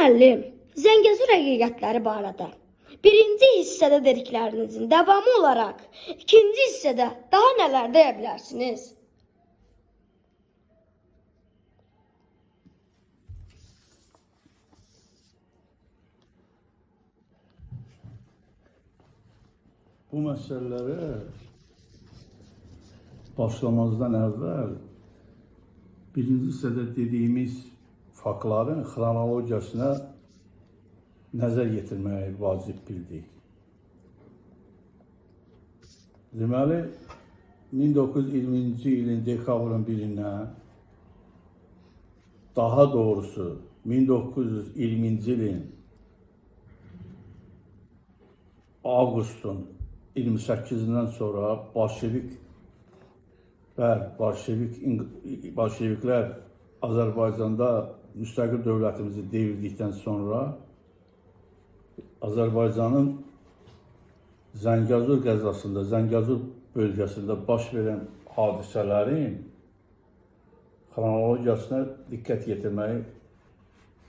Müəllim, Zəngəzur həqiqətləri barədə birinci hissədə dediklərinizin davamı olaraq ikinci hissədə daha nələr deyə bilərsiniz? Bu məsələlərə başlamazdan əvvəl birinci hissədə dediyimiz faktların xronologiyasına nəzər yetirməyi vacib bildik. Deməli, 1920-ci ilin dekabrın 1-dən, daha doğrusu 1920-ci ilin avqustun 28-dən sonra Bolşeviklər Azərbaycanda müstəqil dövlətimizi devirdikdən sonra Azərbaycanın Zəngəzur qəzasında, Zəngəzur bölgəsində baş verən hadisələrin xronologiyasına diqqət yetirməyi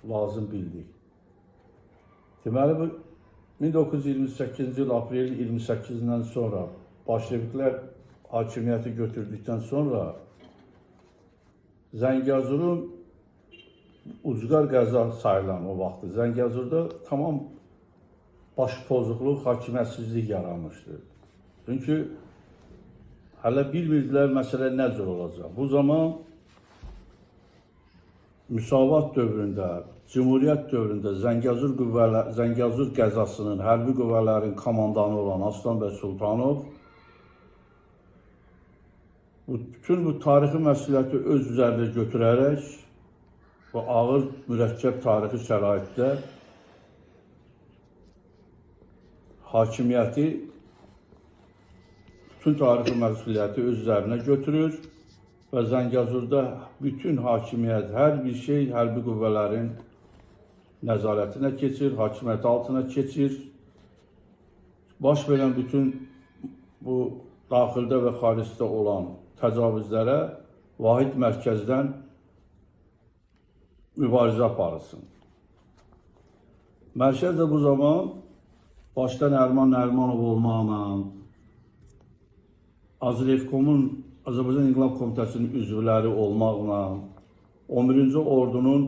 lazım bildik. Deməli, bu 1928-ci il aprel 28-dən sonra Bolşeviklər hakimiyyəti götürdükdən sonra Zəngəzurun ucqar qəza sayılan o vaxtı Zəngəzurda tamam başpozuqluq, hakimiyyətsizlik yaranmışdı. Çünki hələ bilmirdilər məsələ nə cür olacaq. Bu zaman müsavat dövründə, Cumhuriyyət dövründə Zəngəzur qəzasının hərbi qüvvələrin komandanı olan Aslan bəy Sultanov bütün bu tarixi məsuliyyəti öz üzərində götürərək bu ağır, mürəkkəb tarixi şəraitdə hakimiyyəti, bütün tarixi məsuliyyəti öz üzərinə götürür və Zəngəzurda bütün hakimiyyət, hər bir şey hərbi qüvvələrin nəzarətinə keçir, hakimiyyəti altına keçir. Baş verən bütün bu daxildə və xaricdə olan təcavüzlərə vahid mərkəzdən mübarizə aparılsın. Mərkəz də bu zaman başda Nərman Nərmanov olmaqla, Azrefkomun, Azərbaycan İnqilab Komitəsinin üzvləri olmaqla, 11-ci ordunun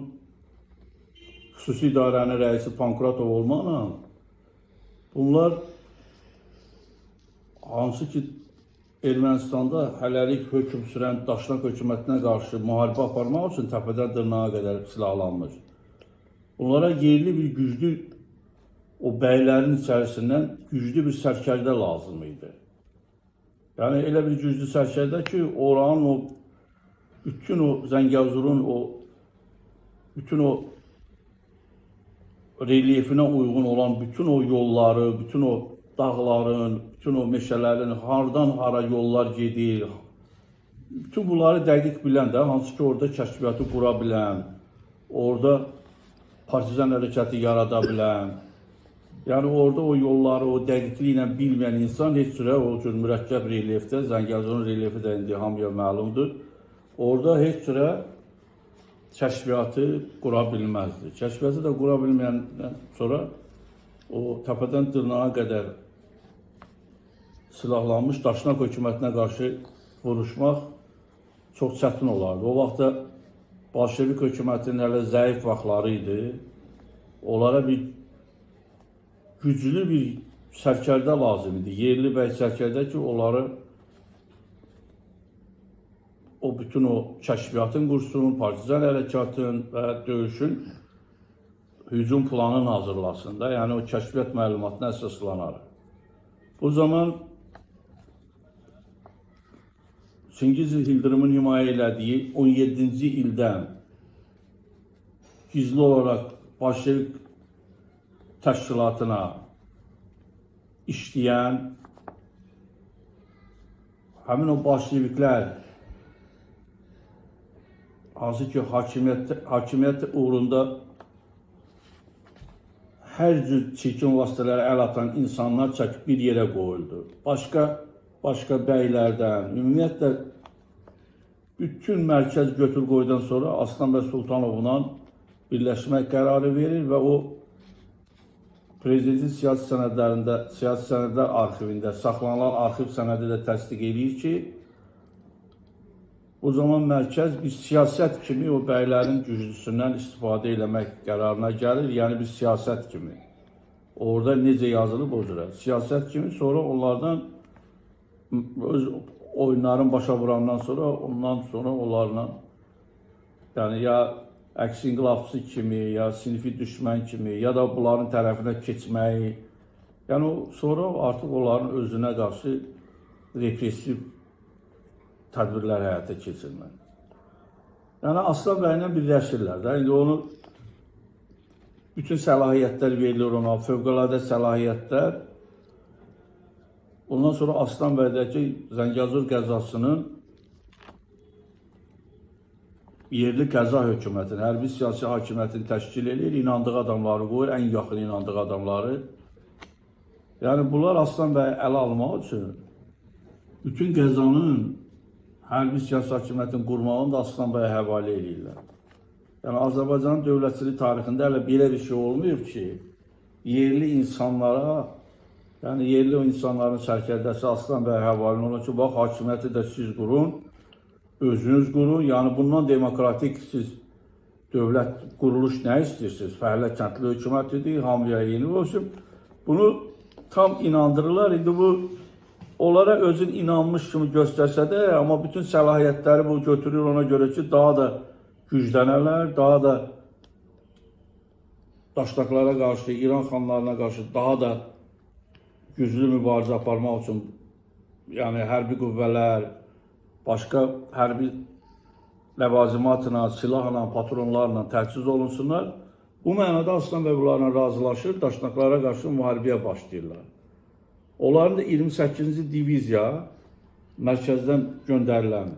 xüsusi idarənin rəisi Pankratov olmaqla, bunlar hansı ki Ermənistanda hələlik hökm sürən Daşnak hökumətinə qarşı müharibə aparmaq üçün təpədən dırnağa qədər silahlanmış. Onlara yerli bir güclü, o bəylərin içərisindən güclü bir sərkərdə lazım idi. Yəni elə bir güclü sərkərdə ki, oranın bütün o Zəngəzurun bütün o relyefinə uyğun olan bütün o yolları, bütün o dağların, bütün o meşələrin hardan hara yollar gedir, bütün bunları dəqiq bilən də, hansı ki orada kəşfiyyatı qura bilən, orada partizan hərəkəti yarada bilən, yəni orada o yolları, o dəqiqliklə bilməyən insan heç cürə o cür mürəkkəb relyefdə, Zəngəzurun relyefi də indi hamıya məlumdur, orada heç cürə kəşfiyyatı qura bilməzdi. Kəşfiyyatı da qura bilməyəndən sonra o təpədən dırnağa qədər silahlanmış Daşnak hökumətinə qarşı vuruşmaq çox çətin olardı. O vaxtda Bolşevik hökumətinin hələ zəif vaxtları idi. Onlara bir güclü bir sərkərdə lazım idi. Yerli bəy sərkərdə ki, onları o bütün o kəşfiyyatın qursun, partizan hərəkatın və döyüşün hücum planını hazırlasın da, yəni o kəşfiyyat məlumatına əsaslanaraq. Bu zaman Çingiz Yıldırımın himayə elədiyi 17-ci ildən gizli olaraq Bolşevik təşkilatına işləyən həmin o Bolşeviklər hansı ki hakimiyyət uğrunda hər cür çirkin vasitələrə əl atan insanlar çəkib bir yerə qoyuldu. Başqa bəylərdən, ümumiyyətlə bütün mərkəz götür qoydan sonra Aslan bəy Sultanovla birləşmək qərarı verir və o prezidentin siyasi sənədlərində, siyasi sənədlər arxivində saxlanılan arxiv sənədi də təsdiq edir ki, o zaman mərkəz bir siyasət kimi o bəylərin güclüsündən istifadə eləmək qərarına gəlir. Yəni bir siyasət kimi. Orada necə yazılıb o cürə. Siyasət kimi sonra onlardan öz oyunların başa vurandan sonra ondan sonra onlarla yəni ya əks inqilabçı kimi, ya sinfi düşmən kimi, ya da bunların tərəfinə keçməyi, yəni sonra artıq onların özünə qarşı repressiv tədbirlər həyata keçirmək. Yəni Aslan bəylə birləşirlər də. İndi onu bütün səlahiyyətlər verilir ona, fövqəladə səlahiyyətlər. Ondan sonra Aslan bəydəki Zəngəzur qəzasının yerli qəza hökumətini, hərbi siyasi hakimiyyətini təşkil edir, inandığı adamları qoyur, ən yaxın inandığı adamları. Yəni bunlar Aslan bəyi ələ almaq üçün bütün qəzanın hərbi siyasi hakimiyyətin qurmağını da Aslan bəyə həvalə edirlər. Yəni Azərbaycanın dövlətçilik tarixində hələ belə bir şey olmayıb ki, yerli insanlara, yəni yerli insanların sərkərdəsi Aslan bəyə həvalə olur ki, bax hakimiyyəti də siz qurun, özünüz qurun, yəni bundan demokratik siz dövlət quruluş nə istəyirsiniz? Fəhlə kəndli hökumətidir, hamıya yeni olsun. Bunu tam inandırırlar. İndi bu onlara özün inanmış kimi göstərsə də, amma bütün səlahiyyətləri bu götürür ona görə ki, daha da güclənərlər, daha da daşnaqlara qarşı, İran xanlarına qarşı daha da güclü mübarizə aparmaq üçün, yəni hərbi qüvvələr, başqa hərbi ləvazimatla, silahla, patronlarla təchiz olunsunlar. Bu mənada Aslan bəy bunlarla razılaşır, daşnaqlara qarşı müharibəyə başlayırlar. Onların da 28-ci diviziya mərkəzdən göndərilən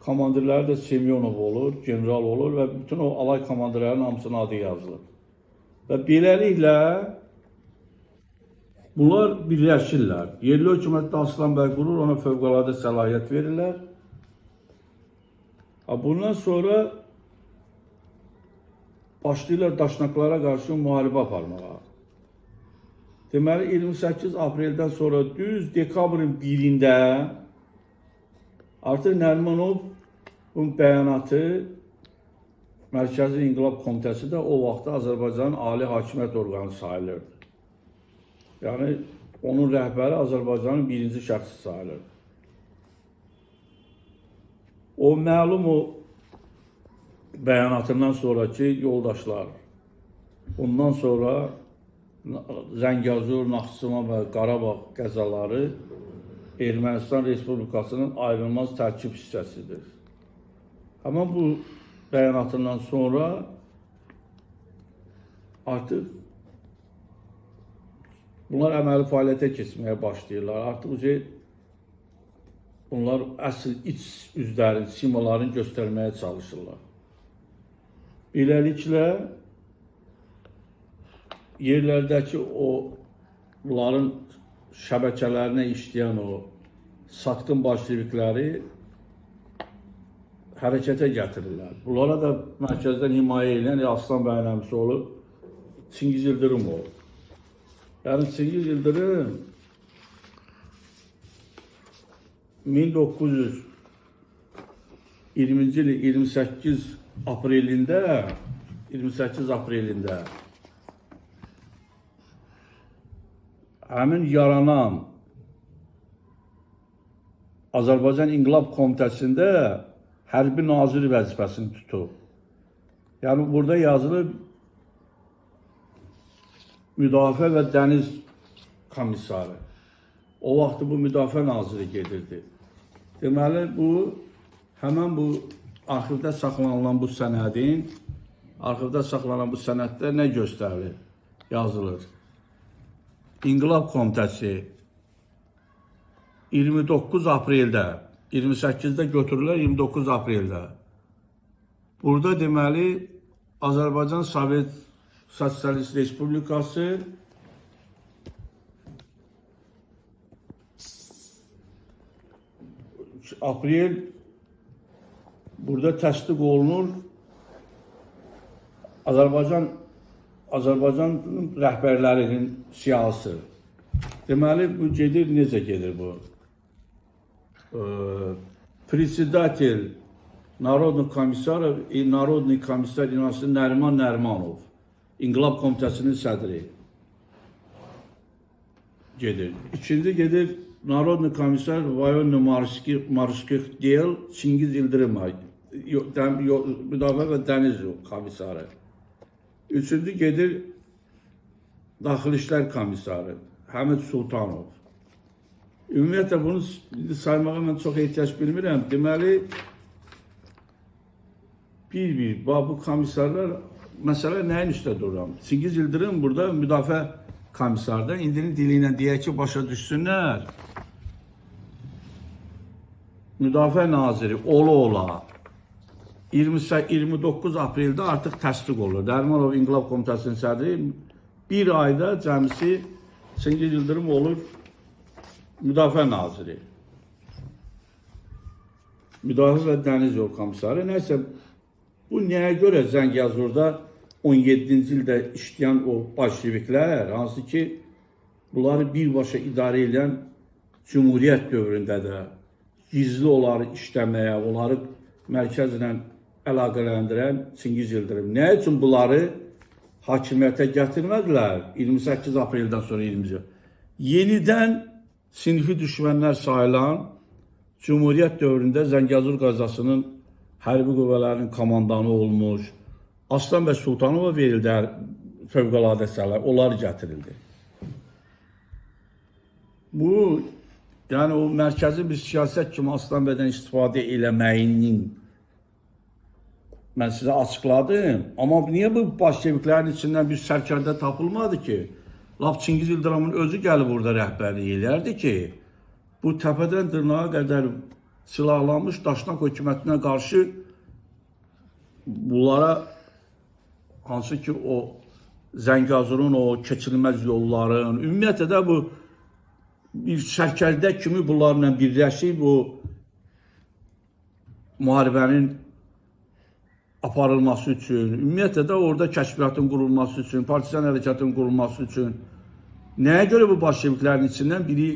komandirləri də Semyonov olur, general olur və bütün o alay komandirlərinin hamısının adı yazılır. Və beləliklə bunlar birləşirlər. Yerli hökumətdə Aslan bəy qurur, ona fövqəladə səlahiyyət verirlər. Bundan sonra başlayırlar daşnaqlara qarşı müharibə aparmağa. Deməli, 28 apreldən sonra düz dekabrın 1-də artıq Nərimanovun bəyanatı Mərkəzi İnqilab Komitəsi də o vaxtda Azərbaycanın ali hakimiyyət orqanı sayılırdı. Yəni, onun rəhbəri Azərbaycanın birinci şəxsi sayılırdı. O məlum o bəyanatından sonraki yoldaşlar, ondan sonra Zəngəzur, Naxçıvan və Qarabağ qəzaları Ermənistan Respublikasının ayrılmaz tərkib hissəsidir. Amma bu bəyanatından sonra artıq bunlar əməli fəaliyyətə keçməyə başlayırlar. Artıq bunlar əsl iç üzlərin, simələrini göstərməyə çalışırlar. Beləliklə, yerlərdəki bunların şəbəkələrinə işləyən o satqın bolşevikləri hərəkətə gətirirlər. Bunlara da mərkəzdən himayə edən Aslan bəyin əmisi olub, Çingiz Yıldırım olub. Yəni Çingiz Yıldırım 1920-ci ilin 28 aprelində həmin yaranan Azərbaycan İnqilab Komitəsində hərbi naziri vəzifəsini tutub. Yəni burada yazılır müdafiə və dəniz komissarı. O vaxtı bu müdafiə naziri gedirdi. Deməli, həmən bu arxivdə saxlanılan bu sənəddə nə göstərilir? Yazılır. İnqilab Komitəsi 29 apreldə, 28-də götürürlər, 29 apreldə. Burada deməli, Azərbaycan Sovet Sosialist Respublikası aprel burada təsdiq olunur Azərbaycanın rəhbərlərinin siyasi. Deməli, bu gedir, necə gedir bu? Председатель Народный комиссar İnası Nəriman Nərimanov, İnqilab Komitəsinin sədri gedir. İkinci gedir Народный комиссar Военно-Морских Dел Çingiz Yıldırım, Müdafiə və Dəniz komissarı. Üçüncü gedir Daxili İşlər komissarı Həmid Sultanov. Ümumiyyətlə bunu saymağa mən çox ehtiyac bilmirəm. Deməli, bu komissarlar, məsələ nəyin üstə dururam? Çingiz Yıldırım burada müdafiə komissarda, indinin dili ilə deyək ki, başa düşsünlər. Müdafiə naziri ola 29 apreldə artıq təsdiq olur. Nərimanov İnqilab Komitəsinin sədri bir ayda cəmisi Çingiz Yıldırım olur müdafiə naziri. Müdafiə və Dəniz Yol komissarı. Nəysə, bu nəyə görə Zəngəzurda 17-ci ildə işləyən o bolşeviklər, hansı ki, bunları birbaşa idarə edən Cumhuriyyət dövründə də gizli onları işləməyə, onları mərkəzlə əlaqələndirən Çingiz Yıldırım. Nə üçün bunları hakimiyyətə gətirmədilər 28 apreldən sonra 20-ci? Yenidən sinfi düşmənlər sayılan Cumhuriyyət dövründə Zəngəzur qəzasının hərbi qüvvələrinin komandanı olmuş Aslan bəy Sultanova verildi fövqəladə səlahiyyət, onlar gətirildi. Bu, yəni o mərkəzi bir siyasət kimi Aslan bəydən istifadə eləməyinin mən sizə açıqladım. Amma niyə bu bolşeviklərin içindən bir sərkərdə tapılmadı ki? Lap Çingiz Yıldırımın özü gəlib burada rəhbərlik eləyərdi ki, bu təpədən dırnağa qədər silahlanmış Daşnak hökumətinə qarşı bunlara, hansı ki o Zəngəzurun o keçilməz yolların, ümumiyyətlə də bu bir sərkərdə kimi bunlarla birləşib bu müharibənin aparılması üçün, ümumiyyətlə də orada kəşfiyyatın qurulması üçün, partisan hərəkatın qurulması üçün. Nəyə görə bu bolşeviklərin içindən biri,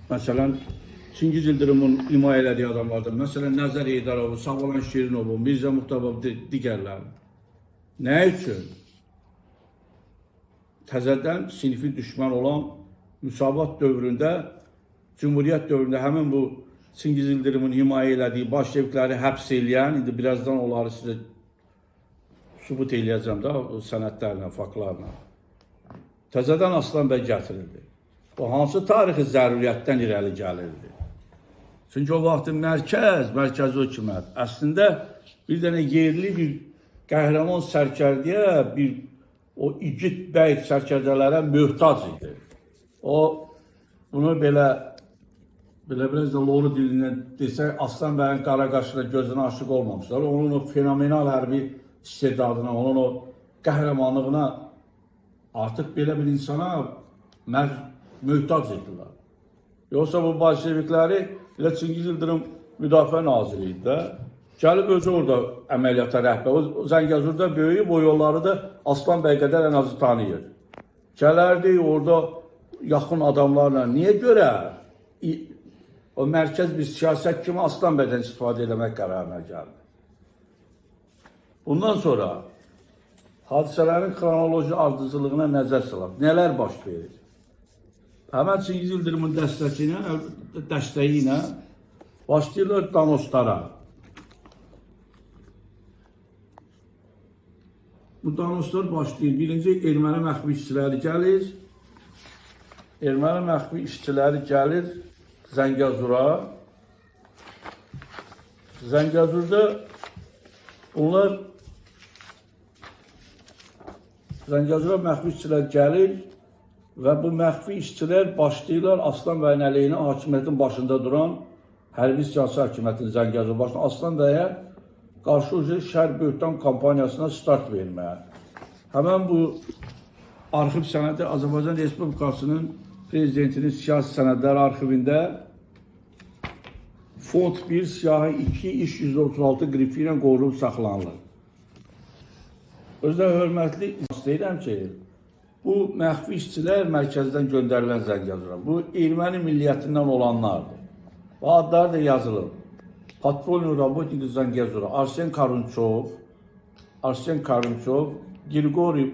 məsələn, Çingiz Yıldırımın himayə elədiyi adamlardır. Məsələn, Nəzər Eydarovu, Savalan Şirinovu, Mirzə Muxtarov, digərləri. Nə üçün? Təzədən sinfi düşmən olan müsavat dövründə, Cumhuriyyət dövründə həmin bu Çingiz Yıldırımın himayə elədiyi bolşevikləri həbs eləyən, indi birazdan onları sizə sübut eləyəcəm də, sənədlərlə, faktlarla. Təzədən Aslan bəy gətirildi. O hansı tarixi zəruriyyətdən irəli gəlirdi? Çünki o vaxt mərkəzi hökumət əslində bir dənə yerli bir qəhrəman sərkərdiyə, o igid bəy sərkərdələrə möhtac idi. O, bunu belə biraz da loru dilindən desək, Aslan bəyin qara qaşına gözünə aşıq olmamışlar. Onun o fenomenal hərbi istedadına, onun o qəhrəmanlığına artıq belə bir insana möhtac edilər. Yoxsa bu bolşevikləri elə Çingiz Yıldırım müdafiə naziri idi də. Gəlib özü orada əməliyyata rəhbər. O Zəngəzurda böyüyüb, o yolları da Aslan bəy qədər ən azı tanıyır. Gələrdi orada yaxın adamlarla. Niyə görə? O mərkəz bir siyasət kimi Aslan bəydən istifadə eləmək qərarına gəldi. Bundan sonra hadisələrin xronoloji ardıcılığına nəzər salaq. Nələr baş verir? Həmən Çingiz Yıldırımın dəstəyi ilə başlayırlar danoslara. Bu danoslar başlayır. Birinci erməni məxfi işçiləri gəlir. Erməni məxfi işçiləri gəlir Zəngəzura. Zəngəzurda onlar Zəngəzura məxfi işçilər gəlir və bu məxfi işçilər başlayırlar Aslan bəyin əleyhinə hakimiyyətin başında duran hərbi siyasi hakimiyyətin Zəngəzur başında Aslan bəyə qarşı şər böhtan kampaniyasına start verməyə. Həmən bu arxiv sənədi Azərbaycan Respublikasının prezidentinin siyasi sənədlər arxivində fond 1, siyahı 2, iş 136 qrifi ilə qorunub saxlanılır. Özdə hörmətli istəyirəm ki, bu məxfi işçilər mərkəzdən göndərilən Zəngəzura, bu erməni milliyyətindən olanlardır. Bu adları da yazılır. Patronlu Rabotnik Zəngəzura, Arsen Karınçov, Grigori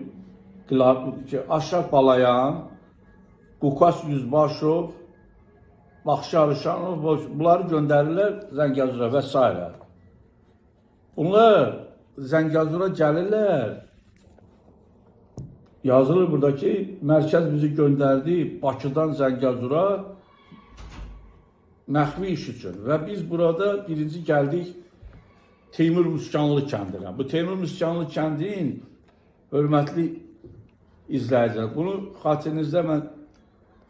Aşraf Balayan, Qukas Yüzbaşov, Baxşar Işanov, bunları göndərirlər Zəngəzura və s. Bunlar Zəngəzura gəlirlər. Yazılır burada ki, mərkəz bizi göndərdi Bakıdan Zəngəzura məxfi iş üçün. Və biz burada birinci gəldik Teymur Müskanlı kəndinə. Bu Teymur Müskanlı kəndin hörmətli izləyicilər. Bunu xatirinizdə mən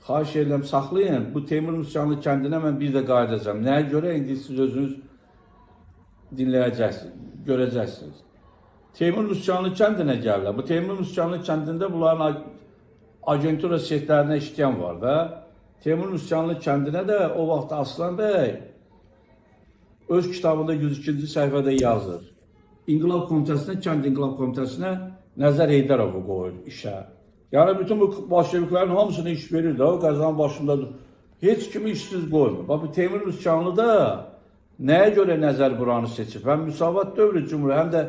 xahiş edirəm, saxlayın. Bu Teymur Müskanlı kəndinə mən bir də qayıdacağım. Nəyə görə? İndi siz özünüz dinləyəcəksiniz, görəcəksiniz. Teymur Müskanlı kəndinə gəlirlər. Bu Teymur Müskanlı kəndində bunların agentura setlərinə işləyən var da. Teymur Müskanlı kəndinə də o vaxt Aslan bəy öz kitabında 102-ci səhifədə yazır. İnqilab Komitəsinə, Kənd İnqilab Komitəsinə Nəzər Heydərovu qoyur işə. Yəni bütün bu bolşeviklərin hamısını iş verir də, o qazanın başındadır. Heç kimi işsiz qoymur. Bax, bu Teymur Müskanlı da nəyə görə Nəzər buranı seçib? Həm Müsavat dövrü cümhuriyyə, həm də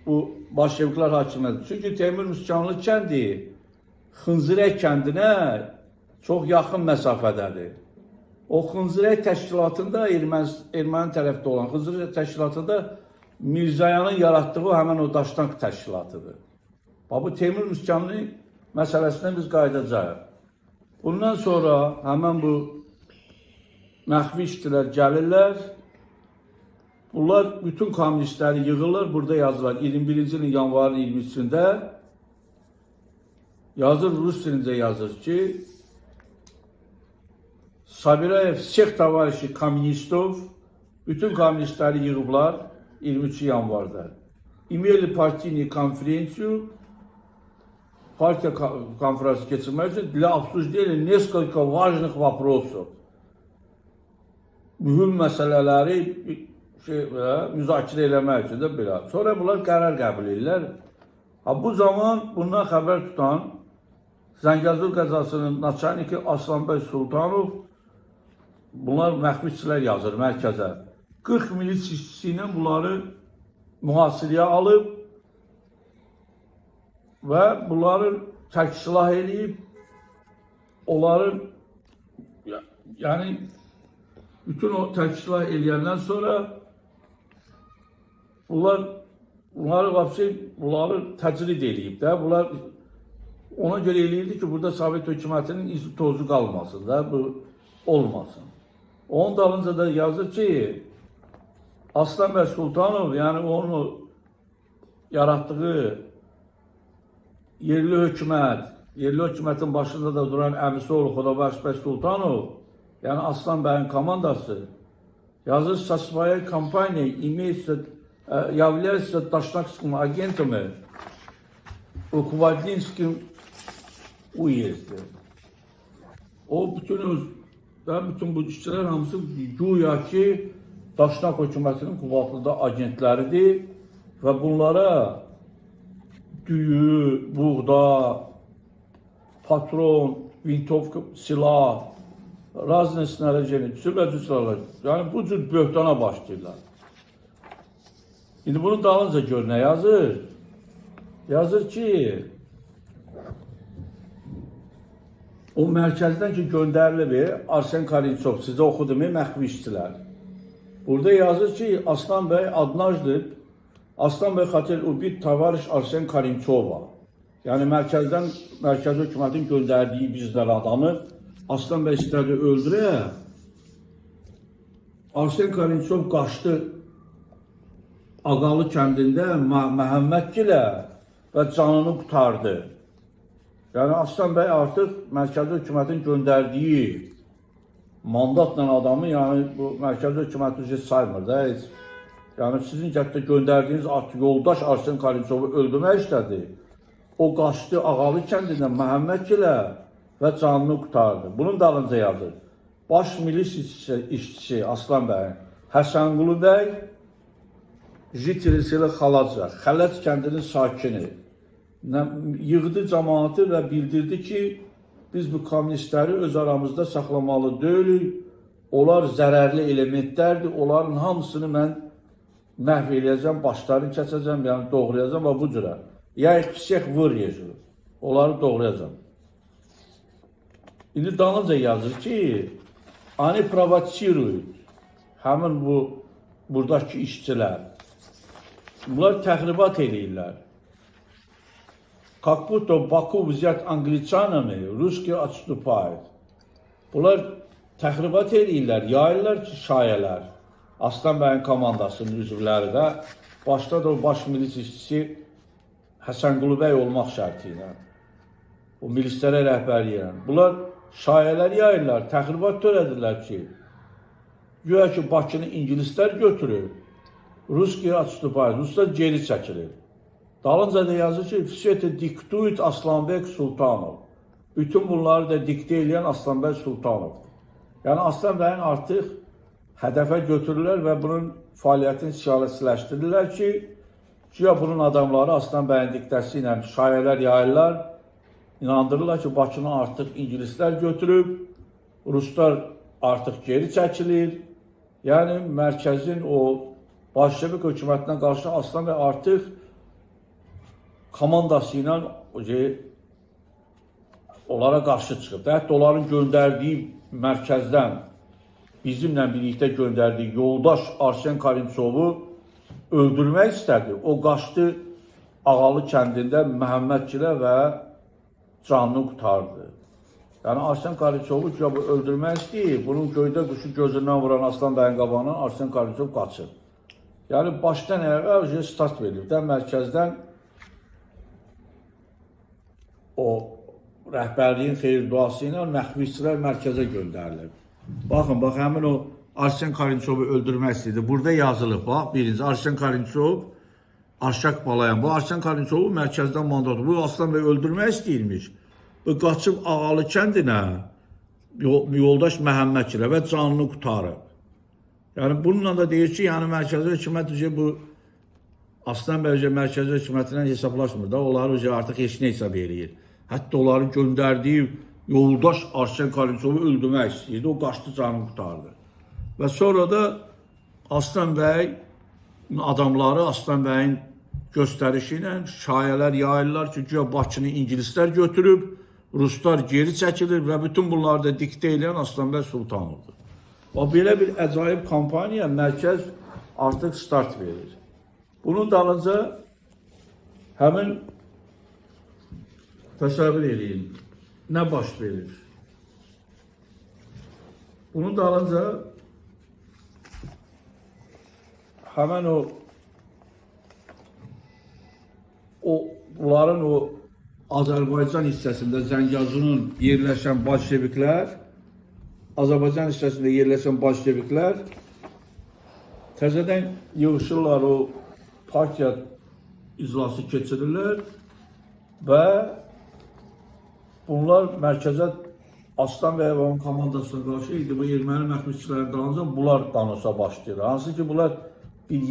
bu bolşeviklər hakimiyyəti. Çünki Teymur Müskanlı kəndi Xınzırək kəndinə çox yaxın məsafədədir. O Xınzırək təşkilatında, erməni tərəfdə olan Xınzırək təşkilatında Mirzayanın yaratdığı həmən o Daştank təşkilatıdır. Bu Teymur Müskanlı məsələsinə biz qayıdacağıq. Bundan sonra həmən bu məxfi işçilər gəlirlər. Bunlar bütün kommunistləri yığırlar, burada yazırlar. 21-ci ilin yanvarın 23-sində yazır, rus dilində yazır ki, Sabirayev Sekh Tavarişi Kommunistov bütün kommunistləri yığıblar 23 yanvarda. İmeli partiyini konferensiyu partiya konferansı keçirmək üçün для обсуждения несколько важных вопросов. Mühüm məsələləri müzakirə eləmək üçün də belə. Sonra bunlar qərar qəbul edirlər. Bu zaman bundan xəbər tutan Zəngəzur qəzasının naçalniki Aslanbəy Sultanov bunlar məxfiçilər yazır mərkəzə. 40 milis işçisi ilə bunları mühasirəyə alıb və bunları tərk-silah eləyib, onların yəni bütün o tərk-silah eləyəndən sonra bunları təcrid eləyib də, bunlar ona görə eləyirdi ki, burada Sovet hökumətinin izi tozu qalmasın da, bu olmasın. Onun dalınca da yazır ki, Aslanbəy Sultanov, yəni onu yaratdığı yerli hökumətin başında da duran əmisi oğlu Xodabaxş bəy Sultanov, yəni Aslan bəyin komandası, yazır, Sasvaya kampaniya является Daşnakskим агентами, rukovodительским уезде. O bütün bu işçilər hamısı güya ki Daşnak hökumətinin qüvvətli agentləridir və bunlara düyü, buğda, patron, vintovka, silah, razne snarajeni, silahlar, yəni bu cür böhtana başlayırlar. İndi bunun dalınca gör nə yazır? Yazır ki, o mərkəzdən ki göndərilib Arsen Karınçov, sizə oxudum, məxfi işçilər. Burada yazır ki, Aslan bəy adnajdır, Aslan bəy xatir ubit tavariş Arsen Karınçova. Yəni mərkəzi hökumətin göndərdiyi bizlər adamı Aslan bəy istədi öldürə. Arsen Karınçov qaçdı Ağalı kəndində Məhəmmədgilə və canını qutardı. Yəni Aslan bəy artıq mərkəzi hökumətin göndərdiyi mandatla adamı, yəni bu mərkəzi hökumət heç saymır da heç. Yəni sizin kənddə göndərdiyiniz yoldaş Arsen Karınçovu öldürmək istədi. O qaçdı Ağalı kəndində Məhəmmədgilə və canını qutardı. Bunun dalınca yazır. Baş milis işçisi Aslan bəy, Həsənqulu bəy Jitri seli Xalaca, Xələc kəndinin sakini yığdı cəmaatı və bildirdi ki, biz bu kommunistləri öz aramızda saxlamalı deyilik, onlar zərərli elementlərdir, onların hamısını mən məhv eləyəcəm, başlarını kəsəcəm, yəni doğrayacam və bu cürə. Ya pisək vırıyacaq, onları doğrayacam. İndi dalınca yazır ki, ani provosiruyut, həmin buradakı işçilər. Bunlar təxribat eləyirlər. Как будто Baku взят англичанами, русские отступают. Bunlar təxribat eləyirlər, yayırlar ki, şayələr. Aslan bəyin komandasının üzvləri də, başda da o baş milis işçisi Həsən Qulubəy olmaq şərti ilə. O milislərə rəhbərlik edən. Bunlar şayələr yayırlar, təxribat törədirlər ki, güya ki, Bakını ingilislər götürür, Ruskiya отступает, Ruslar geri çəkilir. Dalınca da yazır ki, все это диктует Aslanbek Sultanov. Bütün bunları da dikte edən Aslanbek Sultanov. Yəni Aslan bəyin artıq hədəfə götürürlər və bunun fəaliyyətini siyasiləşdirirlər ki, güya bunun adamları Aslan bəyin diktəsi ilə şayələr yayırlar, inandırırlar ki, Bakını artıq ingilislər götürüb, Ruslar artıq geri çəkilir. Yəni mərkəzin o Bolşevik hökumətinə qarşı Aslan bəy artıq komandası ilə onlara qarşı çıxıb. Hətta onların göndərdiyi mərkəzdən bizimlə birlikdə göndərdiyi yoldaş Arsen Karinçovu öldürmək istədi. O qaçdı Ağalı kəndində Məhəmmədgilə və canını qurtardı. Yəni Arsen Karinçovu ki, bu öldürmək istəyir. Bunun göydə quşu gözündən vuran Aslan bəyin qabağına Arsen Karinçov qaçır. Yəni başdan əvvəl start verir də mərkəzdən o rəhbərliyin xeyir duası ilə məxfi işçilər mərkəzə göndərilir. Baxın, həmin o Arsen Karinçovu öldürmək istəyirdi. Burada yazılıb, bax, birinci Arsen Karinçov, Arşak Balayan. Bu Arsen Karinçovu mərkəzdən mandatı. Bu Aslan bəy öldürmək istəyirmiş. Bu qaçıb Ağalı kəndinə yoldaş Məhəmmədgilə və canını qurtarıb. Yəni bununla da deyir ki, yəni mərkəzi hökumət bu Aslan bəy mərkəzi hökumətindən hesablaşmır da, onları artıq heç nə hesab eləyir. Hətta onların göndərdiyi yoldaş Arsen Karinçovu öldürmək istəyirdi, o qaçdı canını qurtardı. Və sonra da Aslan bəy adamları Aslan bəyin göstərişi ilə şayələr yayırlar ki, güya Bakını ingilislər götürüb, Ruslar geri çəkilir və bütün bunları da diktə edən Aslan bəy Sultanovdur. Və belə bir əcaib kampaniya mərkəz artıq start verir. Bunun dalınca həmin təsəvvür edin, nə baş verir? Bunun dalınca həmin bunların o Azərbaycan hissəsində Zəngəzurun yerləşən bolşeviklər, Azərbaycan hissəsində yerləşən bolşeviklər təzədən yığışırlar, o partiya iclası keçirirlər və bunlar mərkəzə Aslan bəy və onun komandasına qarşı idi. Bu erməni məxfiçilərin dalınca bunlar danışa başlayır. Hansı ki, bunlar bir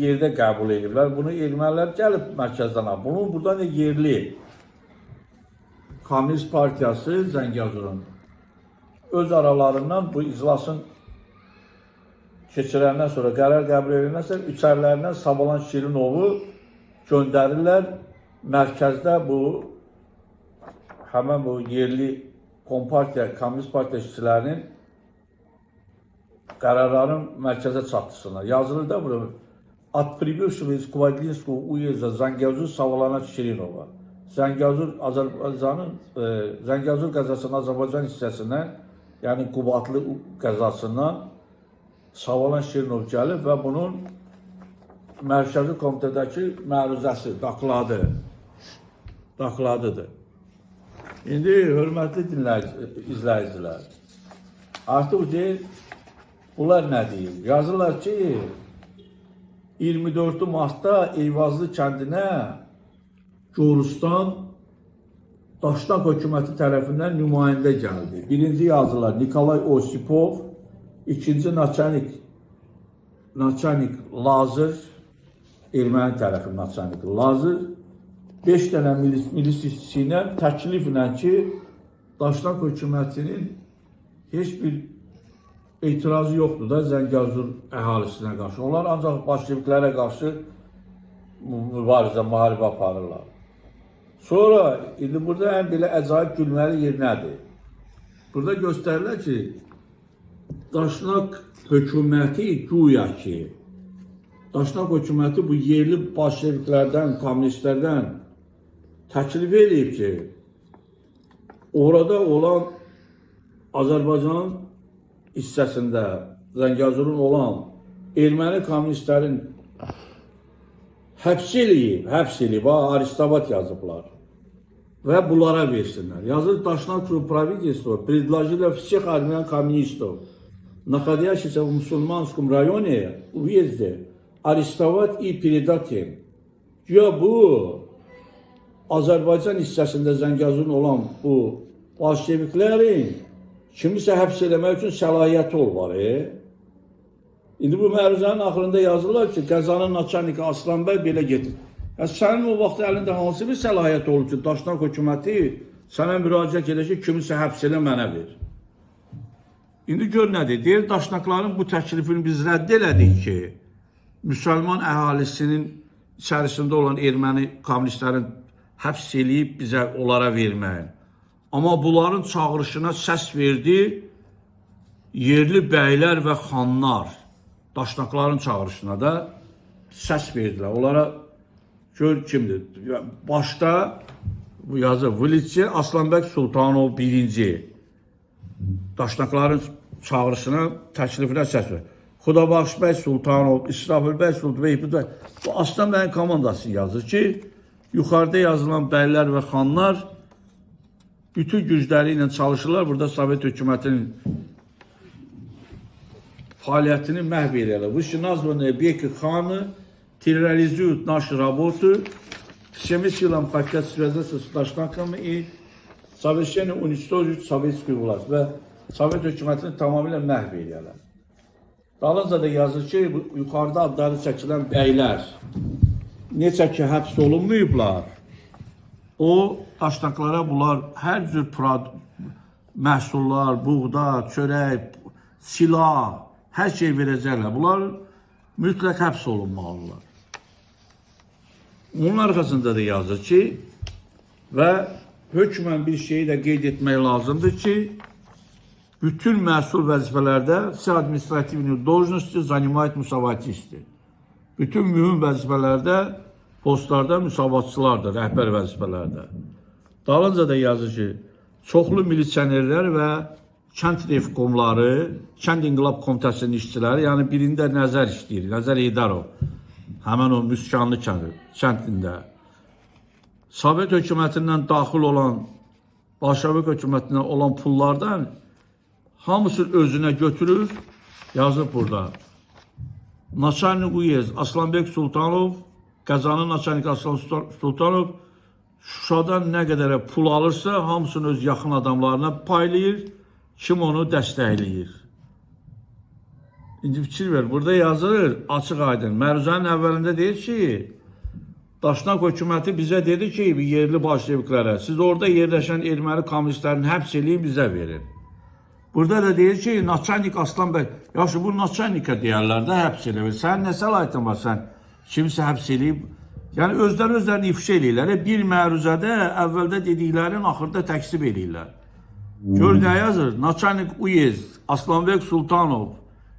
yerdə qəbul edirlər. Bunu ermənilər gəlib mərkəzdən alır. Bunun burada yerli Komünist Partiyası Zəngəzurun öz aralarından bu iclasın keçirəndən sonra qərar qəbul edilməsə, içərilərindən Sabalan Şirinovu göndərirlər. Mərkəzdə həmən bu yerli Kompartiya, Komünist Partiya işçilərinin qərarların mərkəzə çatdısına. Yazılır da burada. От прибывшего из Квадлинского уезда Zəngəzur Savalana Şirinova. Zəngəzur qəzasının Azərbaycan hissəsindən, yəni Qubatlı qəzasından Savalan Şirinov gəlib və bunun mərkəzi komitədəki məruzəsi, dakladıdır. İndi hörmətli izləyicilər, artıq deyir, bunlar nə deyir? Yazırlar ki, 24 martda Eyvazlı kəndinə Gorustan Daşnak hökuməti tərəfindən nümayəndə gəldi. Birinci yazılar Nikolay Osipov, ikinci naçanik naçalnik Lazır, erməni tərəfi naçalnik Lazır 5 dənə milis işçisi ilə təkliflə ki, Daşnak hökumətinin heç bir etirazı yoxdur da Zəngəzur əhalisinə qarşı. Onlar ancaq bolşeviklərə qarşı mübarizə, müharibə aparırlar. Sonra, indi burada ən belə əcaib gülməli yer nədir? Burada göstərirlər ki, Daşnak hökuməti güya ki, Daşnak hökuməti bu yerli bolşeviklərdən, kommunistlərdən təklif edib ki, orada olan Azərbaycanın hissəsində Zəngəzurun olan erməni kommunistlərin həbs eləyib, aristovat yazıblar və bunlara versinlər. Yazır Daşnak правительство предложило всех армян коммунистов, находящихся в мусульманском районе, уезде, arestovat и передать им. Ya bu Azərbaycan hissəsində Zəngəzurun olan bu bolşeviklərin kimisə həbs eləmək üçün səlahiyyəti var. İndi bu məruzənin axırında yazırlar ki, Qəzanın naçalniki Aslanbəy belə gedir. Sənin o vaxt əlində hansı bir səlahiyyət olur ki, Daşnak hökuməti sənə müraciət edir ki, kimisə həbs elə mənə ver. İndi gör nədir? Deyir, Daşnakların bu təklifini biz rədd elədik ki, müsəlman əhalisinin içərisində olan erməni kommunistlərin həbs eləyib bizə onlara verməyin. Amma bunların çağırışına səs verdi yerli bəylər və xanlar. Daşnakların çağırışına da səs verdilər. Onlara gör kimdir? Başda bu yazı Vlitçi Aslanbək Sultanov birinci. Daşnakların çağırışına, təklifinə səs verdi. Xudabaxşbəy Sultanov, İsrafilbəy Sultanov, bu Aslanbəyin komandası yazır ki, yuxarıda yazılan bəylər və xanlar bütün gücləri ilə çalışırlar. Burada Sovet hökumətinin fəaliyyətini məhv edirlər. Выше названные беки ханы терроризуют нашу работу, всеми силами хотят связаться с Daşnakами и совершенно уничтожить советскую власть və Sovet hökumətini tamamilə məhv edirlər. Dalınca da yazır ki, yuxarıda adları çəkilən bəylər necə ki həbs olunmayıblar, o Daşnaklara bunlar hər cür məhsullar, buğda, çörək, silah, hər şey verəcəklər. Bunlar mütləq həbs olunmalılar. Onun arxasında da yazır ki, və hökmən bir şeyi də qeyd etmək lazımdır ki, bütün məsul vəzifələrdə все административные должности занимает müsavatçıdır. Bütün mühüm vəzifələrdə, postlarda müsavatçılardır, rəhbər vəzifələrdə. Dalınca da yazır ki, çoxlu milisionerlər və kənd revkomları, kənd inqilab komitəsinin işçiləri, yəni birində Nəzər işləyir, Nəzər Heydərov, həmən o Müskanlı kəndində. Sovet hökumətindən daxil olan, Bolşevik hökumətindən olan pullardan hamısını özünə götürür, yazıb burada. Naçalnik Uyez Aslanbək Sultanov, Qəzanın naçalniki Aslan Sultanov Şuşadan nə qədər pul alırsa, hamısını öz yaxın adamlarına paylayır, kim onu dəstəkləyir. İndi fikir ver, burada yazılır, açıq aydın. Məruzənin əvvəlində deyir ki, Daşnak hökuməti bizə dedi ki, yerli bolşeviklərə, siz orada yerləşən erməni kommunistlərini həbs eləyin, bizə verin. Burada da deyir ki, naçalnik Aslanbəy, yaxşı bu naçalnikə deyərlər də həbs eləyir. Sənin nə səlahiyyətin var, sən kimsə həbs eləyib? Yəni özlərini ifşa eləyirlər. Bir məruzədə əvvəldə dediklərin axırda təksib eləyirlər. Gör nə yazır? Naçalnik Uyez Aslanbək Sultanov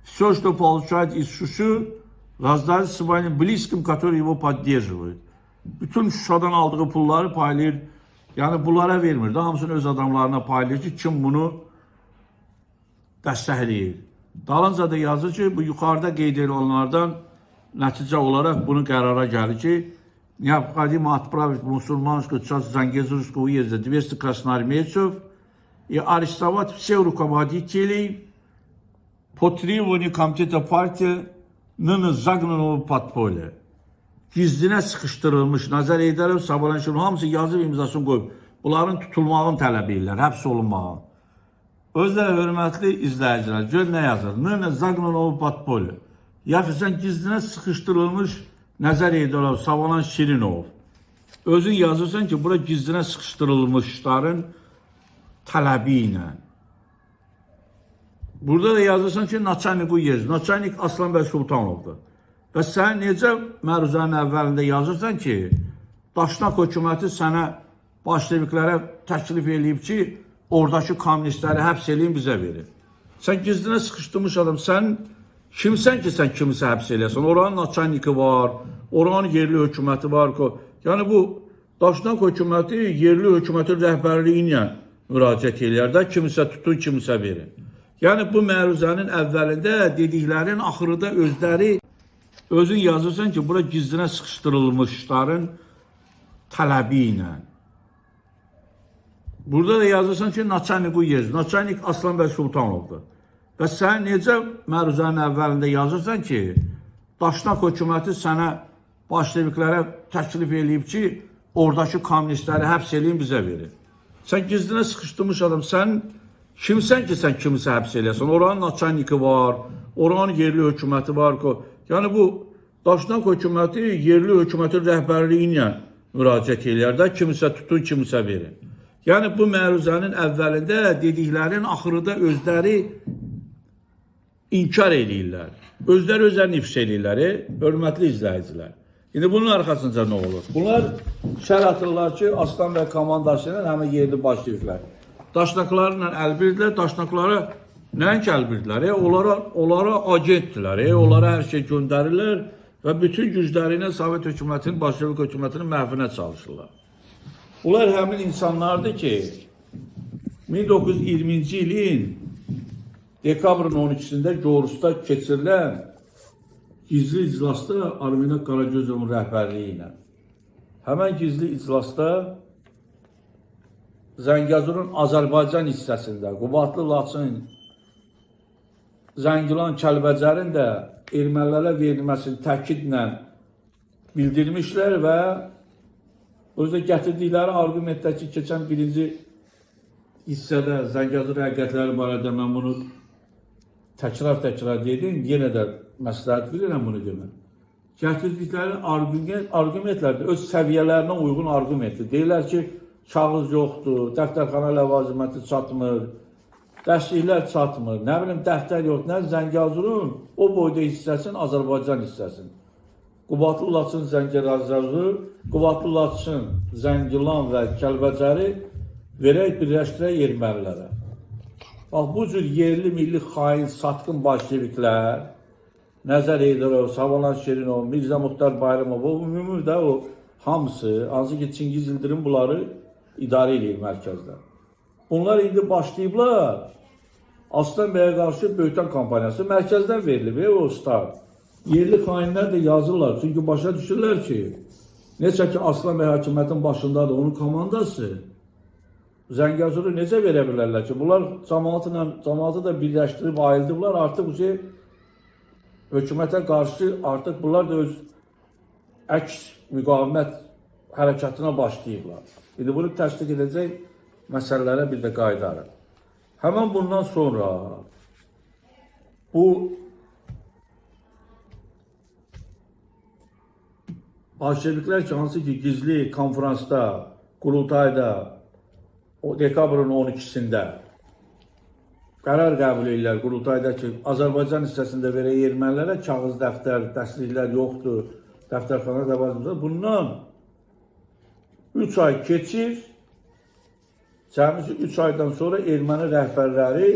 все, что получает из Шуши, раздает своим близким, которые его поддерживают. Bütün Şuşadan aldığı pulları paylayır. Yəni bunlara vermir. Hamısını öz adamlarına paylayır ki, kim bunu dəstəkləyir. Dalınca da yazır ki, bu yuxarıda qeyd edilənlərdən nəticə olaraq bunu qərara gəlir ki, необходимо отправить в мусульманскую часть Зангезурского уезда 200 красноармейцев и арестовать всех руководителей по требованию комитета партии ныне загнанного подполья. Gizlinə sıxışdırılmış Nəzər Heydərov, Sabahlanşın hamısı yazıb imzasını qoyub. Bunların tutulmağını tələb edirlər, həbs olunmağı. Özləri hörmətli izləyicilər, gör nə yazır? Ныне загнанного подполья. yaxşı sən gizlinə sıxışdırılmış Nəzər Heydərov, Savalan Şirinov özün yazırsan ki, bura gizlinə sıxışdırılmışların tələbi ilə. Burada da yazırsan ki, Naçalnik Uyez, Naçalnik Aslanbəy Sultanovdur. Və sən necə məruzənin əvvəlində yazırsan ki, Daşnak hökuməti sənə bolşeviklərə təklif eləyib ki, oradakı kommunistləri həbs eləyin, bizə verin. Sən gizlinə sıxışdırmış adam, sən kimsən ki, sən kimisə həbs eləyəsən? Oranın Naçalniki var, oranın yerli hökuməti var. Yəni bu Daşnak hökuməti yerli hökumətin rəhbərliyi ilə müraciət eləyər də, kimisə tutun, kimisə verin. Yəni bu məruzənin əvvəlində dediklərin axırında özün yazırsan ki, bura gizlinə sıxışdırılmışların tələbi ilə. Burada da yazırsan ki, Naçalnik Uyez, Naçalnik Aslanbəy Sultanovdur. Və sən necə məruzənin əvvəlində yazırsan ki, Daşnak hökuməti sənə bolşeviklərə təklif eləyib ki, oradakı kommunistləri həbs eləyin, bizə verin. Sən gizlinə sıxışdırmış adam, sən kimsən ki, sən kimisə həbs eləyəsən? Oranın Naçalniki var, oranın yerli hökuməti var. Yəni bu Daşnak hökuməti yerli hökumətin rəhbərliyi ilə müraciət eləyər də, kimisə tutun, kimisə verin. Yəni bu məruzənin əvvəlində dediklərin axırında özləri inkar eləyirlər. Özləri ifşa eləyirlər, hörmətli izləyicilər. İndi bunun arxasınca nə olur? Bunlar şər atırlar ki, Aslanbəy komandası ilə həmin yerli başlayırlar. Daşnaklarla əlbirdilər, daşnaklara nəinki əlbirdilər, onlara agentdirlər, onlara hər şey göndərirlər və bütün gücləri ilə Sovet hökumətinin, bolşevik hökumətinin məhvinə çalışırlar. Bunlar həmin insanlardır ki, 1920-ci ilin dekabrın 12-sində Gorusda keçirilən gizli iclasda Armina Qaragözovun rəhbərliyi ilə. Həmən gizli iclasda Zəngəzurun Azərbaycan hissəsində, Qubadlı, Laçın, Zəngilan, Kəlbəcərin də ermənilərə verilməsini təkidlə bildirmişlər və özdə gətirdikləri argumentdəki keçən birinci hissədə Zəngəzur həqiqətləri barədə mən bunu təkrar dedim, yenə də məsləhət bilirəm bunu deməm. Gətirdikləri argumentlərdə öz səviyyələrinə uyğun argumentdir. Deyirlər ki, kağız yoxdur, dəftərxana ləvaziməti çatmır, dərsliklər çatmır, nə bilim dəftər yoxdur, nə Zəngəzurun o boyda hissəsinin Azərbaycan hissəsinin. Qubadlı, Laçın, Zəngəzur, Qubadlı, Laçın, Zəngilan və Kəlbəcəri verək birləşdirək ermənilərə. Bax, bu cür yerli, milli xain, satqın bolşeviklər, Nəzər Heydərov, Savalan Şirinov, Mirzə Muxtar Bayramov, o ümumi də o hamısı, hansı ki Çingiz Yıldırım bunları idarə edir mərkəzdə. Bunlar indi başlayıblar, Aslanbəyə qarşı böhtan kampaniyası mərkəzdən verilib, o start. Yerli xainlər də yazırlar, çünki başa düşürlər ki, necə ki Aslanbəy hakimiyyətin başındadır, onun komandası, Zəngəzuru necə verə bilərlər ki, bunlar cəmaatı da birləşdirib ayıldıblar, artıq bu hökumətə qarşı artıq bunlar da öz əks müqavimət hərəkatına başlayıblar. İndi bunu təsdiq edəcək məsələlərə bir də qayıdarıq. Həmən bundan sonra bu bolşeviklər ki, hansı ki gizli konferansda, qurultayda o dekabrın 12-sində qərar qəbul edirlər qurultayda ki, Azərbaycan hissəsində verək ermənilərə kağız dəftər, dərsliklər yoxdur, dəftərxana ləvaziməti. Bundan 3 ay keçir, cəmisi 3 aydan sonra erməni rəhbərləri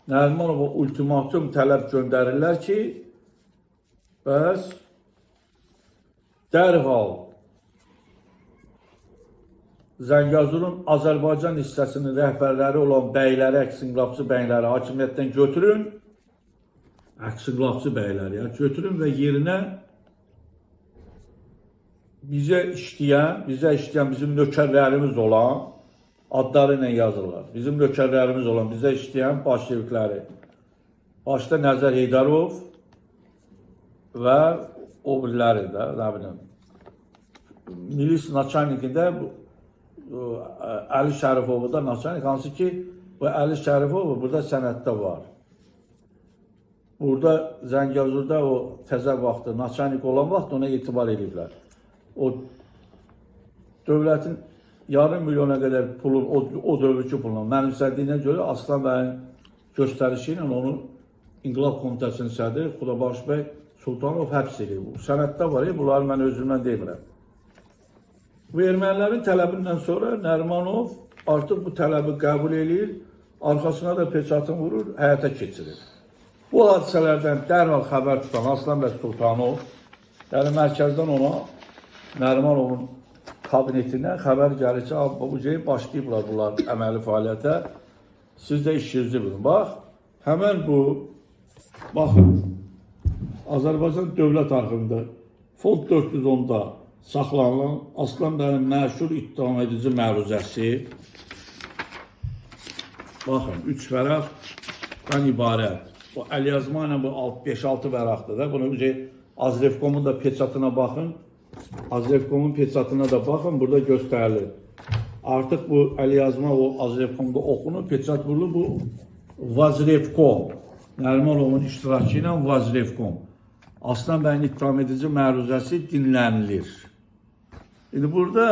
Nərimanova ultimatum tələb göndərirlər ki, bəs dərhal Zəngəzurun Azərbaycan hissəsinin rəhbərləri olan bəyləri, əks-inqilabçı bəyləri hakimiyyətdən götürün, əks-inqilabçı bəyləri götürün və yerinə bizə işləyən bizim nökərlərimiz olan, adları ilə yazırlar, bizim nökərlərimiz olan, bizə işləyən bolşevikləri, başda Nəzər Heydərov və o biriləri də, nə bilim, milis naçalnikində Əli Şərifovu da naçalnik, hansı ki, bu Əli Şərifovu burada sənətdə var. burada Zəngəzurda o təzə vaxtı, naçanik olan vaxt ona etibar ediblər. O dövlətin yarım milyona qədər pulun, o dövrki pulun mənimsədiyinə görə Aslan bəyin göstərişi ilə onu İnqilab Komitəsinin sədri Xudabaş bəy Sultanov həbs edib. Sənəddə var, bunları mən özümdən demirəm. Bu ermənilərin tələbindən sonra Nərimanov artıq bu tələbi qəbul edir, arxasına da peçatını vurur, həyata keçirir. Bu hadisələrdən dərhal xəbər tutan Aslan bəy Sultanov, yəni mərkəzdən ona Nərimanovun kabinetindən xəbər gəlir ki, bu cəyi başlayıblar bunlar əməli fəaliyyətə, siz də işinizi bilin. Bax, həmən bu, baxın, Azərbaycan Dövlət Arxivində Fond 410-da saxlanılan Aslan bəyin məşhur ittiham edici məruzəsi, baxın, 3 vərəqdən ibarət. Bu əlyazma ilə bu 5-6 vərəqdir də. Bunu Azrefkomun da peçatına baxın. Azrefkomun peçatına da baxın, burada göstərilir. Artıq bu əlyazma o Azrefkomda oxunur, peçat vurulur, bu Vazrefkom. Nərimanovun iştirakı ilə Vazrefkom. Aslan bəyin ittiham edici məruzəsi dinlənilir. İndi burada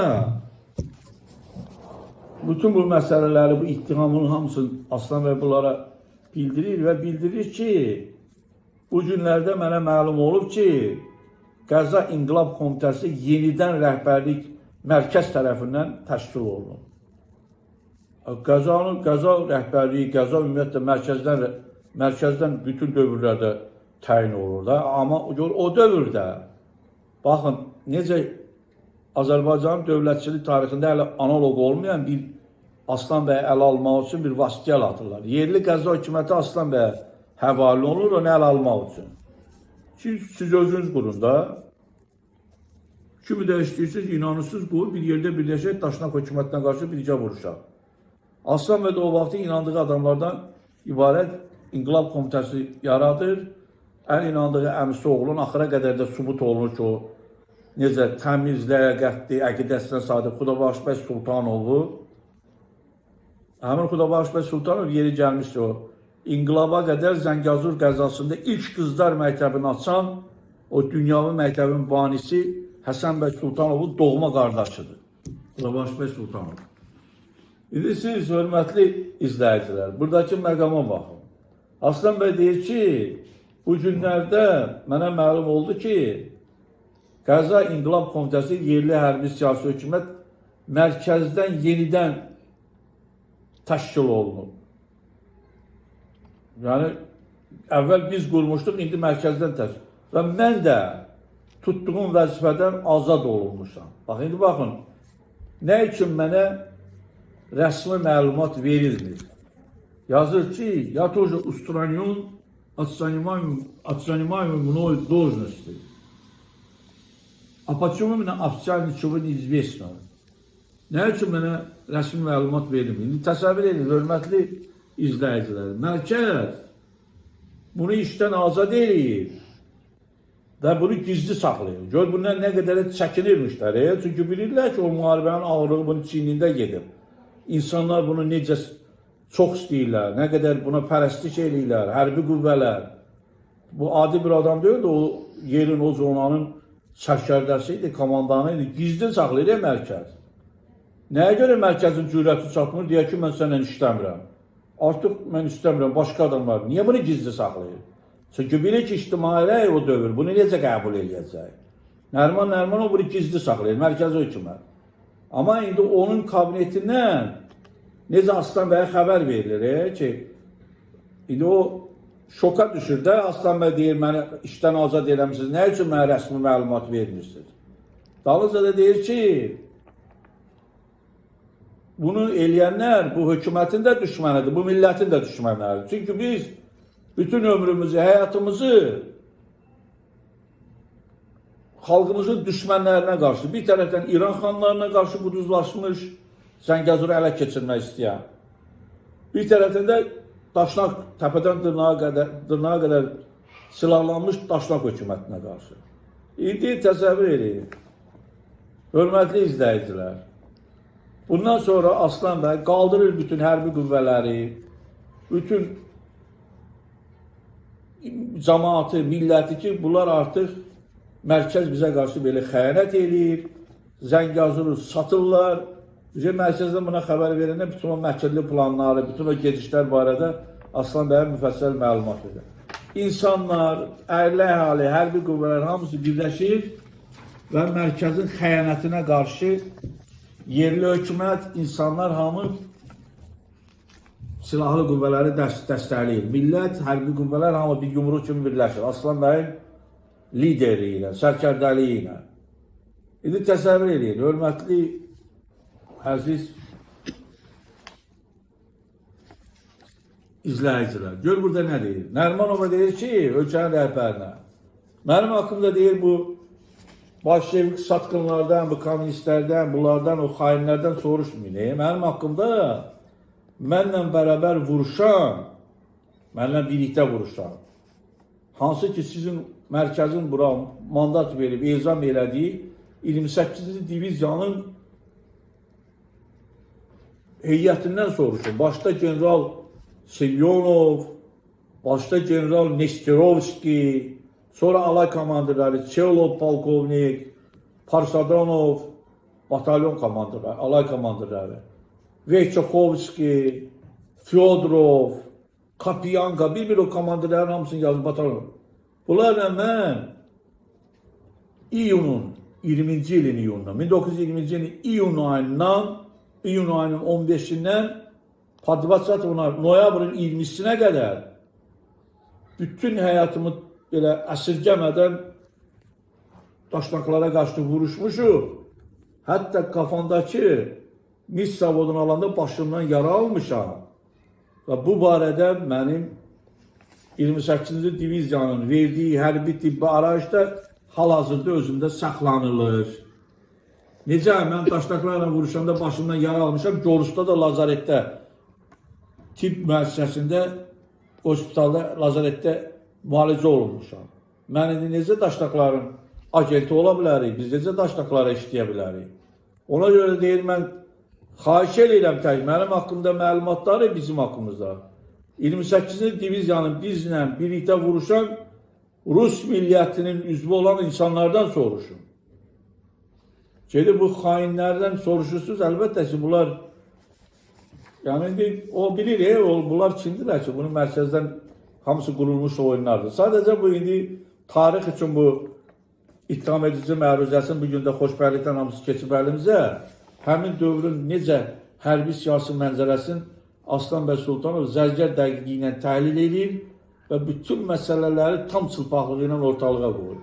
bütün bu məsələləri, bu ittihamın hamısını Aslan bəy bunlara bildirir və bildirir ki, bu günlərdə mənə məlum olub ki, Qəza İnqilab Komitəsi yenidən rəhbərlik mərkəz tərəfindən təşkil olunur. Qəza rəhbərliyi, Qəza ümumiyyətlə mərkəzdən bütün dövrlərdə təyin olur da. Amma o dövrdə, baxın, necə Azərbaycanın dövlətçilik tarixində hələ analog olmayan bir Aslan bəyə əl almaq üçün bir vasitə əl atırlar. Yerli Qəza hökuməti Aslan bəyə həvalə olur, onu əl almaq üçün. Siz özünüz qurun da, kimi dəyişdirsiniz, inanırsınız, bu bir yerdə birləşək, Daşnak hökumətinə qarşı birgə vuruşaq. Aslan bəy də o vaxtı inandığı adamlardan ibarət İnqilab Komitəsi yaradır. Ən inandığı əmisi oğlun axıra qədər də sübut olunur ki, o necə təmiz, ləyaqətli, əqidəsinə sadiq Xudabaş bəy Sultanovu, həmin Xudabaş bəy Sultanov yeri gəlmişdi o. İnqilaba qədər Zəngəzur qəzasında ilk qızlar məktəbini açan o dünyavi məktəbin banisi Həsən bəy Sultanovun doğma qardaşıdır. Xudabaş bəy Sultanov. İndi siz, hörmətli izləyicilər, buradakı məqama baxın. Aslan bəy deyir ki, bu günlərdə mənə məlum oldu ki, Qəza İnqilab Komitəsi yerli hərbi siyasi hökumət mərkəzdən yenidən təşkil olunub. Yəni, əvvəl biz qurmuşduq, indi mərkəzdən təşkil. Və mən də tutduğum vəzifədən azad olunmuşam. Bax, indi baxın, nə üçün mənə rəsmi məlumat verilmir? Yazır ki, я тоже устранен от занимаемой мной должности. А почему именно официально ничего не известно? Nə üçün mənə rəsmi məlumat verilmir? İndi təsəvvür edin, hörmətli izləyicilər. Mərkəz bunu işdən azad edir və bunu gizli saxlayır. Gör, bundan nə qədər çəkinirmişlər. Çünki bilirlər ki, o müharibənin ağırlığı bunun çiynində gedib. İnsanlar bunu necə çox istəyirlər, nə qədər buna pərəstlik eləyirlər, hərbi qüvvələr. Bu adi bir adam deyil də, o yerin, o zonanın sərkərdəsi idi, komandanı idi, gizli saxlayır mərkəz. Nəyə görə mərkəzin cürəti çatmır, deyək ki, mən sənlə işləmirəm. Artıq mən istəmirəm, başqa adamlar. Niyə bunu gizli saxlayır? Çünki bilir ki, ictimai rəy o dövr, bunu necə qəbul edəcək? Nərimanov bunu gizli saxlayır, mərkəzi hökumət. Amma indi onun kabinetindən necə Aslan bəyə xəbər verilir ki, indi o şoka düşür də, Aslan bəy deyir, məni işdən azad eləmişsiniz, nə üçün mənə rəsmi məlumat vermirsiniz? Dalınca da deyir ki, bunu eləyənlər bu hökumətin də düşmənidir, bu millətin də düşmənləridir. Çünki biz bütün ömrümüzü, həyatımızı xalqımızın düşmənlərinə qarşı, bir tərəfdən İran xanlarına qarşı quduzlaşmış, Zəngəzuru ələ keçirmək istəyən, bir tərəfdən də Daşnak, təpədən dırnağa qədər silahlanmış Daşnak hökumətinə qarşı. İndi təsəvvür edin, hörmətli izləyicilər, bundan sonra Aslan bəy qaldırır bütün hərbi qüvvələri, bütün cəmaatı, milləti ki, bunlar artıq mərkəz bizə qarşı belə xəyanət eləyir, Zəngəzuru satırlar. Mərkəzdən buna xəbər verəndə bütün o mərkəzli planları, bütün o gedişlər barədə Aslan bəyə müfəssəl məlumat verir. İnsanlar, əhli əhali, hərbi qüvvələr hamısı birləşir və mərkəzin xəyanətinə qarşı yerli hökumət, insanlar hamı silahlı qüvvələri dəstəkləyir. Millət, hərbi qüvvələr hamı bir yumruq kimi birləşir. Aslan bəyin lideri ilə, sərkərdəliyi ilə. İndi təsəvvür edin, hörmətli, əziz izləyicilər. Gör burada nə deyir? Nərimanova deyir ki, ölkənin rəhbərinə. Mənim haqqımda deyir bu Bolşevik satqınlardan, bu kommunistlərdən, bunlardan, o xainlərdən soruşmayın. Mənim haqqımda mənlə bərabər vuruşan, mənlə birlikdə vuruşan, hansı ki sizin mərkəzin bura mandat verib, ezam elədiyi 28-ci diviziyanın heyətindən soruşun. Başda general Semyonov, başda general Nesterovski, sonra alay komandirləri Çelov polkovnik, Parsadonov, batalyon komandirləri, alay komandirləri, Veyçakovski, Fyodorov, Kapiyanka, bir o komandirlərin hamısını yazıb batalyon. Bunlarla mən iyunun 20-ci ilin iyunundan, 1920-ci ilin iyun ayının 15-dən Padvaçatovuna noyabrın 20-sinə qədər bütün həyatımı belə əsirgəmədən daşnaqlara qarşı vuruşmuşuq. Hətta kafandakı mis zavodunu alanda başımdan yara almışam. Və bu barədə mənim 28-ci diviziyanın verdiyi hərbi tibbi arayışlar hal-hazırda özümdə saxlanılır. Necə mən daşnaqlarla vuruşanda başımdan yara almışam, Gorusda da lazaretdə, tibb müəssisəsində, hospitalda, lazaretdə müalicə olunmuşam. Mən indi necə daşnaqların agenti ola bilərik, biz necə daşnaqlara işləyə bilərik? Ona görə deyir, mən xahiş edirəm tək, mənim haqqımda məlumatları bizim haqqımızda. 28-ci diviziyanın bizlə birlikdə vuruşan Rus milliyyətinin üzvü olan insanlardan soruşun. Gedib bu xainlərdən soruşursunuz, əlbəttə ki, bunlar, yəni indi o bilir, bunlar kimdirlər ki, bunun mərkəzdən hamısı qurulmuş oyunlardır. Sadəcə bu indi tarix üçün bu ittiham edici məruzəsinin bu gündə xoşbərlikdən hamısı keçib əlimizə, həmin dövrün necə hərbi siyasi mənzərəsini Aslan bəy Sultanov zərgər dəqiqliyi ilə təhlil edir və bütün məsələləri tam çılpaqlığı ilə ortalığa qoyur.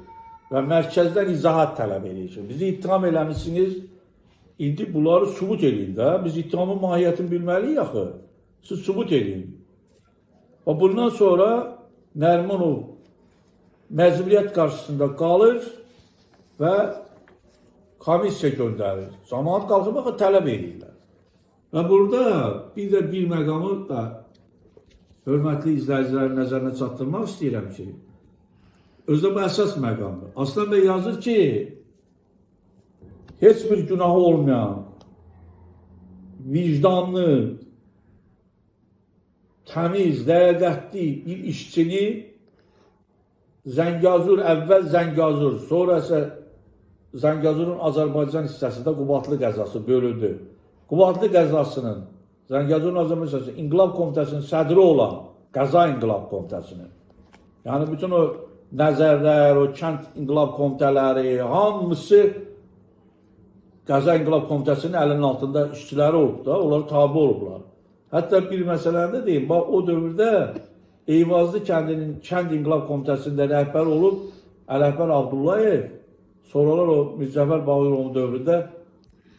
Və mərkəzdən izahat tələb edir ki, bizi ittiham eləmişsiniz, indi bunları sübut edin də, biz ittihamın mahiyyətini bilməliyik axı, siz sübut edin. Və bundan sonra Nərimanov məcburiyyət qarşısında qalır və komissiya göndərir. Camaat qalxıb axı tələb edirlər. Və burada bir məqamı da hörmətli izləyicilərin nəzərinə çatdırmaq istəyirəm ki, özdə bu əsas məqamdır. Aslan bəy yazır ki, heç bir günahı olmayan, vicdanlı, təmiz, ləyaqətli bir işçini Zəngəzur, əvvəl Zəngəzur, sonra isə Zəngəzurun Azərbaycan hissəsində Qubadlı qəzası bölündü. Qubadlı qəzasının, Zəngəzurun Azərbaycan hissəsinin İnqilab Komitəsinin sədri olan Qəza İnqilab Komitəsinin, yəni bütün o nəzərlər, o kənd İnqilab Komitələri, hamısı Qəza İnqilab Komitəsinin əlinin altında işçiləri olub da, onları tabi olublar. Hətta bir məsələndə deyim, bax o dövrdə Eyvazlı kəndinin kənd İnqilab Komitəsində rəhbər olub Ələkbər Abdullayev, sonralar o Mirzəfər Bağırovun dövründə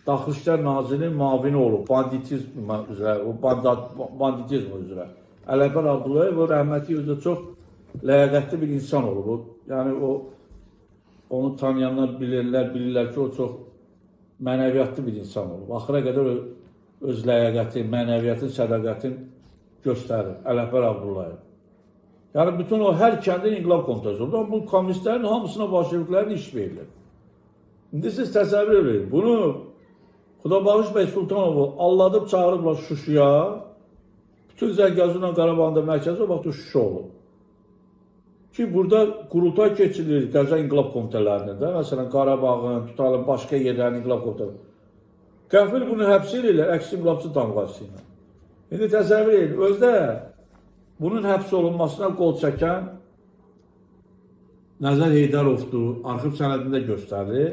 Daxili İşlər Nazirinin mavini olub, banditizm üzrə. Ələkbər Abdullayev o rəhmətli özü çox ləyaqətli bir insan olub. Yəni onu tanıyanlar bilirlər ki, o çox mənəviyyatlı bir insan olub. Axıra qədər öz ləyaqəti, mənəviyyatın, sədaqətin göstərir Ələkbər Abdullayev. Yəni bütün o hər kəndin İnqilab Komitəsi oldu. Bu kommunistlərin hamısına bolşeviklərin iş verilir. İndi siz təsəvvür edin. Bunu Xudabağış bəy Sultanovu alladıb çağırıblar Şuşuya. Bütün Zəngəzurla Qarabağında mərkəzi o vaxt Şuşa olub. ki burada qurultay keçirilir Qəza İnqilab Komitələrində, məsələn Qarabağın, tutalım başqa yerlərin İnqilab Komitələri. Qəfil bunu həbs edirlər əks inqilabçı damğası ilə. İndi təsəvvür edin, özdə bunun həbs olunmasına qol çəkən Nəzər Heydərovdur, arxiv sənədində göstərir.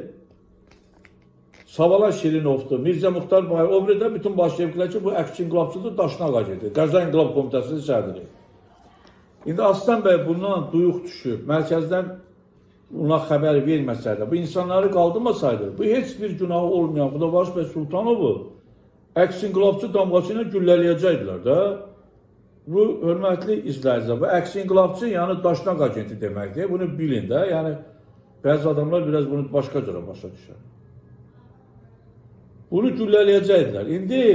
Savala Şirinovdur, Mirzə Muxtar Bayır, o birində bütün başlayıblar ki, bu əks inqilabçıdır, Daşnağa gedir. Qəza İnqilab Komitəsinin sədri. İndi Aslan bəy bundan duyuq düşüb, mərkəzdən ona xəbər verməsəydi, bu insanları qaldırmasaydı, bu heç bir günahı olmayan Xudabaş bəy Sultanovu əks inqilabçı damğası ilə güllələyəcəkdilər də. Bu, hörmətli izləyicilər, bu əks inqilabçı, yəni Daşnaq agenti deməkdir. Bunu bilin də, yəni bəzi adamlar biraz bunu başqa cürə başa düşər. Bunu güllələyəcəkdilər. İndi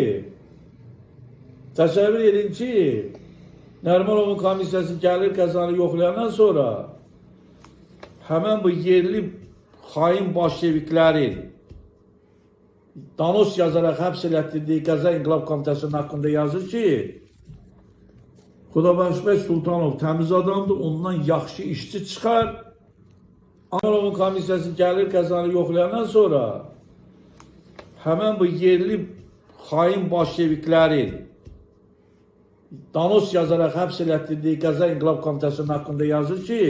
təsəvvür edin ki, Nərimanovun komissiyası gəlir qəzanı yoxlayandan sonra həmən bu yerli xain bolşeviklərin danos yazaraq həbs elətdirdiyi Qəza İnqilab Komitəsinin haqqında yazır ki, Xudabaş bəy Sultanov təmiz adamdır, ondan yaxşı işçi çıxar. Nərimanovun komissiyası gəlir qəzanı yoxlayandan sonra həmən bu yerli xain bolşeviklərin danos yazaraq həbs elətdirdiyi Qəza İnqilab Komitəsinin haqqında yazır ki,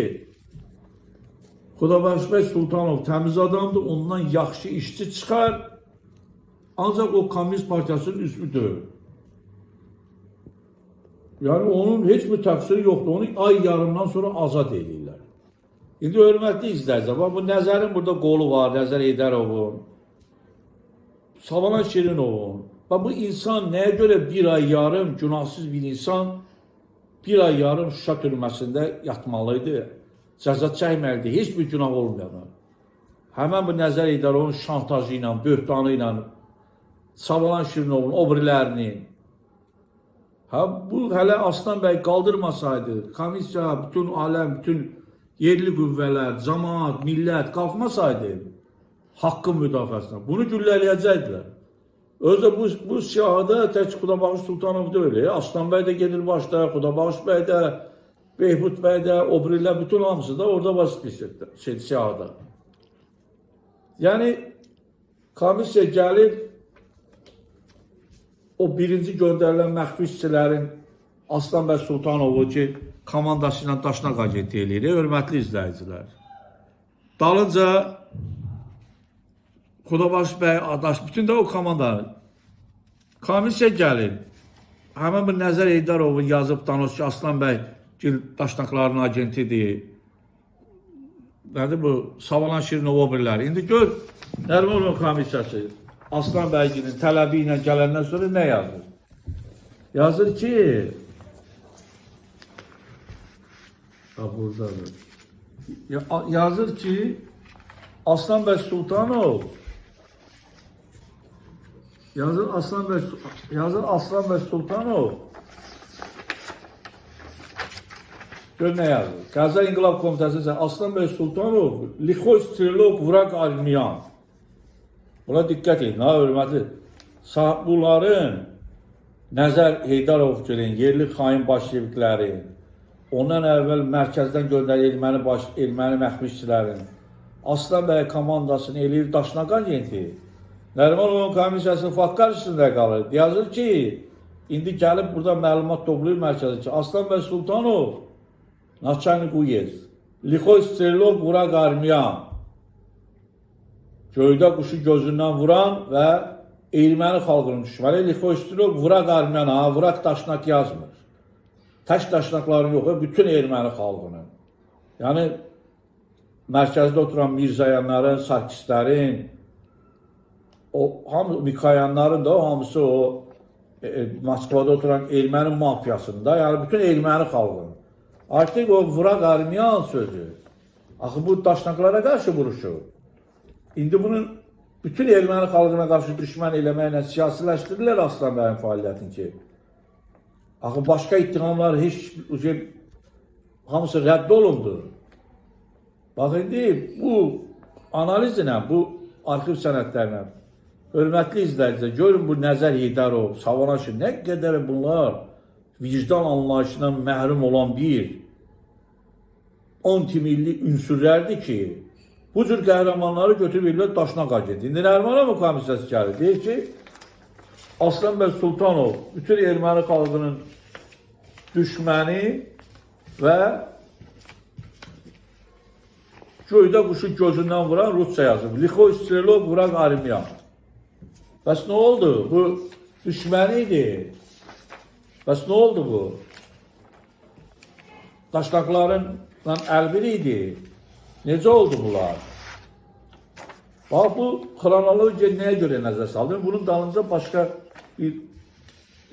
Xudabaş bəy Sultanov təmiz adamdır, ondan yaxşı işçi çıxar, ancaq o Komünist Partiyasının üzvüdür. Yəni onun heç bir təqsiri yoxdur, onu ay yarımdan sonra azad edirlər. İndi hörmətli izləyicilər, bu Nəzərin burada qolu var, Nəzər Heydərovun, Savala Şirinovun. Bu insan nəyə görə bir ay yarım, günahsız bir insan bir ay yarım Şuşa türməsində yatmalıydı, cəza çəkməlidir, heç bir günah olmayan. Həmən bu Nəzər Heydərovun şantajı ilə, böhtanı ilə, Savala Şirinovun, o birilərinin. Bu hələ Aslan bəy qaldırmasaydı, komissiya, bütün aləm, bütün yerli qüvvələr, cəmaat, millət qalxmasaydı haqqın müdafiəsinə, bunu güllələyəcəkdilər. Özdə bu siyahıda tək Xudabaş Sultanov deyil, Aslan bəy də gedir başda, Xudabaş bəy də, Behbud bəy də, o birilər, bütün hamısı da orada var siyahıda. Yəni, komissiya gəlib, o birinci göndərilən məxfi işçilərin Aslan bəy Sultanovu ki, komandası ilə Daşnaq agenti eləyir, hörmətli izləyicilər. Dalınca Xudabaş bəy, Adaş, bütün də o komandanın. Komissiya gəlir, həmən bir Nəzər Heydərovun yazıb danos ki, Aslan bəy Daşnaqların agentidir. Nədir bu? Savalan Şirinov o birləri. İndi gör, Nərimanovun komissiyası Aslan bəyginin tələbi ilə gələndən sonra nə yazır? Yazır ki, buradadır. Yazır ki, Aslan bəy Sultanov yazır Aslan bəy Sultanov gör nə yazır? Qəza İnqilab Komitəsi Aslan bəy Sultanov Lixoy Strelok Vuraq Almiyan. Buna diqqət edin, ha, hörmətli. Bunların Nəzər Heydarovun yerli xain bolşeviklərin, ondan əvvəl mərkəzdən göndərir erməni məxfi işçilərin, Aslan bəy komandasını eləyir Daşnaq agenti. Nərimanovun komissiyasının fakt qarşısında qalır. Yazır ki, indi gəlib burada məlumat toplayır mərkəzə ki, Aslan bəy Sultanov, Naçaynik Uyez, Lixoy Strelok Vuraq Armiyan, göydə quşu gözündən vuran və erməni xalqının düşməli. Lixoy Strelok Vuraq Armiyan, Vuraq Daşnaq yazmır. Tək Daşnaqların yox, bütün erməni xalqının. Yəni, mərkəzdə oturan Mirzayanların, Sarkislərin, Mikayanların da hamısı o Moskvada oturan erməni mafiyasında, yəni bütün erməni xalqının. Artıq o Vuraq Armiyan sözü, axı bu Daşnaqlara qarşı vuruşur. İndi bunun bütün erməni xalqına qarşı düşmən eləməklə siyasiləşdirirlər Aslan bəyin fəaliyyətini ki. Axı başqa ittihamlar heç hamısı rədd olundu. Bax indi bu analizlə, bu arxiv sənədlərlə hörmətli izləyicilər, görün bu Nəzər Heydərov, Savanaşı, nə qədər bunlar vicdan anlayışından məhrum olan bir antimilli ünsürlərdir ki, bu cür qəhrəmanları götürürlər Daşnaqa gedir. İndi Nərimanov komissiyası gəlir, deyir ki, Aslan bəy Sultanov bütün erməni xalqının düşməni və göydə quşu gözündən vuran Rusça yazıb. Lixo Strelov vuran Arimiyan. Bəs nə oldu? Bu düşməni idi. Bəs nə oldu bu? Daşnaqlarınla əlbir idi. Necə oldu bunlar? Bax, bu xronologiya nəyə görə nəzər saldı? Bunun dalınca başqa bir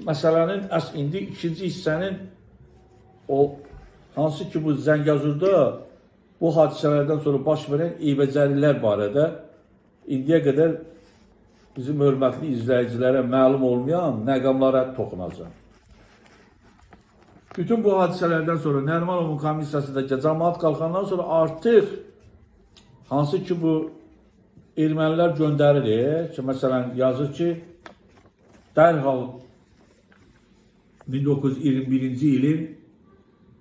məsələnin, indi ikinci hissənin o, hansı ki bu Zəngəzurda bu hadisələrdən sonra baş verən eybəcərliklər barədə indiyə qədər bizim hörmətli izləyicilərə məlum olmayan məqamlara toxunacaq. Bütün bu hadisələrdən sonra Nərimanovun komissiyasındakı cəmaət qalxandan sonra artıq hansı ki bu ermənilər göndərilir ki, məsələn yazır ki, dərhal 1921-ci ilin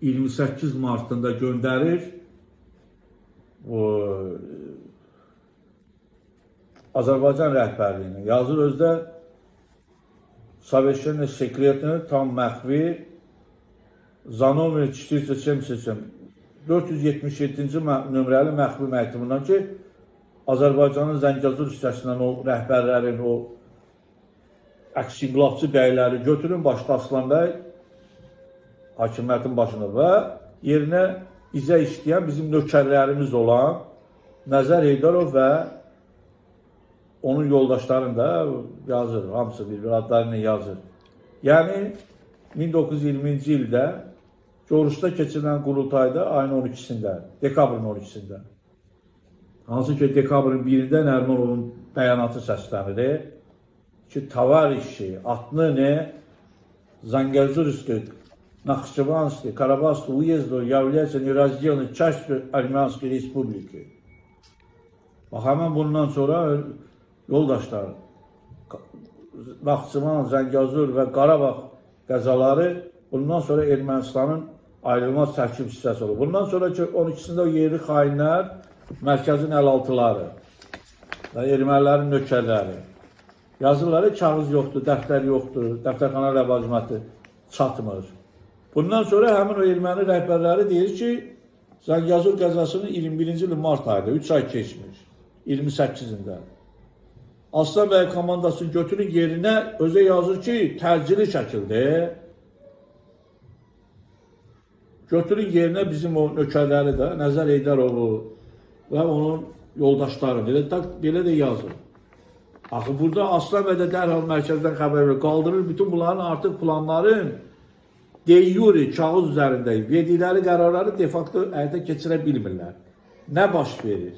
28 martında göndərir Azərbaycan rəhbərliyini. Yazır özdə Sovetçinin sekretini tam məxvi Zanomer 477-ci nömrəli məxvi məktubundan ki, Azərbaycanın Zəngəzur hissəsindən o rəhbərlərin, o əks-inqilabçı bəyləri götürün, başda Aslan bəy hakimiyyətin başına və yerinə bizə işləyən bizim nökərlərimiz olan Nəzər Heydarov və onun yoldaşlarını da yazır, hamısı bir adlarını yazır. Yəni 1920-ci ildə Coğruşda keçirilən qurultayda ayın 12-sində, dekabrın 12-sində. Hansı ki dekabrın 1-də Nərimanovun bəyanatı səslənir ki, Tavarişi, Atnını, Zəngəzurski, Naxçıvanski, Karabaslı uyezdu являются неразделной частью Armянской Respubliki. Bax, həmən bundan sonra yoldaşlar, Naxçıvan, Zəngəzur və Qarabağ qəzaları bundan sonra Ermənistanın ayrılmaz tərkib hissəsi olur. Bundan sonraki 12-sində yerli xainlər, mərkəzin əlaltıları və ermənilərin nökərləri yazırlar, kağız yoxdur, dəftər yoxdur, dəftərxana ləvazimatı çatmır. Bundan sonra həmin o erməni rəhbərləri deyir ki, Zəngəzur qəzasının 21-ci il mart ayında, 3 ay keçmiş, 28-ində. Aslan bəy komandasını götürün yerinə özə yazır ki, təcili şəkildə götürün yerinə bizim o nökərləri də, Nəzər Heydarovu və onun yoldaşları, belə də yazır. Axı, burada Aslan bəy də dərhal mərkəzdən xəbər verir, qaldırır bütün bunların artıq planların de yuri kağız üzərində verdikləri qərarları de facto həyata keçirə bilmirlər. Nə baş verir?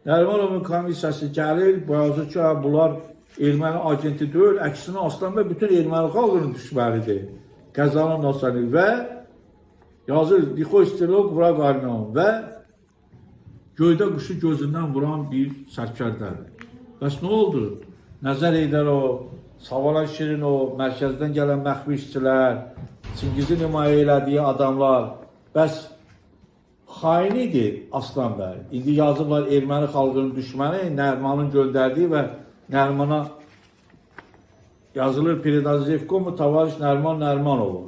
Nərimanovun komissiyası gəlir, yazır ki, bunlar erməni agenti deyil, əksinə Aslan bəy bütün erməni xalqının düşmənidir. Qəzanın Aslanı və yazır, Lixo Strelov Quraq Armiyan və göydə quşu gözündən vuran bir sərkərdədir. Bəs nə oldu? Nəzər Heydarov, Savalan Şirinov, mərkəzdən gələn məxfi işçilər, Çingizi nümayə elədiyi adamlar, bəs xain idi Aslan bəy. İndi yazıblar erməni xalqının düşməni, Nərimanın göndərdiyi və Nərimana yazılır Peredazevkomu Tavariş Nəriman Nərimanovu.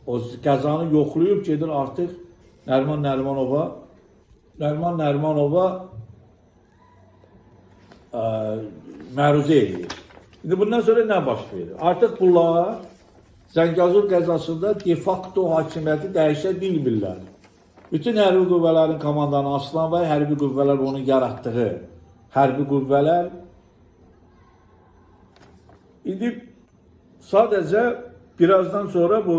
O qəzanı yoxlayıb gedir artıq Nəriman Nərimanova məruzə edir. İndi bundan sonra nə baş verir? Artıq bunlar Zəngəzur qəzasında de facto hakimiyyəti dəyişə bilmirlər. Bütün hərbi qüvvələrin komandanı Aslan bəy, hərbi qüvvələr onun yaratdığı hərbi qüvvələr. İndi sadəcə birazdan sonra bu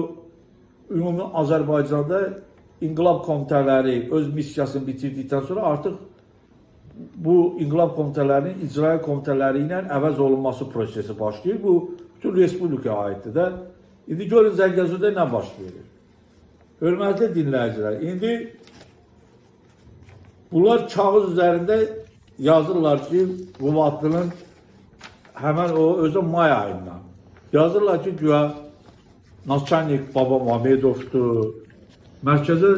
ümumi Azərbaycanda İnqilab komitələri öz missiyasını bitirdikdən sonra artıq bu İnqilab komitələrinin icra komitələri ilə əvəz olunması prosesi başlayır. Bu bütün respublikaya aiddir də. İndi görün Zəngəzurda nə baş verir? Hörmətli dinləyicilər, indi bunlar kağız üzərində yazırlar ki, Quvvatlının həmən o özü may ayından yazırlar ki, güya Naçalnik Baba Mamedovdur. Mərkəzə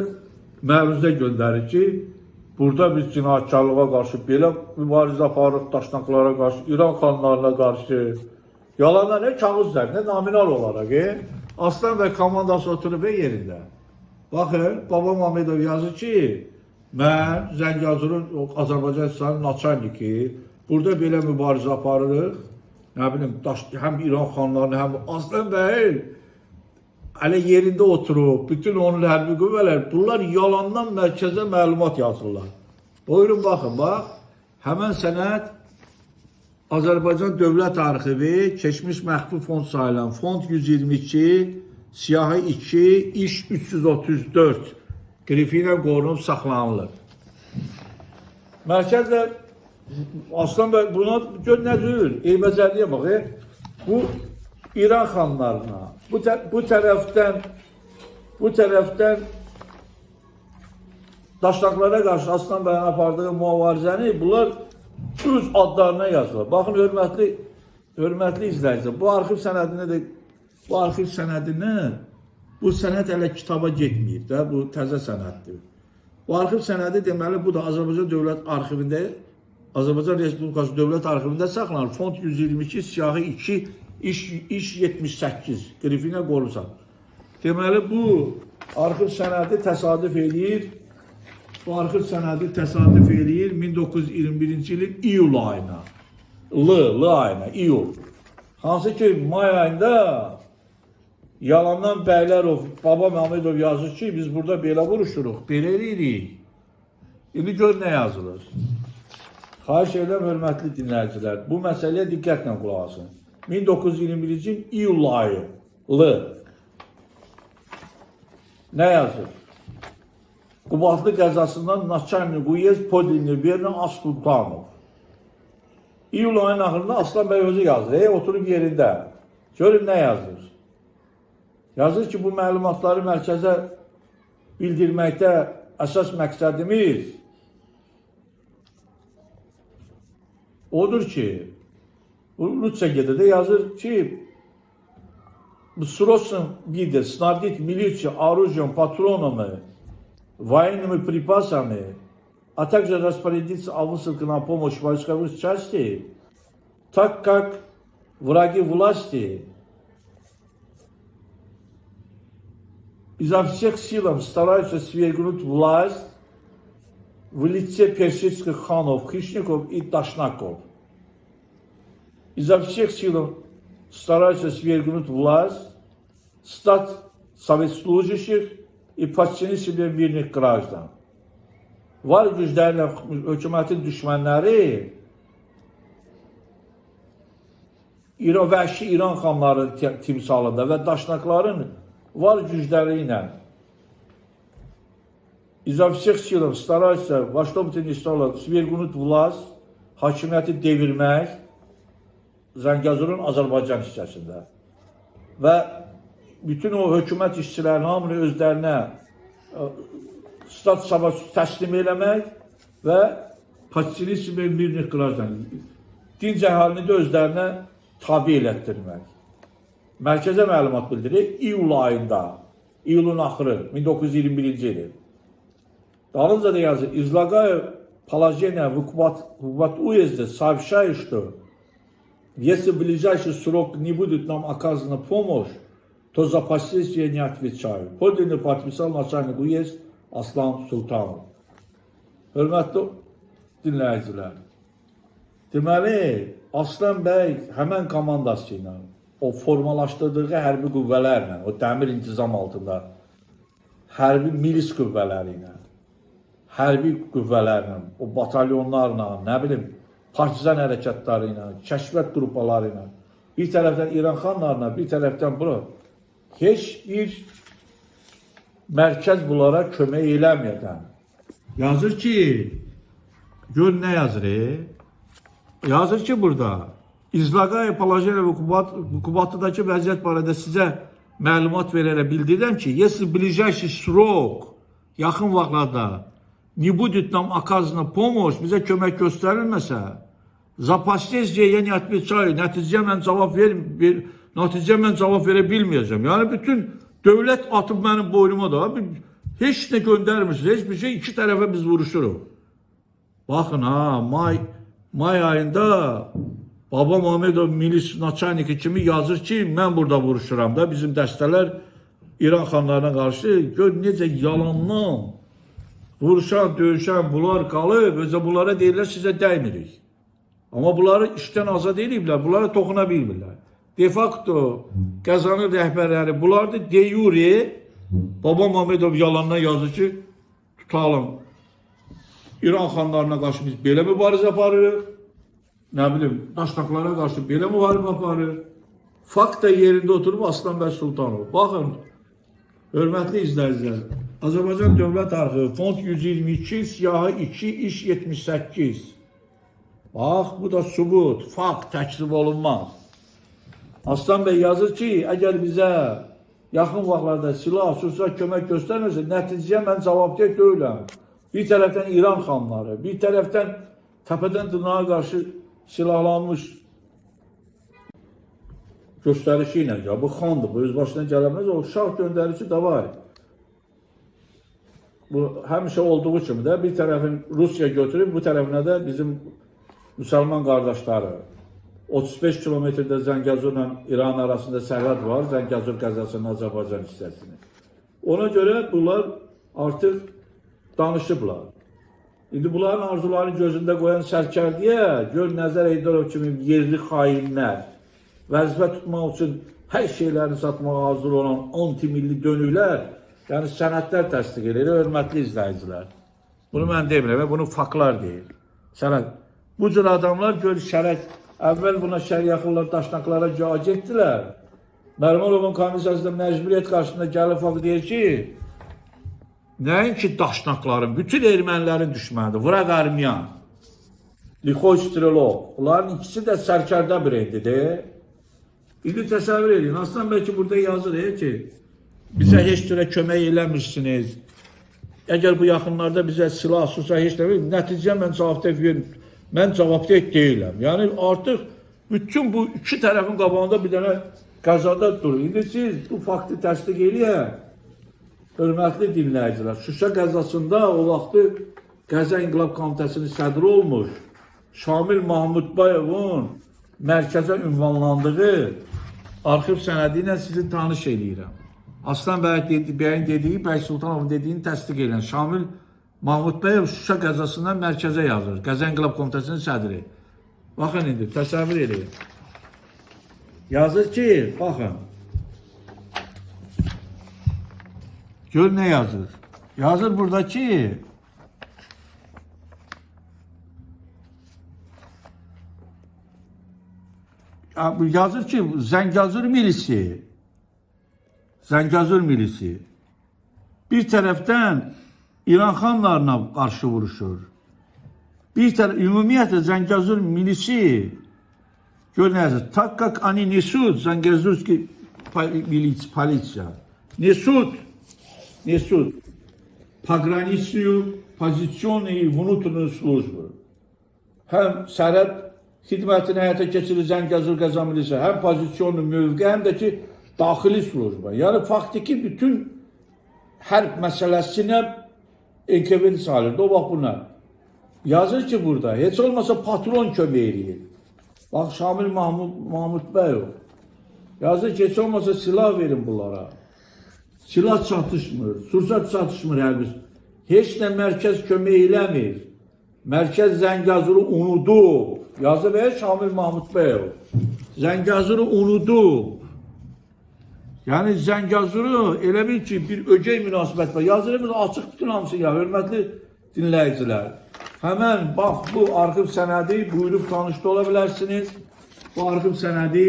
məruzə göndərir ki, burada biz cinayətkarlığa qarşı belə mübarizə aparırıq, daşnaqlara qarşı, İran xanlarına qarşı. Yalanlar nə kağız üzərində, nominal olaraq. Aslan bəy komandası oturub yerində. Baxın, babam Ahmedov yazır ki, mən Zəngəzurun Azərbaycan İslamı naçalniki, burada belə mübarizə aparırıq. Nə bilim, həm İran xanlarını, həm Aslan bəy hələ yerində oturub, bütün onun hərbi qüvvələr, bunlar yalandan mərkəzə məlumat yazırlar. Buyurun, baxın, bax, həmən sənəd Azərbaycan Dövlət Arxivi, keçmiş məxfi fond sayılan fond 122, siyahı 2, iş 334 qrifi ilə qorunub saxlanılır. Mərkəzlə Aslan bəy buna gör nə deyir, eybəcərliyə bax, bu İran xanlarına, bu tərəfdən daşnaqlara qarşı Aslan bəyin apardığı mübarizəni bunlar öz adlarına yazılır. Baxın, hörmətli izləyicilər, bu arxiv sənədini, bu sənəd hələ kitaba getməyib də, bu təzə sənəddir. Bu arxiv sənədi deməli, bu da Azərbaycan Dövlət Arxivində, Azərbaycan Respublikası Dövlət Arxivində saxlanır. Fond 122, siyahı 2, iş 78 qrifinə qorulsan. Deməli, bu arxiv sənədi təsadüf edir. Bu arxiv sənədi təsadüf edir 1921-ci ilin iyul ayına. ayına, iyul. Hansı ki, may ayında yalandan Bəylərov, babam Ahmedov yazır ki, biz burada belə vuruşuruq, belə edirik. İndi gör nə yazılır. Xahiş edirəm, hörmətli dinləyicilər, bu məsələyə diqqətlə qulaq asın. 1921-ci il iyul ayı, nə yazır? Qubadlı qəzasından Naçalnik Uyezd Podilini verən Assultanov. İyul ayının axırında Aslan bəy özü yazır, oturub yerində. Görün nə yazır? Yazır ki, bu məlumatları mərkəzə bildirməkdə əsas məqsədimiz odur ki, Rusça gedir de yazır ki, срочно виды снабдить милицию оружием, патронами, военными припасами, а также распорядиться о высылке на помощь войсковых частей, так как враги власти изо всех сил стараются свергнуть власть в лице персидских ханов, хищников и дашнаков. Изо всех сил стараются свергнуть власть, стать советслужащих и подчинить себе мирных граждан. Var güclərlə hökumətin düşmənləri vəhşi İran xanları timsalında və daşnaqların var gücləri ilə изо всех сил стараются во что бы то ни стало свергнуть власть, hakimiyyəti devirmək Zəngəzurun Azərbaycan hissəsində və bütün o hökumət işçilərinin hamını özlərinə stat sabah təslim eləmək və paçinisi və mirnik qırajdan dinc əhalini də özlərinə tabi elətdirmək. Mərkəzə məlumat bildirir, iyul ayında, iyulun axırı, 1921-ci ili. Dalınca da yazır, излагаю положение в уезде, сообщаю, что если в ближайший срок не будет нам оказана помощь, то за последствия не отвечаю. Подлинно подписал начальник уезд Aslan Sultanov. Hörmətli dinləyicilər, deməli, Aslan bəy həmən komandası ilə, o formalaşdırdığı hərbi qüvvələrlə, o dəmir intizam altında, hərbi milis qüvvələri ilə, hərbi qüvvələrlə, o batalyonlarla, nə bilim, partizan hərəkətləri ilə, kəşfiyyat qrupaları ilə, bir tərəfdən İran xanlarına, bir tərəfdən bura, heç bir mərkəz bunlara kömək eləməyədən. Yazır ki, gör nə yazır, yazır ki, burada, İzlaqay Palajera və Kubatıdakı vəziyyət barədə sizə məlumat verərək bildirəm ki, если в ближайший срок, yaxın vaxtlarda, не будет нам оказана помощь, bizə kömək göstərilməsə, за последствия я не отвечаю, nəticə mən cavab verə bilməyəcəm. Yəni, bütün dövlət atıb mənim boynuma da, Heç nə göndərmirsiniz, heç bir şey, iki tərəfə biz vuruşuruq. Baxın ha, may ayında Baba Mamedov milis naçalniki kimi yazır ki, mən burada vuruşuram da, bizim dəstələr İran xanlarına qarşı. Gör necə yalandan vuruşan, döyüşən bunlar qalıb, özə bunlara deyirlər, sizə dəymirik. Amma bunları işdən azad ediblər, bunlara toxuna bilmirlər. De facto Qəzanın rəhbərləri bunlardır, de yure Baba Mamedov yalandan yazır ki, tutalım. İran xanlarına qarşı biz belə mübarizə aparırıq. Nə bilim, daşnaqlara qarşı belə müharibə aparır. Fakt da yerində oturub Aslan bəy Sultanov. Baxın, hörmətli izləyicilər, Azərbaycan Dövlət Arxivi, fond 122, siyahı 2, iş 78. Bax, bu da sübut, fakt təklif olunmaz. Aslan bəy yazır ki, əgər bizə yaxın vaxtlarda silah, sursat kömək göstərmirsə, nəticəyə mən cavabdeh deyiləm. Bir tərəfdən İran xanları, bir tərəfdən təpədən dırnağa qarşı silahlanmış göstərişi ilə, ya bu xandır, bu öz başına gələməz, o şah göndərici də var. Bu həmişə olduğu kimi də bir tərəfin Rusiya götürüb, bu tərəfinə də bizim müsəlman qardaşları. 35 kilometrdə Zəngəzurla İran arasında sərhəd var, Zəngəzur qəzasının Azərbaycan hissəsini. Ona görə bunlar artıq danışıblar. İndi bunların arzularını gözündə qoyan sərkərdiyə, gör Nəzər Eydarov kimi yerli xainlər, vəzifə tutmaq üçün hər şeylərini satmağa hazır olan anti-milli dönüklər, yəni sənədlər təsdiq edir, hörmətli izləyicilər. Bunu mən demirəm, bunu faktlar deyir. Sənəd. Bu cür adamlar gör şərək, əvvəl buna şəriyaxıllar, daşnaqlara cəhaz etdilər. Mərmarovun komissiyasında məcburiyyət qarşısında gəlib fakt deyir ki, nəinki daşnaqların, bütün ermənilərin düşmənidir, Vraq Armyan, Lixoy Strelov, onların ikisi də sərkərdə birindidir. İndi təsəvvür edin, Aslan bəy ki, burada yazır ki, bizə heç cürə kömək eləmirsiniz. Əgər bu yaxınlarda bizə silah, susa heç nə verir, nəticə mən cavabdeh deyiləm. Yəni artıq bütün bu iki tərəfin qabağında bir dənə qəzada durur. İndi siz bu faktı təsdiq eləyək. Hörmətli dinləyicilər, Şuşa qəzasında o vaxtı Qəza İnqilab Komitəsinin sədri olmuş Şamil Mahmudbayevun mərkəzə ünvanlandığı arxiv sənədi ilə sizi tanış eləyirəm. Aslan bəyin dediyi, Bəy Sultanovun dediyini təsdiq edən Şamil Mahmudbayev Şuşa qəzasından mərkəzə yazır. Qəza İnqilab Komitəsinin sədri. Baxın indi, təsəvvür edin. Yazır ki, baxın. Gör nə yazır? Yazır burada ki, yazır ki, Zəngəzur milisi bir tərəfdən İran xanlarına qarşı vuruşur. Bir tərəf, ümumiyyətlə Zəngəzur milisi, gör nə yazır? Takkak ani nesud Zəngəzurski polisiya. Несут пограничную позиционную и внутреннюю службу. Həm sərhəd xidmətini həyata keçirir Zəngəzur qəza milisi, həm pozisyonlu mövqe, həm də ki, daxili slujba. Yəni, faktiki bütün hərb məsələsinə NKV'ni salırdı. O vaxt bunlar. Yazır ki, burada, heç olmasa patron kömək eləyir. Bax, Şamil Mahmudbayov. Yazır ki, heç olmasa silah verin bunlara. Silah çatışmır, sursat çatışmır hər bir. Heç nə mərkəz kömək eləmir. Mərkəz Zəngəzuru unudub. Yazı və Şamil Mahmudbayev. Zəngəzuru unudub. Yəni Zəngəzuru elə bil ki, bir ögey münasibət var. Yazırımız açıq bütün hamısı ya, hörmətli dinləyicilər. Həmən, bax, bu arxiv sənədi buyurub tanışda ola bilərsiniz. Bu arxiv sənədi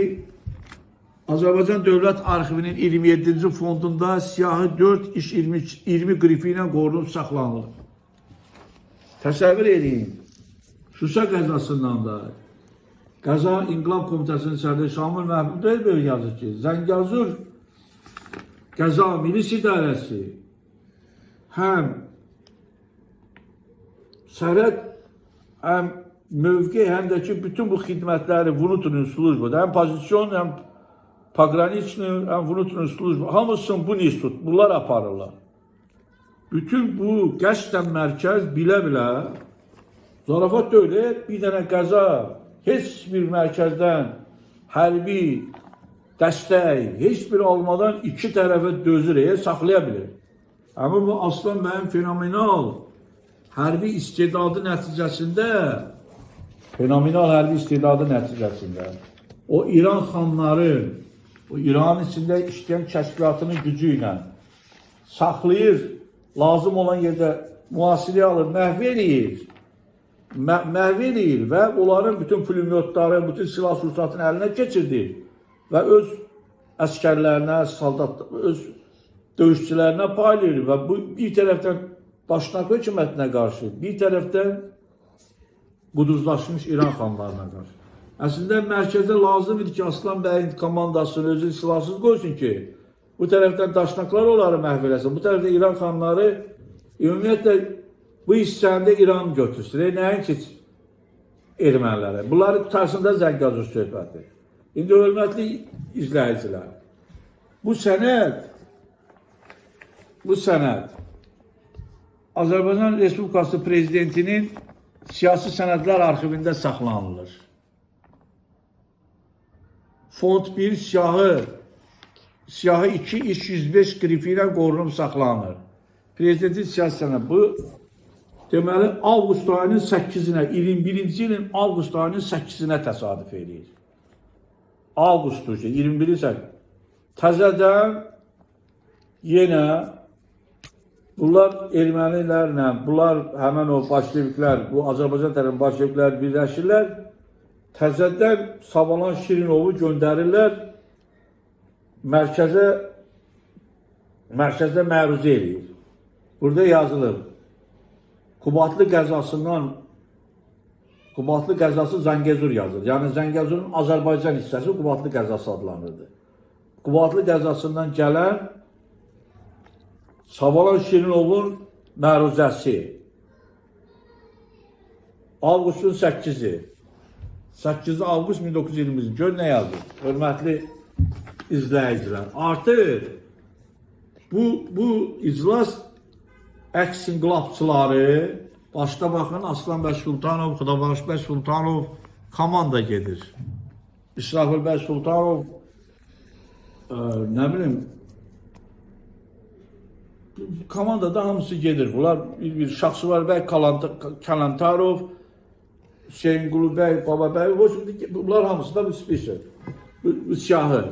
Azərbaycan Dövlət Arxivinin 27-ci fondunda siyahı 4 iş 20 qrifi ilə qorunub saxlanılır. Təsəvvür edin, Şuşa qəzasından da Qəza İnqilab Komitəsinin sədri Şamil Mahmudbayev yazır ki, Zəngəzur Qəza Milis İdarəsi həm sərhəd, həm mövqe, həm də ki, bütün bu xidmətləri внутренней службы, həm pozisyon, həm pograniçni, həm внутренней службы, hamısını bu institut, bunlar aparırlar. bütün bu qəsdən mərkəz bilə-bilə zarafat deyil, bir dənə qəza heç bir mərkəzdən hərbi dəstək, heç bir almadan iki tərəfə dözür, saxlaya bilir. Amma bu Aslan bəyin fenomenal hərbi istedadı nəticəsində o İran xanların, o İranın içində işləyən kəşfiyyatının gücü ilə saxlayır, lazım olan yerdə mühasirəyə alır, məhv eləyir və onların bütün pulemyotları, bütün silah sursatını əlinə keçirdi və öz əskərlərinə, öz döyüşçülərinə paylayır və bu bir tərəfdən Daşnak hökumətinə qarşı, bir tərəfdən quduzlaşmış İran xanlarına qarşı. Əslində mərkəzdə lazım idi ki, Aslan bəyin komandasını özü silahsız qoysun ki, bu tərəfdən Daşnaklar onları məhv eləsin, bu tərəfdə İran xanları ümumiyyətlə bu hissəndə İran götürsün. Nəyin ki, ermənilərə. Bunları qutarsın da Zəngəzur söhbəti. İndi hörmətli izləyicilər, bu sənəd Azərbaycan Respublikası Prezidentinin siyasi sənədlər arxivində saxlanılır. Fond 1 siyahı 2 iş 105 qrifi ilə qorunub saxlanılır. Prezidentin siyasi sənədi bu deməli avqust ayının 8-nə, 21-ci ilin avqust ayının 8-nə təsadüf edir. Avqust 21-ci təzədən yenə bunlar ermənilərlə, bunlar həmən o bolşeviklər, bu Azərbaycan tərəfinin bolşeviklər birləşirlər, təzədən Savalan Şirinovu göndərirlər, mərkəzdə məruzə eləyir. Burada yazılır, Qubatlı qəzası Zəngəzur yazılır. Yəni Zəngəzurun Azərbaycan hissəsi Qubatlı qəzası adlanırdı. Qubatlı qəzasından gələn Savalan Şirinovun məruzəsi. Avqustun 8-i. 8 avqust 1920-ci. Gör nə yazır? Hörmətli izləyicilər. Artıq bu iclas əks-inqilabçıları başda baxın Aslan bəy Sultanov, Xudabaş bəy Sultanov komanda gedir. İsrafil bəy Sultanov nə bilim komandada hamısı gedir. Bunlar bir Şahsuvar bəy Kalantarov, Hüseyin Qulu bəy, Baba bəy, bunlar hamısı da bu spesiyal. Bu siyahı.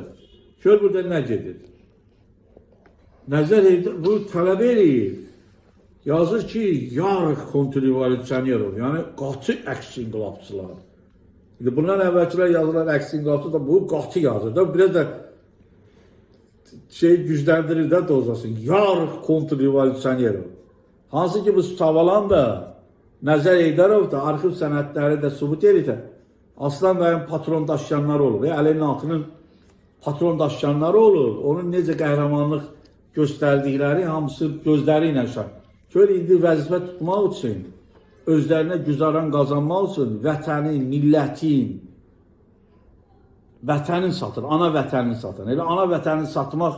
Gör burada nə gedir? Nəzər edir, bu tələb edir. Yazır ki, yarıq kontrrevolyusionerov, yəni qatı əks-inqilabçılar. Bundan əvvəlkilər yazılan əks-inqilabçı da bu qatı yazır da, biraz da gücləndirir də dozasın. Yarıq kontrrevolyusionerov. Hansı ki bu Savalan da, Nəzər Eydərov da, arxiv sənədləri də sübut edir. Aslan bəyin patron daşıyanları olur. Əlinin altının patron daşıyanları olur. Onun necə qəhrəmanlıq göstərdikləri hamısı gözləri ilə şah. Gör, indi vəzifə tutmaq üçün, özlərinə güzaran qazanmaq üçün vətənin, millətin, vətənin satır, ana vətənin satır. Elə ana vətənin satmaq,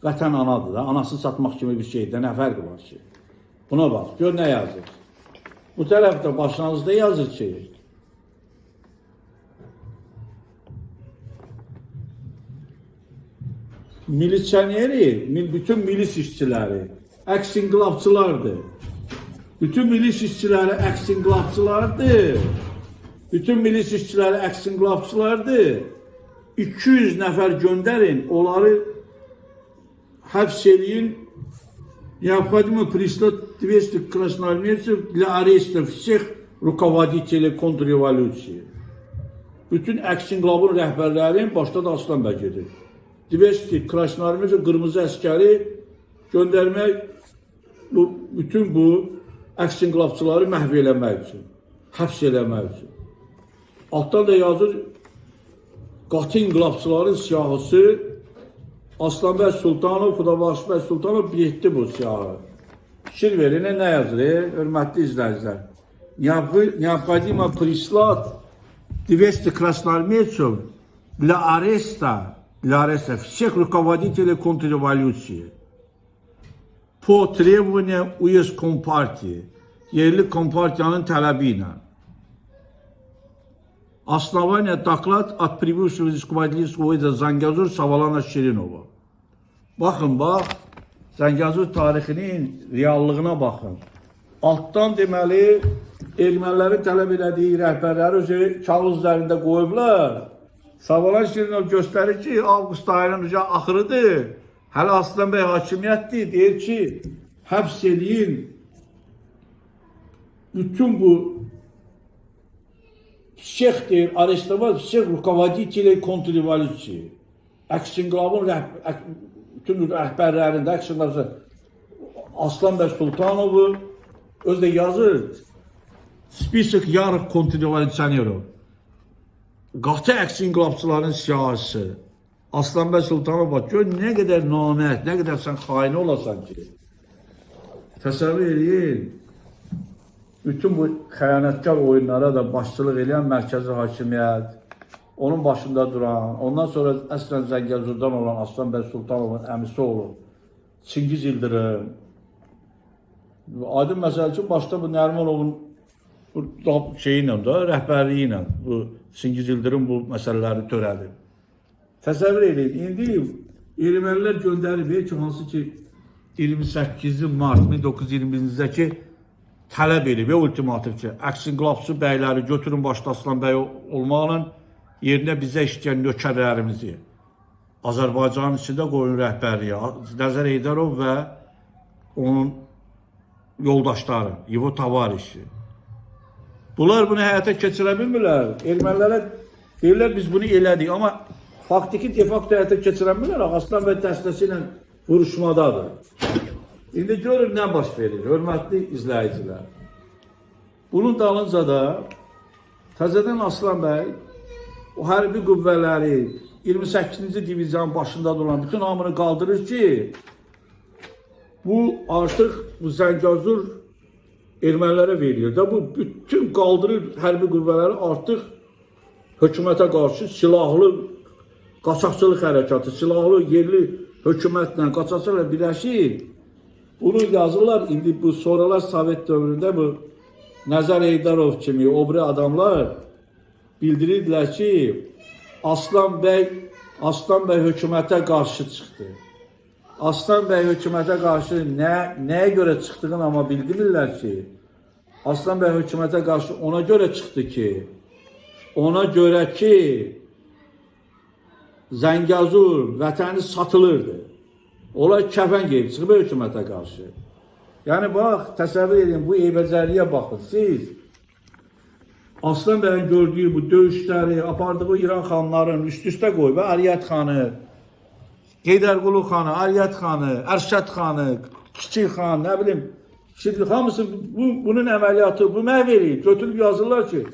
vətən anadır da, anasını satmaq kimi bir şeydir, nə fərqi var ki? Buna bax, gör nə yazır. Bu tərəfdə başlanğıcda yazır ki, milisioneri, bütün milis işçiləri əks-inqilabçılardır. Bütün milis işçiləri əks-inqilabçılardır. Bütün milis işçiləri əks-inqilabçılardır. 200 nəfər göndərin, onları həbs eləyin. Необходимо прислать 200 красноармейцев для ареста всех руководителей контрреволюции. Bütün əks-inqilabın rəhbərlərin başda da Aslan bəy gedir. 200 krasnoarmeyce qırmızı əskəri göndərmək bütün bu əks-inqilabçıları məhv eləmək üçün, həbs eləmək üçün. Altdan da yazır, qatı inqilabçıların siyahısı Aslan bəy Sultanov, Xudabaş bəy Sultanov biletdi bu siyahı. Fikir verin, nə yazır, hörmətli izləyicilər? Необходимо прислать 200 красноармейцев для ареста всех руководителей контрреволюции. по требованию УЕС Компартии, yerli Kompartiyanın tələbi ilə основание доклад от прибывшего из руководительства УЕСа Zangezur Savalana Şirinova. Baxın, bax, Zəngəzur tarixinin reallığına baxın. Altdan deməli, ermənilərin tələb elədiyi rəhbərləri özü kağız üzərində qoyublar. Savalan Şirinov göstərir ki, avqust ayının axırıdır. Hələ Aslan bəy hakimiyyətdir. Deyir ki, həbs eləyin bütün bu всех deyir, arestovat всех rukovodителей kontrrevolyusiya. Aksinqlavın bütün rəhbərlərində Aksinqlavın Aslan bəy Sultanovu özü yazır. Spisek yarıq kontrrevolyusionerov. Qatı Aksinqlavçıların siyasisi. Aslan bəy Sultanov bak, gör nə qədər namərd, nə qədər sən xain olasan ki. Təsəvvür edin. Bütün bu xəyanətkar oyunlara da başçılıq edən mərkəzi hakimiyyət, onun başında duran, ondan sonra əslən Zəngəzurdan olan Aslan bəy Sultanovun əmisi olur, Çingiz Yıldırım. Aydın məsələ ki, başda bu Nərimanovun şeyi ilə də, rəhbərliyi ilə bu Çingiz Yıldırım bu məsələləri törədir. Təsəvvür edin, indi ermənilər göndərib ki, hansı ki 28 mart 1921-ci tələb edib, ultimativ ki, Aksinqlavçı bəyləri götürün başda Aslan bəy olmaqla yerinə bizə işləyən nökərlərimizi Azərbaycanın içində qoyun rəhbərliyə, Nəzər Heydərov və onun yoldaşları, İvo Tavarişi. Bunlar bunu həyata keçirə bilmirlər. Ermənilərə deyirlər, biz bunu elədik, amma faktiki, defakto həyata keçirə bilmirlər. Aslan bəy dəstəsi ilə vuruşmadadır. İndi görün nə baş verir, hörmətli izləyicilər. Bunun dalınca da təzədən Aslan bəy o hərbi qüvvələri 28-ci divizyanın başında olan bütün hamını qaldırır ki, bu artıq bu Zəngəzur ermənilərə verilir. Bu bütün qaldırır hərbi qüvvələri artıq hökumətə qarşı silahlı qaçaqçılıq hərəkatı, silahlı yerli hökumətlə, qaçaqçılarla birləşir. Bunu yazırlar, indi bu sonralar Sovet dövründə bu Nəzər Heydərov kimi o biri adamlar bildirirdilər ki, Aslan bəy hökumətə qarşı çıxdı. Aslan bəy hökumətə qarşı nəyə görə çıxdığını amma bildirmirlər ki, Aslan bəy hökumətə qarşı ona görə çıxdı ki, ona görə ki, Zəngəzur vətəni satılırdı. Onlar kəfən geyib çıxıb hökumətə qarşı. Yəni bax, təsəvvür edin, bu eybəcərliyə baxın. Siz Aslan bəyin gördüyü bu döyüşləri, apardığı İran xanların üst-üstə qoyub, Əriyyət xanı, Heydərqulu xanı, Əriyyət xanı, Ərşad xanı, Kiçik xan, nə bilim, şimdi hamısı bunun əməliyyatı, bu məhv edir. Götürüb yazırlar ki,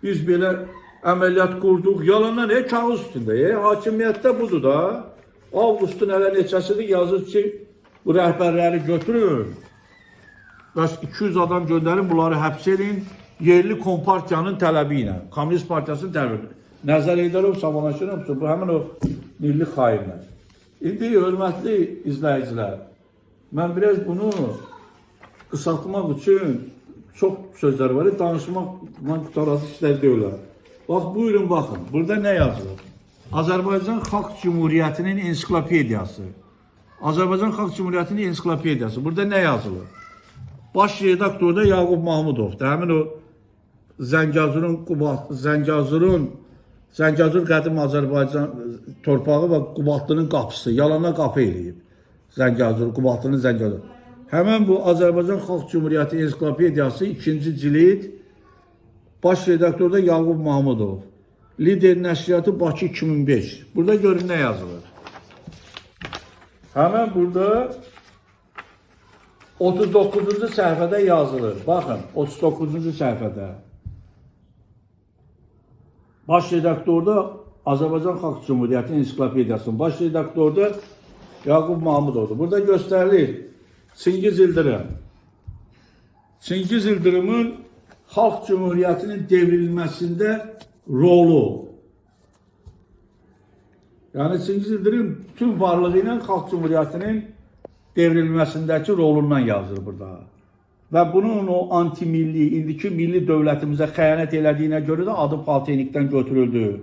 biz belə əməliyyat qurduq, yalanlar kağız üstündə, hakimiyyətdə budur da. Avqustun hələ neçəsidir yazır ki, bu rəhbərləri götürün. Bəs 200 adam göndərin, bunları həbs edin, yerli Kompartiyanın tələbi ilə, Komünist Partiyasının tələbi ilə. Nəzər Heydərov, Savalaşırım, bu həmin o milli xainlər. İndi hörmətli izləyicilər, mən biraz bunu qısaltmaq üçün çox sözlər var, danışmaqla qutarası işlər deyirlər. Bax, buyurun, baxın, burada nə yazılır? Azərbaycan Xalq Cumhuriyyətinin ensiklopediyası. Azərbaycan Xalq Cumhuriyyətinin ensiklopediyası. Burada nə yazılır? Baş redaktorda Yaqub Mahmudovdur. Həmin o Zəngəzur qədim Azərbaycan torpağı və Qubatlının qapısı. Yalana qapı eləyib. Zəngəzur, Qubatlının Zəngəzur. Həmən bu Azərbaycan Xalq Cumhuriyyəti ensiklopediyası 2-ci cild. Baş redaktorda Yaqub Mahmudov. Lider nəşriyyatı Bakı 2005. Burada görün nə yazılır. Həmən burada 39-cu səhifədə yazılır. Baxın, 39-cu səhifədə. Baş redaktorda Azərbaycan Xalq Cumhuriyyəti ensiklopediyasının baş redaktorda Yaqub Mahmudovdur. Burada göstərilir Çingiz Yıldırım. Çingiz Yıldırımın Xalq Cumhuriyyətinin devrilməsində rolu. Yəni Çingiz Yıldırım tüm varlığı ilə Xalq Cumhuriyyətinin devrilməsindəki rolundan yazır burada. Və bunun o anti-milli, indiki milli dövlətimizə xəyanət elədiyinə görə də adı Polteynikdən götürüldü.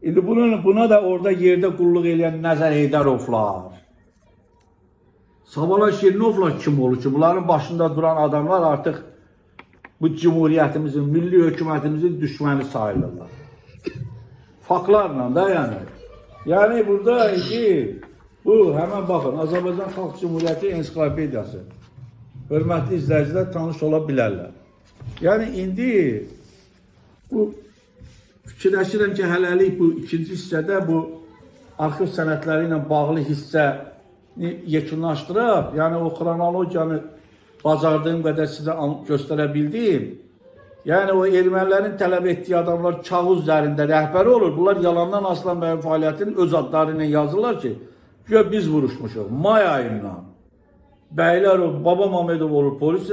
İndi buna da orada yerdə qulluq edən Nəzər Heydərovlar, Sabala Şirinovlar kim olur ki? Bunların başında duran adamlar artıq bu cumhuriyyətimizin, milli hökumətimizin düşməni sayılırlar. Faktlarla da yani. Yani burada ki bu hemen bakın Azərbaycan Xalq Cumhuriyyəti Ensiklopediyası. Hörmətli izləyicilər tanış ola bilərlər. Yani indi bu fikirləşirəm ki, hələlik bu ikinci hissədə bu arxiv sənədləri ilə bağlı hissə yekunlaşdırıb, yani o kronologiyanı bacardığım qədər sizə göstərə bildim. Yani o ermənilərin tələb etdiyi adamlar kağız üzərində rəhbəri olur. Bunlar yalandan Aslan bəyin fəaliyyətinin öz adları ilə yazırlar ki, biz vuruşmuşuq. May ayından. Bəylərov, Baba Mamedov olur polis,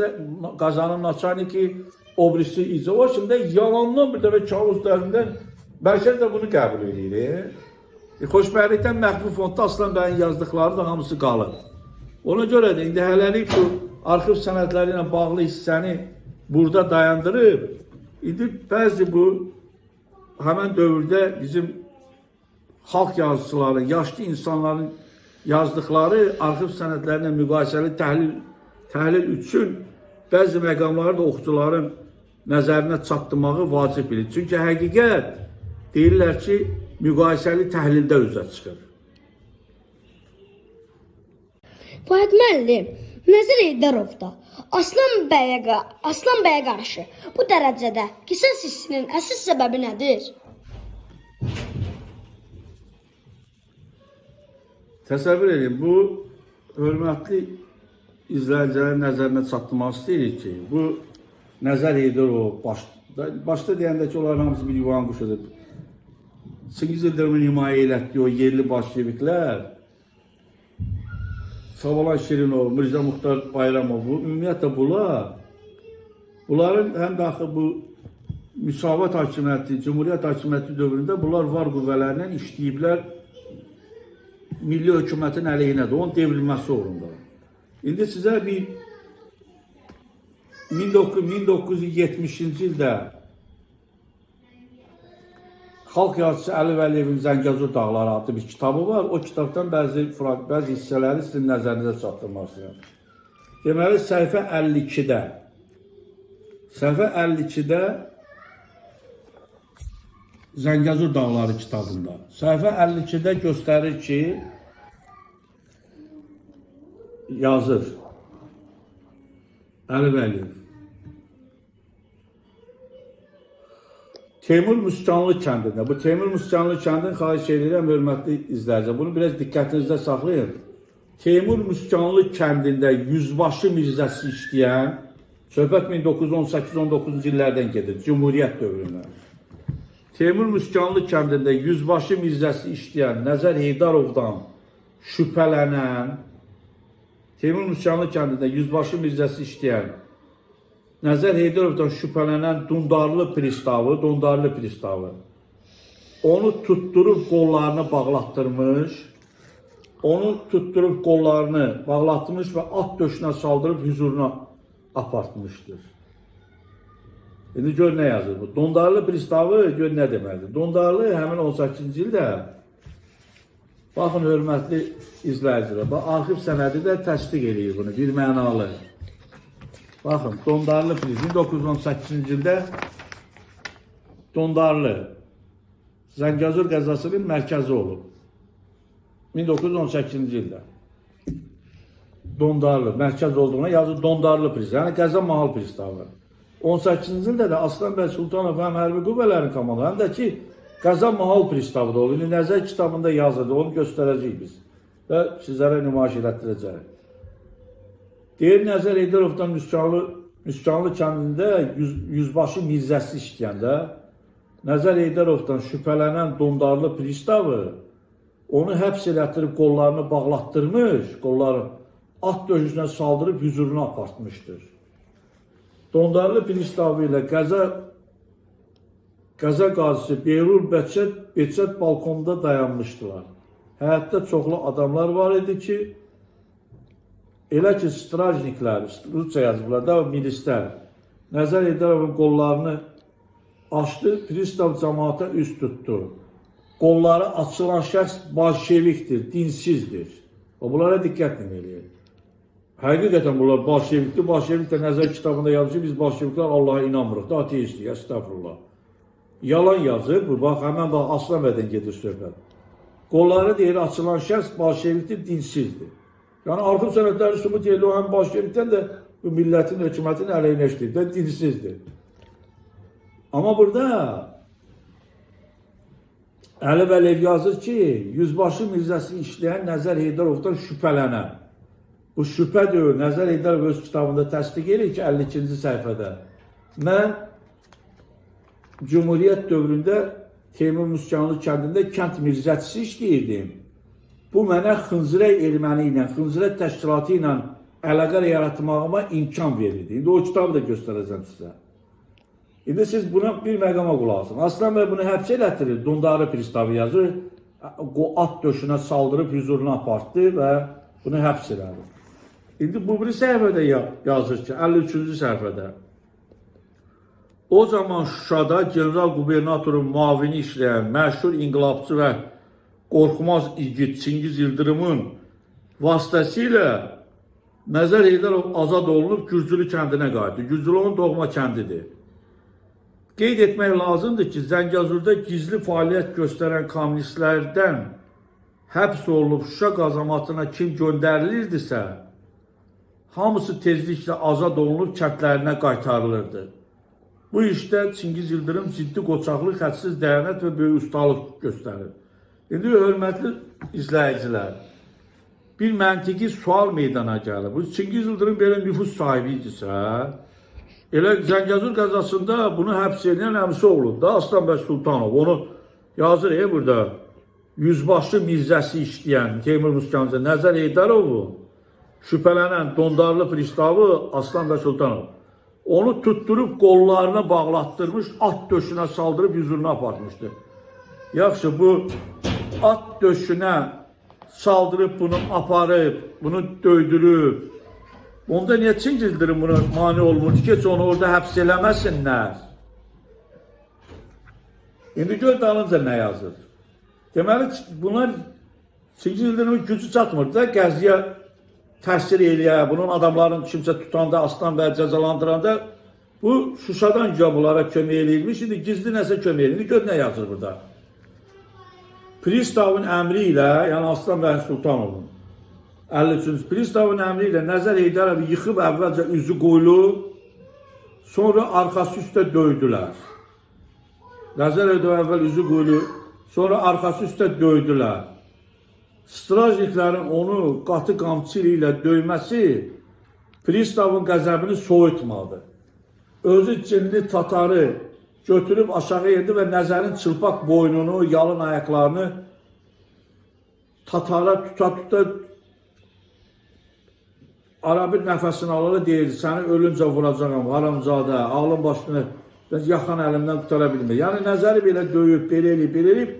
Qazanın Naçaniki, obrisi icra. Şimdi yalandan bir dəfə kağız üzərindən Bəlkə də bunu qəbul edir. Xoşbəxtlikdən məxfi fondda Aslan bəyin yazdıqları da hamısı qalır. Ona görə də indi hələlik bu arxiv sənədləri ilə bağlı hissəni burada dayandırıb, indi bəzi bu həmən dövrdə bizim xalq yazıçıları, yaşlı insanların yazdıqları arxiv sənədlərinə müqayisəli təhlil üçün bəzi məqamları da oxucuların nəzərinə çatdırmağı vacib bilir. Çünki həqiqət deyirlər ki, müqayisəli təhlildə üzə çıxır. Fuad müəllim, Nəzər Heydərov da Aslan bəyə qarşı bu dərəcədə qisas hissinin əsas səbəbi nədir? Təsəvvür edin, bu hörmətli izləyicilərin nəzərinə çatdırmaq istəyirik ki, bu Nəzər Heydərov başda deyəndə ki, onların hamısı bir yuvan quşudur. Çingiz İldırımın himayə elətdiyi o yerli bolşeviklər, Sabala Şirinov, Mirza Muxtar Bayramov, ümumiyyətlə bunların həm də axı bu müsavat hakimiyyəti, Cumhuriyyət hakimiyyəti dövründə bunlar var qüvvələrlə işləyiblər milli hökumətin əleyhinədir, onun devrilməsi uğrunda. İndi sizə bir 1970-ci ildə Xalq yazıçısı Əli Vəliyevin Zəngəzur Dağları adlı bir kitabı var. O kitabdan bəzi hissələri sizin nəzərinizə çatdırmaq istəyirəm. Deməli, səhifə 52-də Zəngəzur Dağları kitabında. Səhifə 52-də göstərir ki, yazır Əli Vəliyev. Teymur Müskanlı kəndində. Bu Teymur Müskanlı kəndin xahiş edirəm, hörmətli izləyicilər. Bunu biraz diqqətinizdə saxlayın. Teymur Müskanlı kəndində yüzbaşı mirzəsi işləyən, söhbət 1918-19-cu illərdən gedir, Cumhuriyyət dövründə. Teymur Müskanlı kəndində yüzbaşı mirzəsi işləyən, Nəzər Heydarovdan şübhələnən, Teymur Müskanlı kəndində yüzbaşı mirzəsi işləyən, Nəzər Heydarovdan şübhələnən Dundarlı pristavı, onu tutturub qollarını bağlatdırmış, və at döşünə saldırıb hüzuruna apartmışdır. İndi gör nə yazır bu? Dundarlı pristavı gör nə deməkdir? Dundarlı həmin 18-ci ildə, baxın hörmətli izləyicilər, arxiv sənədi də təsdiq edir bunu, bir mənalı. Bakın, Dondarlı priz 1918-ci ildə Dondarlı Zəngəzur qəzasının mərkəzi olub. 1918-ci ildə Dondarlı mərkəz olduğuna yazır Dondarlı priz, yəni Qəza Mahal pristavı. 18-ci ildə də Aslan bəy Sultanov həm hərbi qüvvələrin komandı, həm də ki Qəza Mahal pristavı da olur. İndi nəzər kitabında yazırdı, onu göstərəcəyik biz və sizlərə nümayiş elətdirəcəyik. Deyir Nəzər Heydarovdan Müskanlı kəndində yüzbaşı mirzəsi işləyəndə Nəzər Heydarovdan şübhələnən Dondarlı pristavı onu həbs elətdirib qollarını bağlatdırmış, at döşünə saldırıb hüzuruna apartmışdır. Dondarlı pristavı ilə Qəza qazisi Beyrul Behçət balkonda dayanmışdılar. Həyətdə çoxlu adamlar var idi ki, Elə ki, strajniklər, Rusça yazıblar da, milislər, Nəzər Heydərovun qollarını açdı, pristav cəmaata üst tutdu. Qolları açılan şəxs bolşevikdir, dinsizdir. Bunlara diqqətlə eləyir. Həqiqətən bunlar bolşevikdir. Bolşevik də Nəzər kitabında yazır ki, biz bolşeviklər Allah'a inanmırıq da, ateistlik, əstəğfurullah. Yalan yazır, bu bax, həmən bax, Aslan bəydən gedir söhbət. Qolları deyir, açılan şəxs bolşevikdir, dinsizdir. Yəni, artıq sənədləri sübut edir, o həm bolşevikdən də bu millətin, hökumətin əleyhinə işləyir də, dinsizdir. Amma burada Əli Vəliyev yazır ki, yüzbaşı mirzəsi işləyən Nəzər Heydərovdan şübhələnən. Bu şübhə deyil, Nəzər Heydərov öz kitabında təsdiq edir ki, 52-ci səhifədə. Mən Cumhuriyyət dövründə Teymur Muskanlı kəndində kənd mirzəçisi işləyirdim. Bu mənə Xınzırək erməni ilə, Xınzırək təşkilatı ilə əlaqə yaratmağıma imkan verirdi. İndi o kitabı da göstərəcəm sizə. İndi siz buna bir məqama qulaq asın. Aslan bəy bunu həbs elətdirir, Dundarı pristavı yazır, at döşünə saldırıb hüzuruna apartdı və bunu həbs elədi. İndi bu bir səhifədə yazır ki, 53-cü səhifədə. O zaman Şuşada general qubernatorun muavini işləyən məşhur inqilabçı və qorxmaz igid Çingiz Yıldırımın vasitəsilə Nəzər Heydərov azad olunub Gürcülü kəndinə qayıtdı. Gürcülü onun doğma kəndidir. Qeyd etmək lazımdır ki, Zəngəzurda gizli fəaliyyət göstərən kommunistlərdən həbs olunub Şuşa qazamatına kim göndərilirdisə, hamısı tezliklə azad olunub kəndlərinə qaytarılırdı. Bu işdə Çingiz Yıldırım ciddi qoçaqlıq, hədsiz dəyanət və böyük ustalıq göstərir. İndi hörmətli izləyicilər, bir məntiqi sual meydana gəlir. Bu Çingiz Yıldırım belə nüfus sahibi idisə, elə Zəngəzur qəzasında bunu həbs edən əmsi oğlu da Aslan bəy Sultanov. Onu yazır burada, yüzbaşı mirzəsi işləyən Teymur Muskanlı, Nəzər Heydarovu, şübhələnən Dondarlı pristavı Aslan bəy Sultanov. Onu tutturub qollarına bağlatdırmış, at döşünə saldırıb hüzuruna apartmışdı. Yaxşı, bu at döşünə saldırıb bunu aparıb, bunu döydürüb. Onda niyə Çingiz Yıldırım buna mani olmurdu ki, onu orada həbs eləməsinlər? İndi gör dalınca nə yazır. Deməli, bunlar Çingiz Yıldırımın gücü çatmırdı da Gəziyə təsir eləyə, bunun adamların kimsə tutanda, Aslan bəy cəzalandıranda bu Şuşadan güya bunlara kömək eləyirmiş, indi gizli nəsə kömək eləyir. Gör nə yazır burada. Pristavın əmri ilə, yəni Aslan bəy Sultanovun 53-cü pristavın əmri ilə Nəzər Heydərovu yıxıb əvvəlcə üzü qoyulub, sonra arxası üstə döydülər. Nəzər Heydərov əvvəl üzü qoyulub, sonra arxası üstə döydülər. Strajniklərin onu qatı qamçı ilə döyməsi pristavın qəzəbini soyutmadı. Özü cinli tatarı götürüb aşağı yerdi və Nəzərin çılpaq boynunu, yalın ayaqlarını tatara tuta-tuta arabir nəfəsini alır, deyirdi, səni ölüncə vuracağım, haramzadə, ağlın başını yaxan əlimdən qutara bilmir. Yəni Nəzəri belə döyüb, belə eləyib,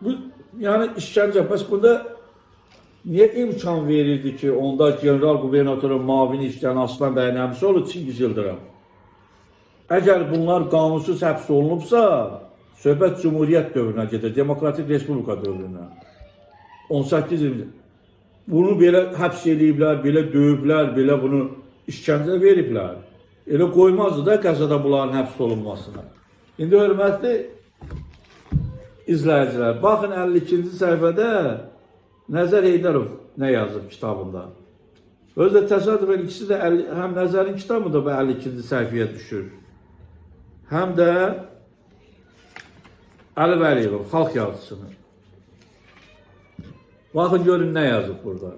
bu yəni işgəncə, bəs bunda niyə imkan verirdi ki, onda general qubernatorun mavini işləyən Aslan bəyin əmsi olur Çingiz Yıldırım? Əgər bunlar qanunsuz həbs olunubsa, söhbət Cumhuriyyət dövrünə gedir, Demokratik Respublika dövrünə. 18-ci. Bunu belə həbs ediblər, belə döyüblər, belə bunu işgəncə veriblər. Elə qoymazdı da qəzada bunların həbs olunmasına. İndi hörmətli izləyicilər, baxın 52-ci səhifədə Nəzər Heydərov nə yazıb kitabında. Özdə təsadüfən ikisi də həm Nəzərin kitabında bu 52-ci səhifəyə düşür, həm də Əli Vəliyevin, xalq yazısını. Baxın, görün nə yazıb burada.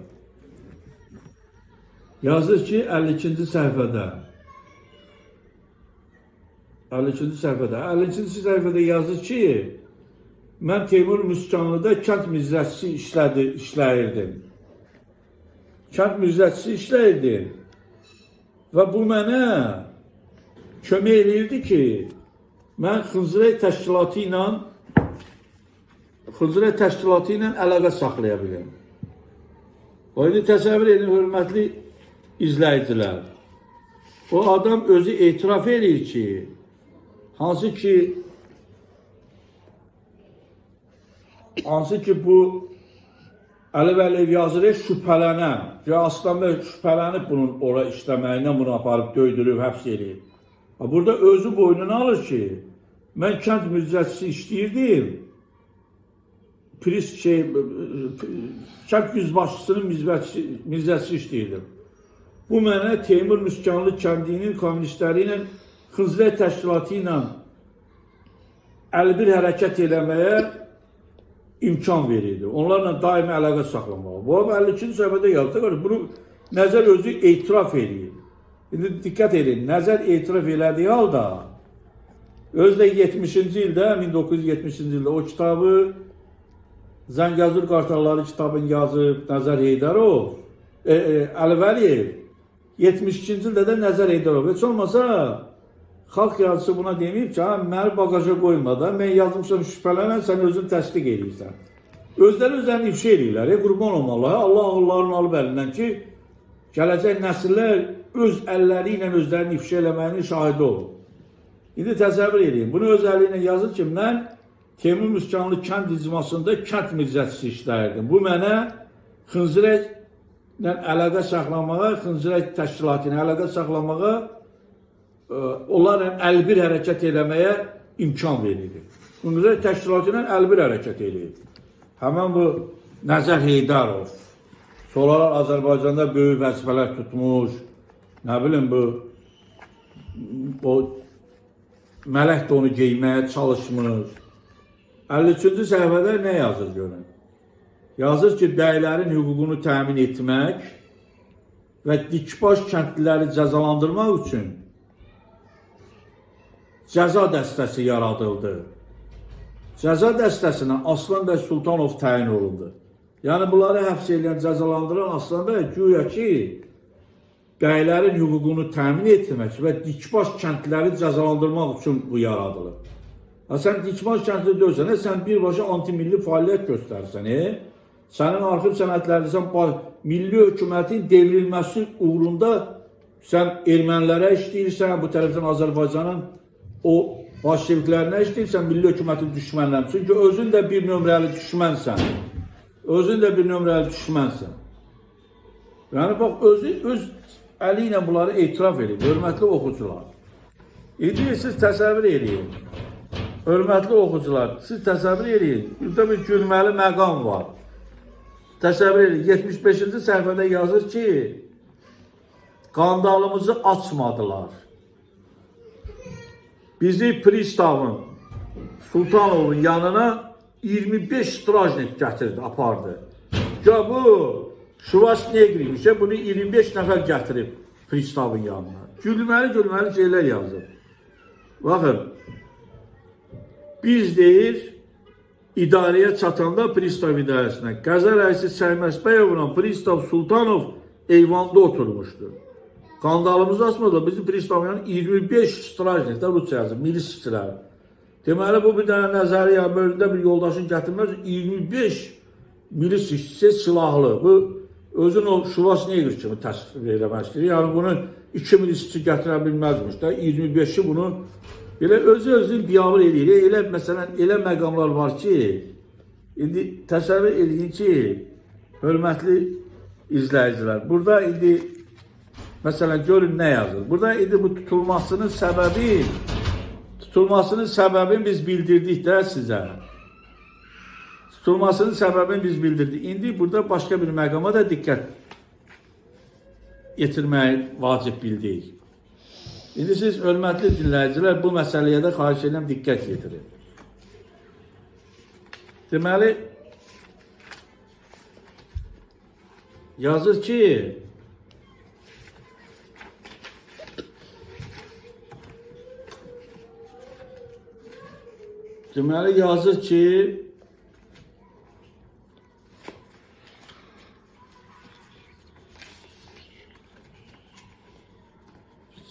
Yazır ki, 52-ci səhifədə 52-ci səhifədə yazır ki, mən Teymur Muskanlıda kənd mirzəçisi işləyirdim. Kənd mirzəçisi işləyirdim. Və bu mənə kömək eləyirdi ki, mən Xınzırək təşkilatı ilə əlaqə saxlaya bilim. O indi təsəvvür edin, hörmətli izləyicilər. O adam özü etiraf edir ki, hansı ki bu Əli Vəliyev yazır, şübhələnən. Ya Aslan bəy şübhələnib bunun ora işləməyindən, bunu aparıb döydürüb, həbs edib. Burada özü boynuna alır ki, mən kənd müzəssisi işləyirdim. Kənd yüzbaşısının müzəssisi işləyirdim. Bu mənə Teymur Müskanlı kəndinin kommunistləri ilə Xınzırə təşkilatı ilə əlbir hərəkət eləməyə imkan verirdi. Onlarla daimi əlaqə saxlamağa. Bu 52-ci səhifədə yazdı. Bunu Nəzər özü etiraf edir. İndi diqqət edin. Nəzər etiraf elədiyi halda özü də 70-ci ildə, 1970-ci ildə o kitabı Zəngəzur Qartalları kitabını yazıb Nəzər Heydərov, Əli Vəliyev. 72-ci ildə də Nəzər Heydərov. Heç olmasa xalq yazısı buna deməyib ki, məni bagaja qoymadan, mən yazmışam şübhələnən, sən özün təsdiq edirsən. Özlərini ifşa edirlər, qurban olmalı. Allah ağıllarını alıb əlindən ki, gələcək nəsillər öz əlləri ilə özlərini ifşa eləməyinin şahidi olur. İndi təsəvvür edin, bunu öz əli ilə yazır ki, mən Teymur Müskanlı kənd icmasında kənd müzəssisi işləyirdim. Bu mənə Xınzırə ilə əlaqə saxlamağa, Xınzırə təşkilatı ilə əlaqə saxlamağa, onlarla əlbir hərəkət eləməyə imkan verirdi. Xınzırə təşkilatı ilə əlbir hərəkət eləyirdi. Həmən bu Nəzər Heydərov, sonralar Azərbaycanda böyük vəzifələr tutmuş, nə bilim o mələk donu geyməyə çalışmış. 53-cü səhifədə nə yazır görün? Yazır ki, bəylərin hüququnu təmin etmək və dikbaş kəndliləri cəzalandırmaq üçün cəza dəstəsi yaradıldı. Cəza dəstəsinə Aslan bəy Sultanov təyin olundu. Yəni, bunları həbs edən, cəzalandıran Aslan bəy güya ki, bəylərin hüququnu təmin etmək və dikbaş kəndliləri cəzalandırmaq üçün bu yaradılır. Sən dikbaş kəndli deyilsən, sən birbaşa anti-milli fəaliyyət göstərsən, sənin arxiv sənədlərində sən milli hökumətin devrilməsi uğrunda sən ermənilərə işləyirsən, bu tərəfdən Azərbaycanın o bolşeviklərinə işləyirsən, milli hökumətin düşmənlərini. Çünki özün də bir nömrəli düşmənsən. Özün də bir nömrəli düşmənsən. Yəni, bax, özü öz əli ilə bunları etiraf edib, hörmətli oxucular. İndi siz təsəvvür edin. Hörmətli oxucular, siz təsəvvür edin, burada bir gülməli məqam var. Təsəvvür edin, 75-ci səhifədə yazır ki, qandalımızı açmadılar. Bizi Pristavın, Sultanovun yanına 25 strajnik gətirdi, apardı. Ya bu, Şuvas Negriymiş, bunu 25 nəfər gətirib Pristavın yanına. Gülməli şeylər yazır. Baxın, biz deyir, idarəyə çatanda Pristav idarəsinə, Qəza rəisi Səhməsbəyovla Pristav Sultanov eyvanda oturmuşdu. Qandalımızı açmadılar, bizim Pristavın 25 strajnikdə Rusya yazır, milis işçiləri. Deməli, bu bir dənə nəzəriyyə bölümdə bir yoldaşın gətirməz, 25 milis işçisi silahlı. Bu, özün o Şuvas Negri kimi təsvir eləmək istəyir. Yəni, bunu 2 milis işçi gətirə bilməzmiş də, 25'i bunu elə özü biabır edir. Elə, məsələn, elə məqamlar var ki, indi təsəvvür edin ki, hörmətli izləyicilər, burada indi, məsələn, görün nə yazır. Burada indi bu tutulmasının səbəbini biz bildirdik də sizə. Tutulmasının səbəbini biz bildirdik. İndi burada başqa bir məqama da diqqət yetirməyi vacib bildik. İndi siz, hörmətli dinləyicilər, bu məsələyə də xahiş edirəm diqqət yetirin. Deməli, yazır ki,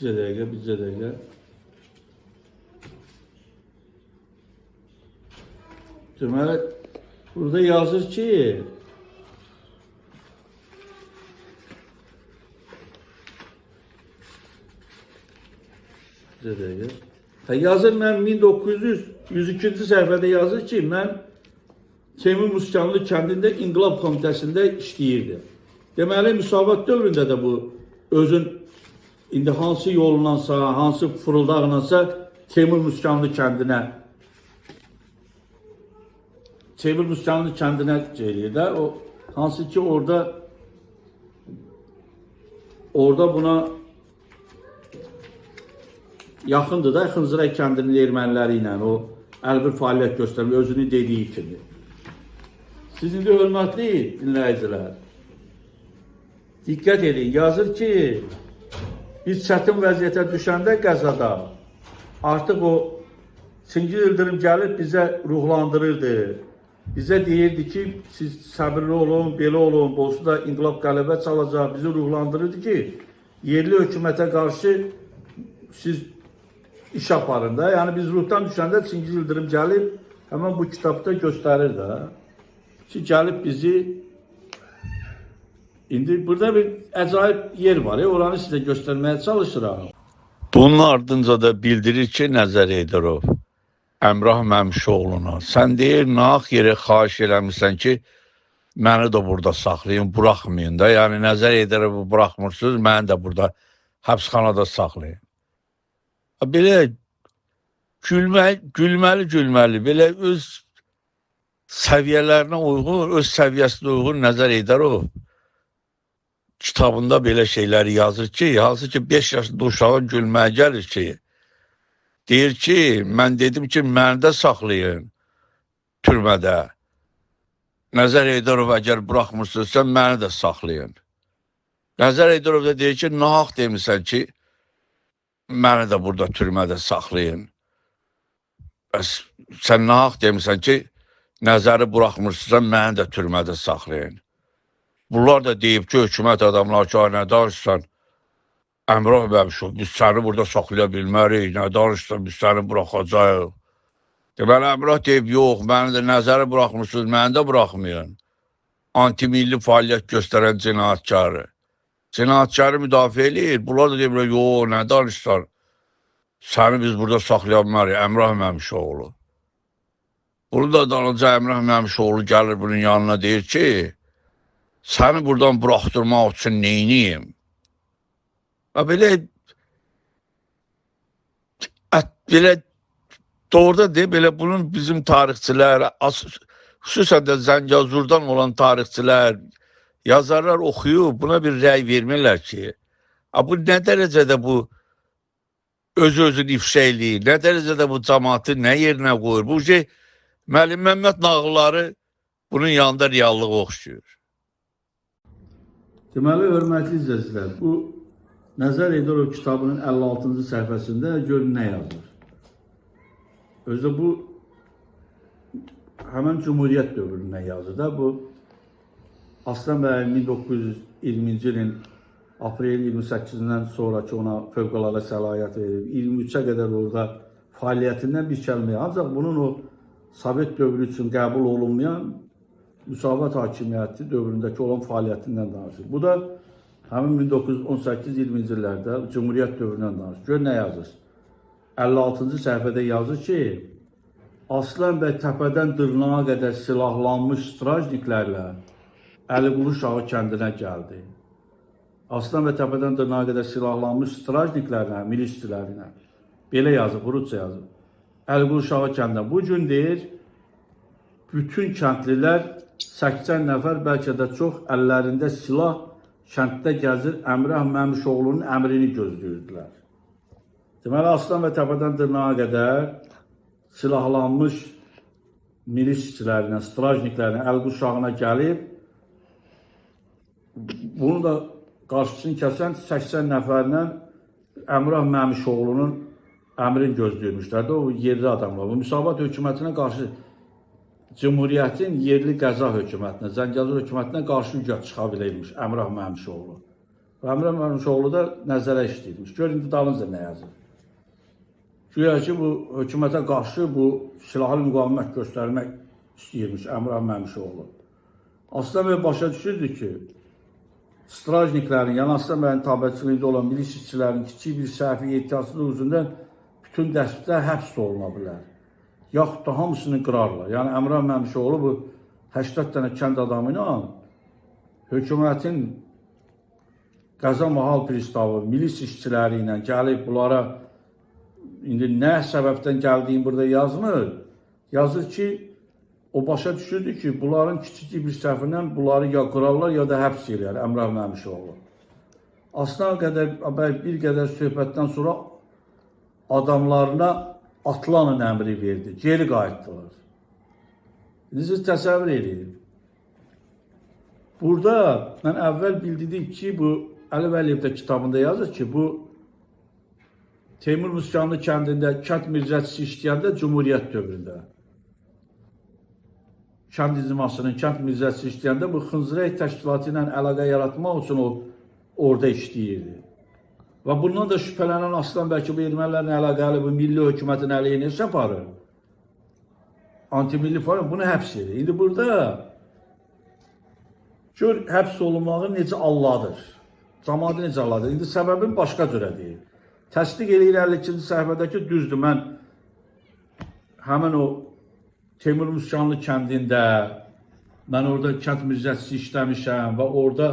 bir dəqiqə. Deməli, burada yazır ki, Bizə dəqiqə. Yazır mən 1902-ci səhifədə yazır ki, mən Teymur Muskanlı kəndində İnqilab Komitəsində işləyirdi. Deməli, müsavat dövründə də bu özün indi hansı yolundansa, hansı fırıldaqlansa Teymur Muskanlı kəndinə gelir də. O hansı ki orada buna yaxındır da Xınzıray kəndinin erməniləri ilə o əlbir fəaliyyət göstərmə özünü dediyi kimi. Siz indi hörmətli dinləyicilər, diqqət edin, yazır ki, biz çətin vəziyyətə düşəndə Qəzada artıq o Çingiz Yıldırım gəlib bizə ruhlandırırdı. Bizə deyirdi ki, siz səbirli olun, belə olun, Bosuda inqilab qələbə çalacaq, bizi ruhlandırırdı ki, yerli hökumətə qarşı siz iş aparın da. Yəni biz ruhdan düşəndə Çingiz Yıldırım gəlib həmən bu kitabda göstərir də. Ki gəlib bizi indi burada bir acayip yer var. Oranı sizə göstərməyə çalışıram. Bunun ardınca da bildirir ki, Nəzər Heydərov Əmrah Məmşoğluna sən deyir, naq yeri xahiş eləmirsən ki, məni də burada saxlayın, buraxmayın da. Yəni Nəzər Heydərovu buraxmırsınız, məni də burada həbsxanada saxlayın. Belə gülməli, belə öz səviyyələrinə uyğun, öz səviyyəsinə uyğun Nəzər Heydərov kitabında belə şeyləri yazır ki, hansı ki 5 yaşında uşağın gülməyə gəlir ki, deyir ki, mən dedim ki, məni də saxlayın türmədə. Nəzər Heydərov əgər buraxmırsınızsa, məni də saxlayın. Nəzər Heydərov da deyir ki, nahaq demirsən ki, məni də burada türmədə saxlayın. Bəs sən nahaq demirsən ki, Nəzəri buraxmırsınızsa, məni də türmədə saxlayın. Bunlar da deyib ki, hökumət adamlar ki, nə danışsan, Əmrah Məmşov, biz səni burada saxlaya bilmərik, nə danışsan, biz səni buraxacaq. Deməli, Əmrah deyib, yox, məni də Nəzəri buraxmırsınız, məni də buraxmayın. Antimilli fəaliyyət göstərən cinayətkarı. Cinayətkarı müdafiə eləyir. Bunlar da deyiblər, yox, nə danışsan, səni biz burada saxlaya bilmərik, Əmrah Məmşoğlu. Bunu da dalınca Əmrah Məmşoğlu gəlir bunun yanına deyir ki, səni buradan buraxdırmaq üçün neyniyim? Belə doğruda deyil, belə bunun bizim tarixçilər, xüsusən də Zəngəzurdan olan tarixçilər, yazarlar oxuyub, buna bir rəy vermirlər ki, bu nə dərəcədə bu öz-özünü ifşa eləyir, nə dərəcədə bu cəmaatı nə yerinə qoyur. Bu şey, Məlim Məmməd nağılları bunun yanında reallığa oxşuyur. Deməli, hörmətli izləyicilər, bu Nəzər Heydərov kitabının 56-cı səhifəsində görün nə yazır. Özü bu həmən Cumhuriyyət dövründən yazır da. Bu Aslan bəy 1920-ci ilin aprelin 28-dən sonraki ona fövqəladə səlahiyyət verib. 23-ə qədər orada fəaliyyətindən bir kəlməyə. Ancaq bunun o Sovet dövrü üçün qəbul olunmayan müsavat hakimiyyəti dövründəki olan fəaliyyətindən danışır. Bu da həmin 1918-20-ci illərdə Cumhuriyyət dövründən danışır. Gör nə yazır. 56-cı səhifədə yazır ki, Aslan bəy təpədən dırnağa qədər silahlanmış strajniklərlə Əliqulu Şağı kəndinə gəldi. Aslan bəy təpədən dırnağa qədər silahlanmış strajniklərlə, milisçilərlə. Belə yazır, Rusça yazır. Əliqulu Şağı kəndinə. Bu gün deyir, bütün kəndlilər 80 nəfər, bəlkə də çox əllərində silah kənddə gəzir, Əmrah Məmşoğlunun əmrini gözləyirdilər. Deməli, Aslan və təpədən dırnağa qədər silahlanmış milisçilərlə, strajniklərlə Əliqulu Şağına gəlib, bunu da qarşısını kəsən 80 nəfərlə Əmrah Məmşoğlunun əmrini gözləyirmişlər də, o yerli adamlar. Bu müsavat hökumətinə qarşı Cumhuriyyətin yerli qəza hökumətinə, Zəngəzur hökumətinə qarşı çıxa bilirmiş Əmrah Məmşoğlu. Əmrah Məmşoğlu da nəzərə işləyirmiş. Gör, indi dalınca nə yazır. Güya ki, bu hökumətə qarşı bu silahlı müqavimət göstərmək istəyirmiş Əmrah Məmşoğlu. Aslan bəy başa düşürdü ki, strajniklərin, yəni Aslan bəyin tabiçiliyində olan milis işçilərin kiçik bir səhvi ehtiyatsızlıq üzündən bütün dəstə həbs oluna bilər. Yaxud da hamısını qırarlar. Yəni Əmrah Məmşoğlu bu 80 dənə kənd adamı ilə hökumətin Qəza Mahal Pristavı, milis işçiləri ilə gəlib bunlara indi nə səbəbdən gəldiyini burada yazmır. Yazır ki, o başa düşürdü ki, bunların kiçik bir səhvindən bunları ya qırarlar ya da həbs edirlər Əmrah Məmşoğlu. Aslına bir qədər söhbətdən sonra adamlarına atlanın əmri verdi. Geri qayıtdılar. Siz təsəvvür edin. Burada mən əvvəl bildirdim ki, bu Əli Vəliyev də kitabında yazır ki, bu Teymur Muskanlı kəndində kənd mircəçisi işləyəndə Cumhuriyyət dövründə. Kənd icmasının kənd mircəçisi işləyəndə bu Xınzırək təşkilatı ilə əlaqə yaratmaq üçün o orada işləyirdi. Və bundan da şübhələnən Aslan bəlkə bu ermənilərlə əlaqəli bu milli hökumətin əleyhinə iş aparır. Anti-milli falan bunu həbs edir. İndi burada gör həbs olunmağı necə Allahdır. Camaatı necə Allahdır. İndi səbəbin başqa cürə deyil. Təsdiq eləyir 52-ci səhifədəki düzdür. Mən həmin o Teymur Muskanlı kəndində mən orada kənd mircəçisi işləmişəm və orada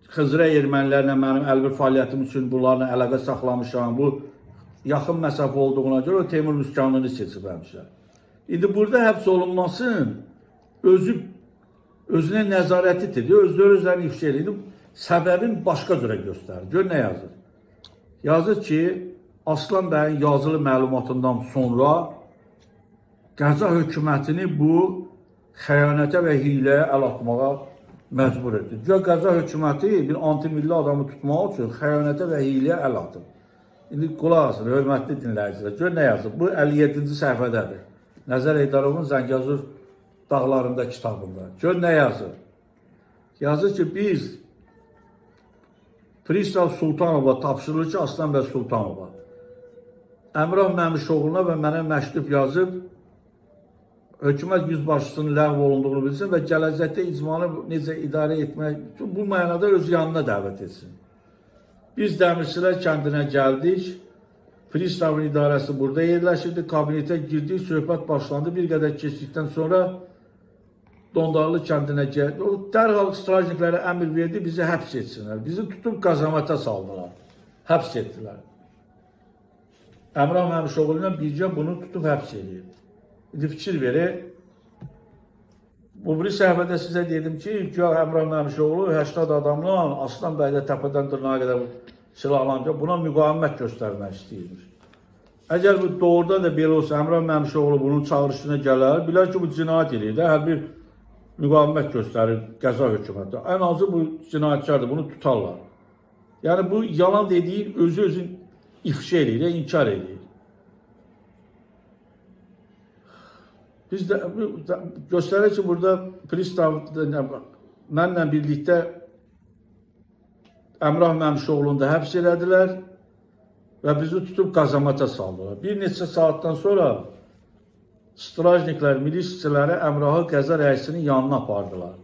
Xızrə ermənilərlə mənim əlbir fəaliyyətim üçün bunlarla əlaqə saxlamışam. Bu yaxın məsafə olduğuna görə o Teymur Muskanlını seçib həmişə. İndi burada həbs olunmasın özünə nəzarət edir, özlərini ifşa edir. Səbəbin başqa cürə göstərir. Gör nə yazır? Yazır ki, Aslan bəyin yazılı məlumatından sonra Qəza hökumətini bu xəyanətə və hiləyə əl atmağa məcbur etdi. Gör Qəza hökuməti bir anti-milli adamı tutmaq üçün xəyanətə və hiləyə əl atıb. İndi qulaq asın, hörmətli dinləyicilər. Gör nə yazır? Bu 57-ci səhifədədir. Nəzər Eydarovun Zəngəzur dağlarında kitabında. Gör nə yazır? Yazır ki, biz Pristav Sultanova tapşırılır ki, Aslan bəy Sultanova Əmrah Məmşoğluna və mənə məktub yazıb hökumət yüzbaşısının ləğv olunduğunu bilsin və gələcəkdə icmanı necə idarə etmək bu mənada öz yanına dəvət etsin. Biz Dəmirçilər kəndinə gəldik. Pristavın idarəsi burada yerləşirdi. Kabinetə girdik, söhbət başlandı. Bir qədər keçdikdən sonra Dondarlı kəndinə gəldi. O dərhal strajniklərə əmr verdi, bizi həbs etsinlər. Bizi tutub qazamata saldılar. Həbs etdilər. Əmrah Məmşoğlu ilə bircə bunu tutub həbs edib. İndi fikir verir. Bu bir səhifədə sizə dedim ki, Əmrah Məmşoğlu 80 adamla Aslan bəydə təpədən dırnağa qədər silahlanınca buna müqavimət göstərmək istəyirmiş. Əgər bu doğrudan da belə olsa, Əmrah Məmşoğlu bunun çağrışına gələr, bilər ki, bu cinayət eləyir. Hər bir müqavimət göstərir Qəza hökuməti. Ən azı bu cinayətkardır, bunu tutarlar. Yəni bu yalan dediyin özü-özün ifşa eləyir, inkar eləyir. Biz də göstərir ki, burada Pristav mənlə birlikdə Əmrah Məmşoğlu'nu da həbs elədilər və bizi tutub qazamata saldılar. Bir neçə saatdan sonra strajniklər, milisçiləri Əmrahı Qəza rəisinin yanına apardılar.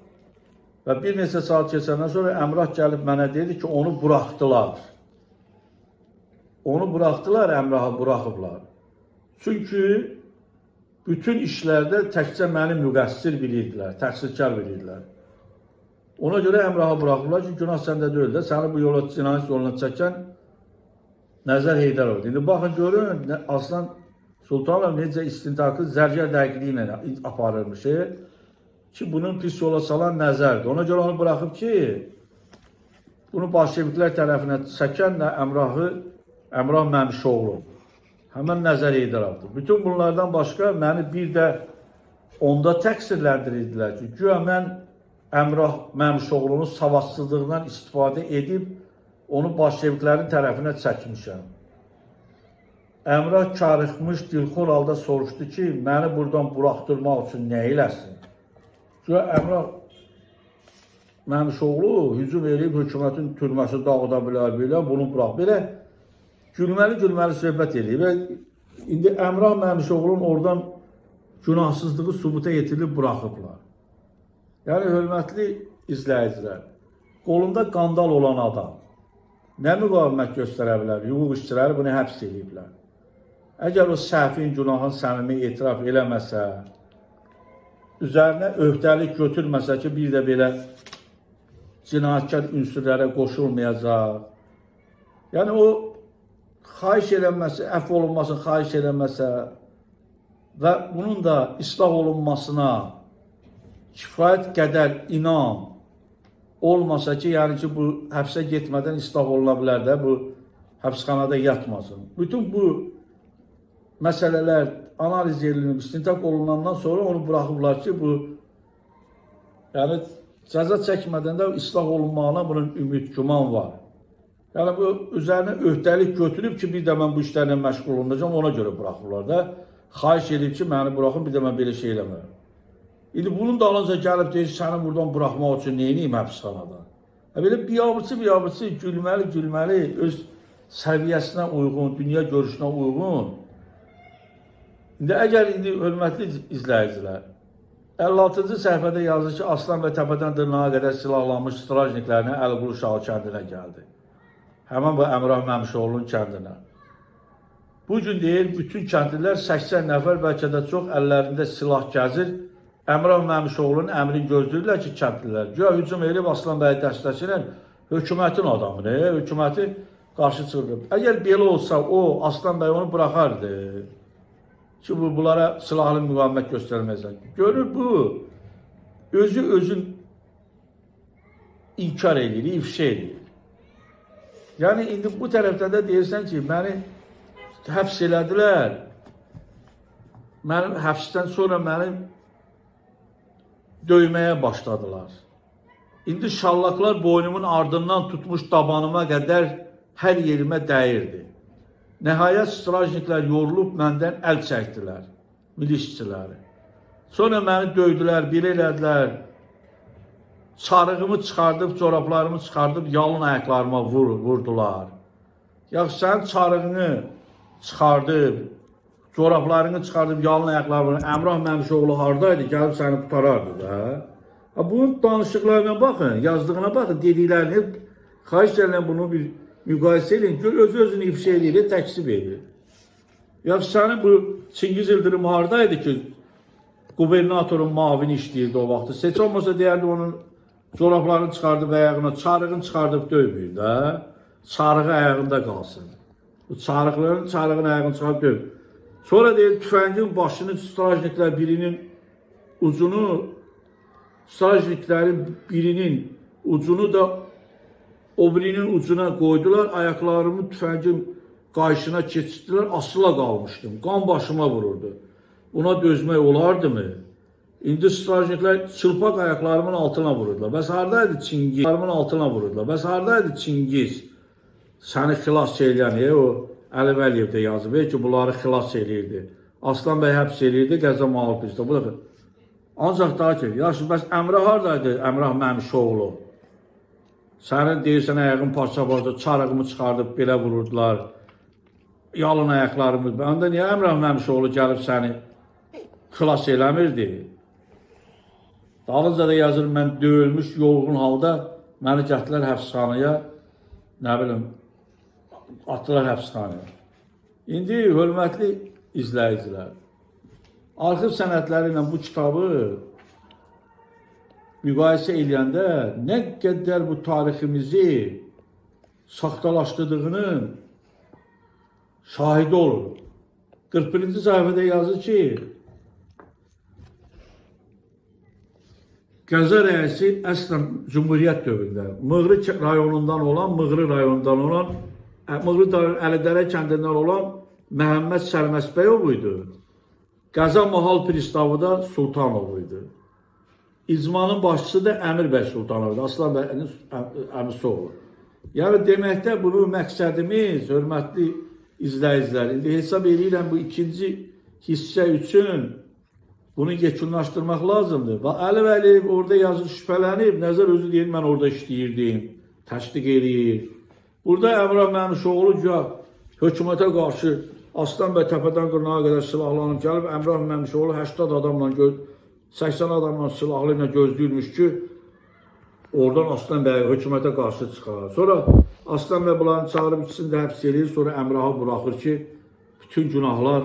Və bir neçə saat keçəndən sonra Əmrah gəlib mənə dedi ki, onu buraxdılar. Onu buraxdılar, Əmrahı buraxıblar. Çünki bütün işlərdə təkcə məni müqəssir bilirdilər, təqsirkar bilirdilər. Ona görə Əmrahı buraxıblar ki, günah səndə deyil də, səni bu yola, cinayət yoluna çəkən Nəzər Heydarovdur. İndi baxın, görün, Aslan Sultanov necə istintaqı zərgər dəqiqliyi ilə aparırmış ki, bunun pis yola salan Nəzərdir. Ona görə onu buraxıb ki, bunu Bolşeviklər tərəfinə çəkən də Əmrah Məmşoğlu. Həmən Nəzər Heydarovdur. Bütün bunlardan başqa məni bir də onda təqsirləndirirdilər ki, güya mən Əmrah Məmşoğlu'nun savadsızlığından istifadə edib onu Bolşeviklərin tərəfinə çəkmişəm. Əmrah karıxmış, dilxor halda soruşdu ki, məni buradan buraxdırmaq üçün nə eləsin? Güya Əmrah Məmşoğlu hücum edib hökumətin türməsi dağıda bilər, bunu burax. Belə gülməli söhbət edib. İndi Əmrah Məmşoğlu'nun oradan günahsızlığı sübuta yetirilib buraxıblar. Yəni, hörmətli izləyicilər, qolunda qandal olan adam, nə müqavimət göstərə bilər? Hüquq işçiləri bunu həbs ediblər. Əgər o səhvin, günahın səmimi etiraf eləməsə, üzərinə öhdəlik götürməsə ki, bir də belə cinayətkar ünsürlərə qoşulmayacaq. Yəni o xahiş eləməsi, əfv olunmasını xahiş eləməsə və bunun da islah olunmasına kifayət qədər inam olmasa ki, yəni ki, bu həbsə getmədən islah oluna bilər də, bu həbsxanada yatmasın. Bütün bu məsələlər analiz edilir, istintaq olunandan sonra onu buraxıblar ki, bu yəni cəza çəkmədən də islah olunmağına bunun ümid, güman var. Yəni bu üzərinə öhdəlik götürüb ki, bir də mən bu işlərlə məşğul olunacağım, ona görə buraxıblar da. Xahiş edib ki, məni buraxın, bir də mən belə şey eləməyəm. İndi bunun da alınca gəlib deyir, səni buradan buraxmaq üçün neyiniyim həbsxanada? Belə biabırçı, gülməli, öz səviyyəsinə uyğun, dünya görüşünə uyğun. İndi əgər hörmətli izləyicilər, 56-cı səhifədə yazır ki, Aslan və təpədən dırnağa qədər silahlanmış strajniklərinə Əliqulu Şağı kəndinə gəldi. Həmən bu Əmrah Məmşoğlu'nun kəndinə. Bugün deyir, bütün kəndlilər 80 nəfər, bəlkə də çox əllərində silah gəzir. Əmrah Məmşoğlu'nun əmrini gözləyirlər ki, kəndlilər. Güya hücum edib Aslan bəy dəstəsi hökumətin adamını, hökuməti qarşı çıxırdı. Əgər belə olsa, o Aslan bəy onu buraxardı ki, bunlara silahlı müqavimət göstərməyəcək. Görür bu, özün inkar edir, ifşa edir. Yəni, indi bu tərəfdən də deyirsən ki, məni həbs elədilər, mənim həbsdən sonra məni döyməyə başladılar. İndi şallaqlar boynumun ardından tutmuş dabanıma qədər hər yerimə dəyirdi. Nəhayət strajniklər yorulub məndən əl çəkdilər, milisçiləri. Sonra məni döydülər, bir elədilər, çarığımı çıxardıb, corablarımı çıxardıb, yalın ayaqlarıma vurdular. Yaxşı, sənin çarığını çıxardıb, corablarını çıxardıb, yalın ayaqlarını, Əmrah Məmşoğlu haradaydı, gəlib səni tutarardı da. Bunun danışıqlarına baxın, yazdığına baxın, dediklərini, xahiş edirəm bunu bir müqayisə edin, gör özünü ifşa edir, təksib edir. Yaxşı, sənin bu Çingiz İldırım haradaydı ki, qubernatorun mavini işləyirdi o vaxtı. Seç olmasa deyərdi onun corablarını çıxardıb ayağına, çarığını çıxardıb döymür də, çarığı ayağında qalsın. Bu çarığın ayağını çıxardıb döymür. Sonra deyir, tüfəngin başını strajniklər birinin ucunu, strajniklərin birinin ucunu da o birinin ucuna koydular, ayaklarımı tüfəngin qayışına keçirdilər, asıla qalmışdım. Qan başıma vururdu. Buna dözmək olardı mı? İndi strajniklər çılpaq ayaklarımın altına vururdular. Bəs haradaydı Çingiz? Ayaklarımın altına vururdular. Bəs haradaydı Çingiz? Səni xilas edən, o Əli Vəliyev də yazıb ki, bunları xilas eləyirdi. Aslan bəy həbs eləyirdi, Qəzə Mahal bizdə. Bu da ancaq daha ki, yaxşı, bəs Əmrah haradaydı? Əmrah Məmşoğlu. Sənin deyirsən, ayağın parça-parça, çarığımı çıxardıb belə vururdular. Yalın ayaqlarımı. Bəndə niyə Əmrah Məmşoğlu gəlib səni xilas eləmirdi? Dalınca da yazır, mən döyülmüş, yorğun halda məni gətdilər həbsxanaya, nə bilim, atdılar həbsxanaya. İndi hörmətli izləyicilər, arxiv sənədləri ilə bu kitabı müqayisə eləyəndə nə qədər bu tariximizi saxtalaşdırdığının şahidi olur. 41-ci səhifədə yazır ki, Qəza rəisi əslən Cumhuriyyət dövründə Mığrı rayonundan olan, Mığrı Əlidərə kəndindən olan Məhəmməd Sərməsbəyov idi. Qəza Mahal pristavı da Sultanov idi. İcmanın başçısı da Əmir bəy Sultanov idi. Aslan bəyinin əmisi oğlu. Yəni deməkdə bunu məqsədimiz, hörmətli izləyicilər, indi hesab edirəm bu ikinci hissə üçün bunu yekunlaşdırmaq lazımdır. Əli Vəliyev orada yazır, şübhələnib, Nəzər özü deyir, mən orada işləyirdim, təsdiq edir. Burada Əmrah Məmşoğlu hökumətə qarşı Aslan bəy təpədən qırnağa qədər silahlanıb gəlib, Əmrah Məmşoğlu 80 adamla silahlı ilə gözləyirmiş ki, Oradan Aslan bəy hökumətə qarşı çıxar. Sonra Aslan bəy bunları çağırıb ikisini də həbs edir. Sonra Əmrahı buraxır ki, bütün günahlar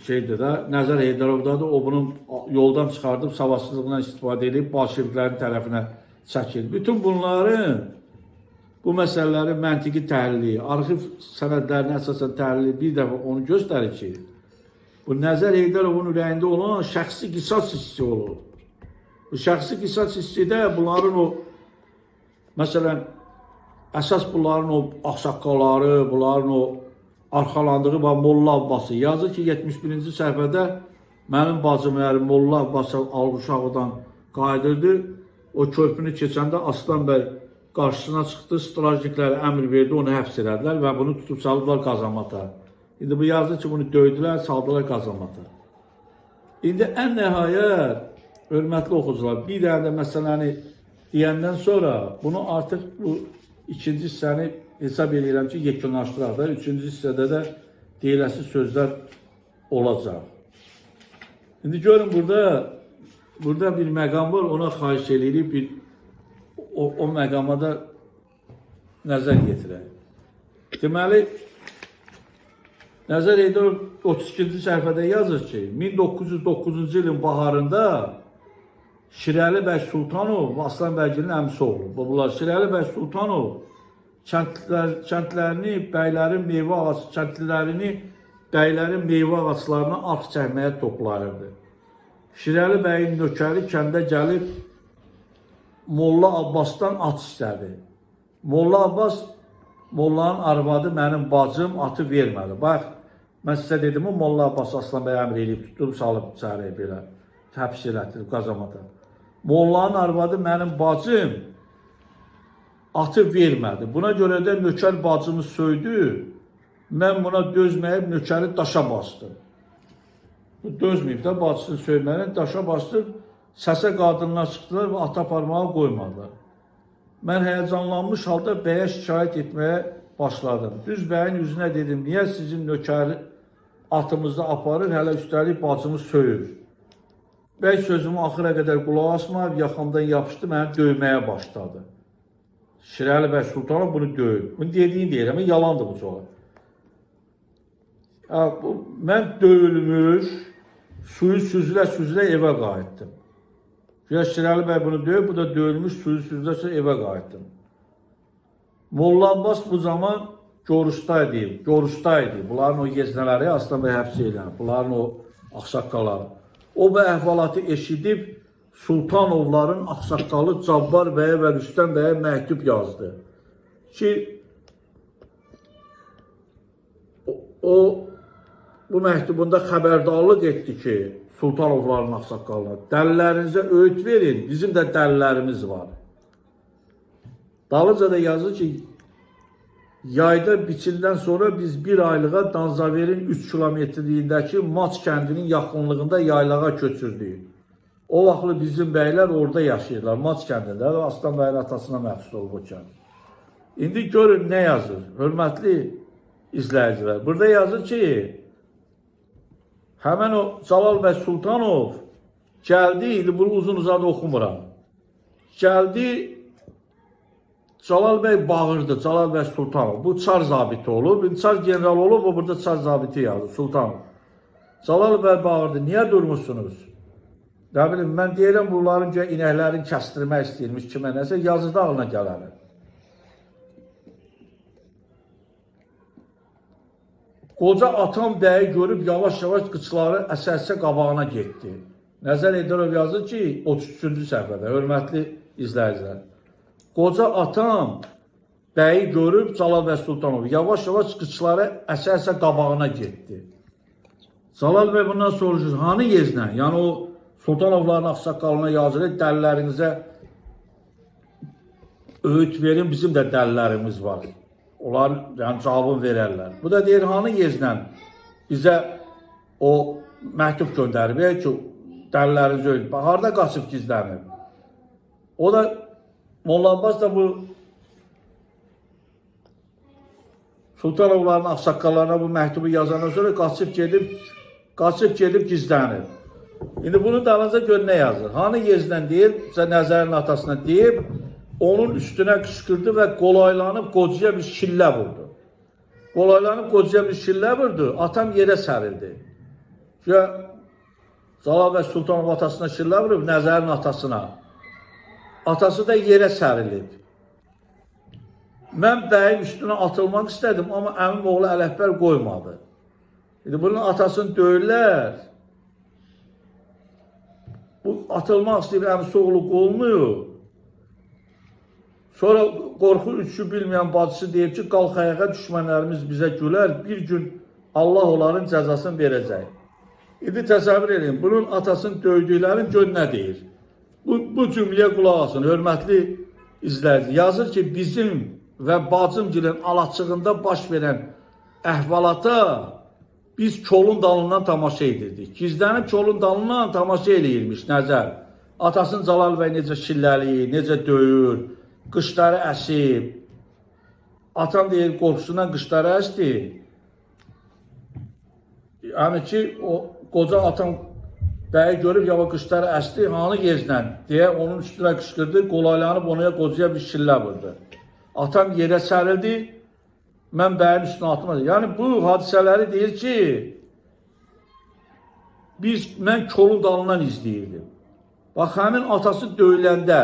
şeydir də, Nəzər Heydarovdadır. O bunu yoldan çıxardıb, savadsızlığından istifadə edib, bolşeviklərin tərəfinə çəkir. Bütün bunların, bu məsələlərin məntiqi təhlili, arxiv sənədlərinə əsasən təhlili bir dəfə onu göstərir ki, bu Nəzər Heydarovun ürəyində olan şəxsi qisas hissi olur. Bu şəxsi qisas hissi də bunların o, məsələn, əsas bunların o ağsaqqalları, bunların o arxalandığı Molla Abbası yazır ki, 71-ci səhifədə mənim bacım Molla Abbası Alquşağıdan qayıdırdı. O körpünü keçəndə Aslan bəy qarşısına çıxdı, strajniklərə əmr verdi, onu həbs elədilər və bunu tutub salıblar qazamata. İndi bu yazır ki, bunu döydülər, saldılar qazamata. İndi ən nəhayət, hörmətli oxucular, bir dənə də məsələni deyəndən sonra bunu artıq bu ikinci hissəni hesab edirəm ki, yekunlaşdıraq da. Üçüncü hissədə də deyiləsi sözlər olacaq. İndi görün burada bir məqam var, ona xahiş edirik, o məqama da nəzər yetirək. Deməli, Nəzər Heydərov 32-ci səhifədə yazır ki, 1909-cu ilin baharında Şirəli bəy Sultanov Aslan bəygilin əmisi oğlu. Bunlar Şirəli bəy Sultanov kəndlərini bəylərin meyvə ağaçlarına arx çəkməyə toplayırdı. Şirəli bəyin nökəri kəndə gəlib Molla Abbasdan at istədi. Molla Abbas, Mollanın arvadı mənim bacım atı vermədi. Bax, mən sizə dedim, o Molla Abbas Aslan bəy əmr edib, tutub salıb içəri belə, həbs elətdirib qazamada. Mollanın arvadı mənim bacım atı vermədi. Buna görə də nökər bacımı söydü. Mən buna dözməyib nökəri daşa bastım. Bu dözməyib də bacısını söyməyən daşa bastım. Səsə qadınlar çıxdılar və ata parmağı qoymadılar. Mən həyəcanlanmış halda bəyə şikayət etməyə başladım. Düz bəyin üzünə dedim, niyə sizin nökəri atımızı aparır, hələ üstəlik bacımı söyür. Bəy sözümü axıra qədər qulaq asmayıb, yaxamdan yapışdı, məni döyməyə başladı. Şirəli bəy Sultanov bunu döyüb. Bunu dediyin deyir, amma yalandır bu çox. Mən döyülmüş, suyu süzülə evə qayıtdım. Güya Şirəli bəy bunu döyüb, bu da döyülmüş, suyu süzülə evə qayıtdım. Molla Abbas bu zaman Gorustaydı. Bunların o yeznələri Aslan bəy həbs edən, bunların o ağsaqqaları. O bu əhvalatı eşidib Sultanovların ağsaqqalı Cabbar bəyə və Rüstəm bəyə məktub yazdı. Ki, bu məktubunda xəbərdarlıq etdi ki, Sultanovların ağsaqqalına, dəlilərinizə öğüt verin, bizim də dəlilərimiz var. Dalıca da yazır ki, yayda biçildən sonra biz bir aylığa Danzaverin 3 kilometrliyindəki Maç kəndinin yaxınlığında yaylağa köçürdük. O vaxtlı bizim bəylər orada yaşayırlar, Maç kəndində və Aslan bəyin atasına məxsus olub o kənd. İndi görün nə yazır, hörmətli izləyicilər. Burada yazır ki, həmən o Cəlal bəy Sultanov gəldi, indi bunu uzun-uzadı oxumuram. Gəldi, Cəlal bəy bağırdı, Cəlal bəy Sultanov. Bu çar zabiti olub, çar general olub, o burada çar zabiti yazdı, Sultanov. Cəlal bəy bağırdı, niyə durmuşsunuz? Nə bilim, mən deyirəm, bunların inəklərini kəstirmək istəyirmiş kimə nəsə, yazıda ağlına gələni. Qoca atam bəyi görüb yavaş-yavaş qıçları əsə-əsə qabağına getdi. Nəzər Heydərov yazır ki, 33-cü səhifədə, hörmətli izləyicilər. Qoca atam bəyi görüb Cəlal bəy Sultanov yavaş-yavaş qıçları əsə-əsə qabağına getdi. Cəlal bəy bundan soruşur, hanı yezlə? Yəni o Sultanovların ağsaqqalına yazır, dəlilərinizə öğüt verin, bizim də dəlilərimiz var. Onlar yəni, cavabını verərlər. Bu da deyir, hanı yezlə bizə o məktub göndərib ki, dəlilərinizi öğüt. Bax, harada qaçıb gizlənir? O da, Molla Abbas da bu Sultanovların ağsaqqallarına bu məktubu yazandan sonra qaçıb gedib gizlənir. İndi bunu dalınca gör ne yazır. Hanı Gezdən deyib, Nəzərin atasına deyib, onun üstünə qışqırdı və qolaylanıb qocaya bir şillə vurdu. Qolaylanıb qocaya bir şillə vurdu, atam yerə sərildi. Zalal bəy Sultanov atasına şillə vurub, Nəzərin atasına. Atası da yerə sərilib. Mən bəyin üstünə atılmaq istədim, amma əmim oğlu Ələkbər qoymadı. Bunun atasını döyürlər. Bu atılmaq istəyir, əmisi oğlu qolmuyor. Sonra qorxu üçü bilməyən bacısı deyir ki, qalx ayağa düşmənlərimiz bizə gülər, bir gün Allah onların cəzasını verəcək. İndi təsəvvür edin, bunun atasını döydüklərin gör nə deyir. Bu cümləyə qulaq asın, hörmətli izləyici. Yazır ki, bizim və bacımgilin alaçığında baş verən əhvalata biz kolun dalından tamaşa edirdik. Gizlənib kolun dalından tamaşa eləyirmiş Nəzər. Atasını Cəlal bəy necə şilləliyir, necə döyür, qışları əsib. Atam deyir, qorxusundan qışları əsdi. Yəni ki, o qoca atam bəyi görüb, ya o qışları əsdi, hanı Gezdən deyə onun üstünə qışqırdı, qolaylanıb qocaya bir şillə vurdu. Atam yerə sərildi, mən bəyin üstünə atmadım. Yəni bu hadisələri deyir ki, mən kolun dalından izləyirdim. Bax, həmin atası döyüləndə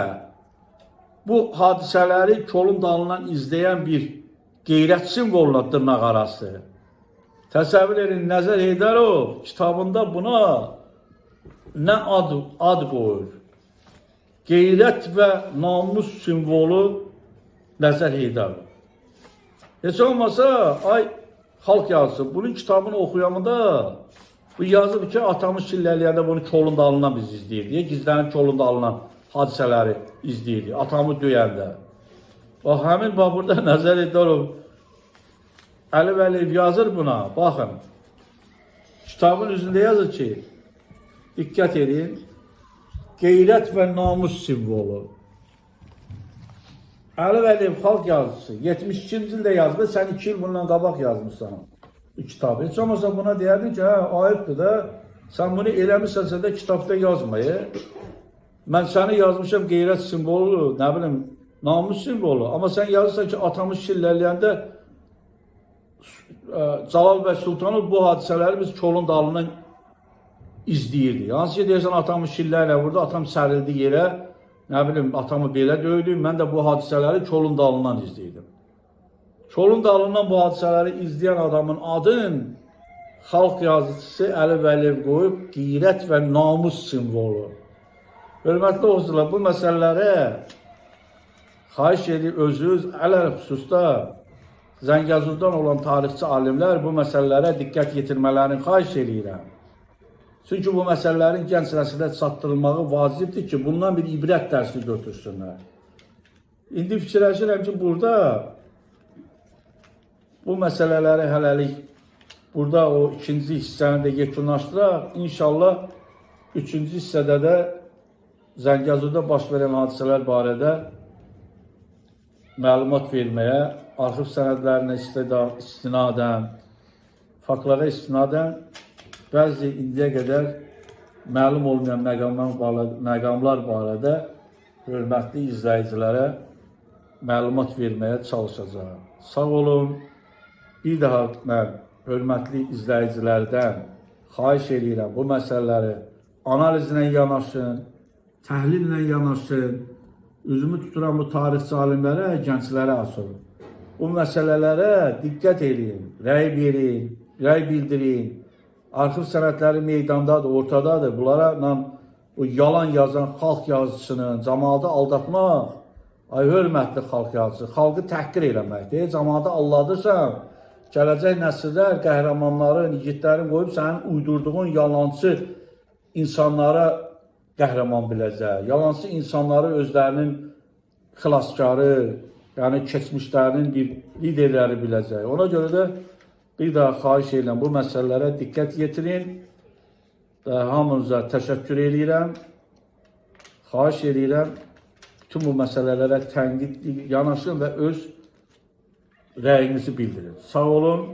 bu hadisələri kolun dalından izləyən bir qeyrət simvoluna dırnaq arası. Təsəvvür edin, Nəzər Heydərov kitabında buna nə ad qoyur? Qeyrət və namus simvolu Nəzər Heydərov. Heç olmasa, ay xalq yazısı, bunun kitabını oxuyamında bu yazıb ki, atamı şillələyəndə bunu kolun dalından biz izləyirdik. Gizlənib kolun dalından hadisələri izləyirdik, atamı döyəndə. Bax, həmin burada Nəzər Heydərov, Əli Vəliyev yazır buna, baxın. Kitabın üzündə yazır ki, diqqət edin, qeyrət və namus simvolu. Əli Vəliyev xalq yazısı, 72-ci ildə yazdı, sən 2 il bundan qabaq yazmışsan bu kitabı. Heç olmasa buna deyərdin ki, ayıbdır da, sən bunu eləmişsənsə də kitabda yazmayı. Mən səni yazmışam qeyrət simvolu, nə bilim, namus simvolu. Amma sən yazırsan ki, atamı şillələyəndə Cəlal bəy Sultanov bu hadisələri biz kolun dalından izləyirdik. Hansı ki, deyirsən, atamı şillə ilə vurdu, atam sərildi yerə, nə bilim, atamı belə döydü, mən də bu hadisələri kolun dalından izləyirdim. Kolun dalından bu hadisələri izləyən adamın adın xalq yazıcısı Əli Vəliyev qoyub, qeyrət və namus simvolu. Hörmətli oxucular, bu məsələlərə xahiş edib özünüz, ələl xüsusda Zəngəzurdan olan tarixçi alimlər bu məsələlərə diqqət yetirmələrini xahiş edirəm. Çünki bu məsələlərin gənc nəslə çatdırılmağı vacibdir ki, bundan bir ibrət dərsi götürsünlər. İndi fikirləşirəm ki, burada bu məsələləri hələlik burada o ikinci hissəni də yekunlaşdıraq. İnşallah üçüncü hissədə də Zəngəzurda baş verən hadisələr barədə məlumat verməyə, arxiv sənədlərinə istinadən, faktlara istinadən bəzi indiyə qədər məlum olmayan məqamlar barədə hörmətli izləyicilərə məlumat verməyə çalışacağım. Sağ olun. Bir daha mən hörmətli izləyicilərdən xahiş edirəm, bu məsələləri analizlə yanaşın, təhlillə yanaşın, üzümü tuturan bu tarixçi alimlərə, gənclərə asılın. Bu məsələlərə diqqət edin, rəy verin, rəy bildirin. Arxiv sənədləri meydandadır, ortadadır. Bunlara o yalan yazan xalq yazıcısının, cəmaatı aldatmaq, ay hörmətli xalq yazıcısı, xalqı təhqir eləməkdir. Cəmaatı aldadırsan, gələcək nəsillər, qəhrəmanların, yiğitlərin qoyub sənin uydurduğun yalancı insanlara qəhrəman biləcək. Yalancı insanları özlərinin xilaskarı, yəni keçmişlərinin bir liderləri biləcək. Ona görə də bir daha xahiş edirəm, bu məsələlərə diqqət yetirin. Hamınıza təşəkkür edirəm. Xahiş edirəm, bütün bu məsələlərə tənqidli yanaşın və öz rəyinizi bildirin. Sağ olun.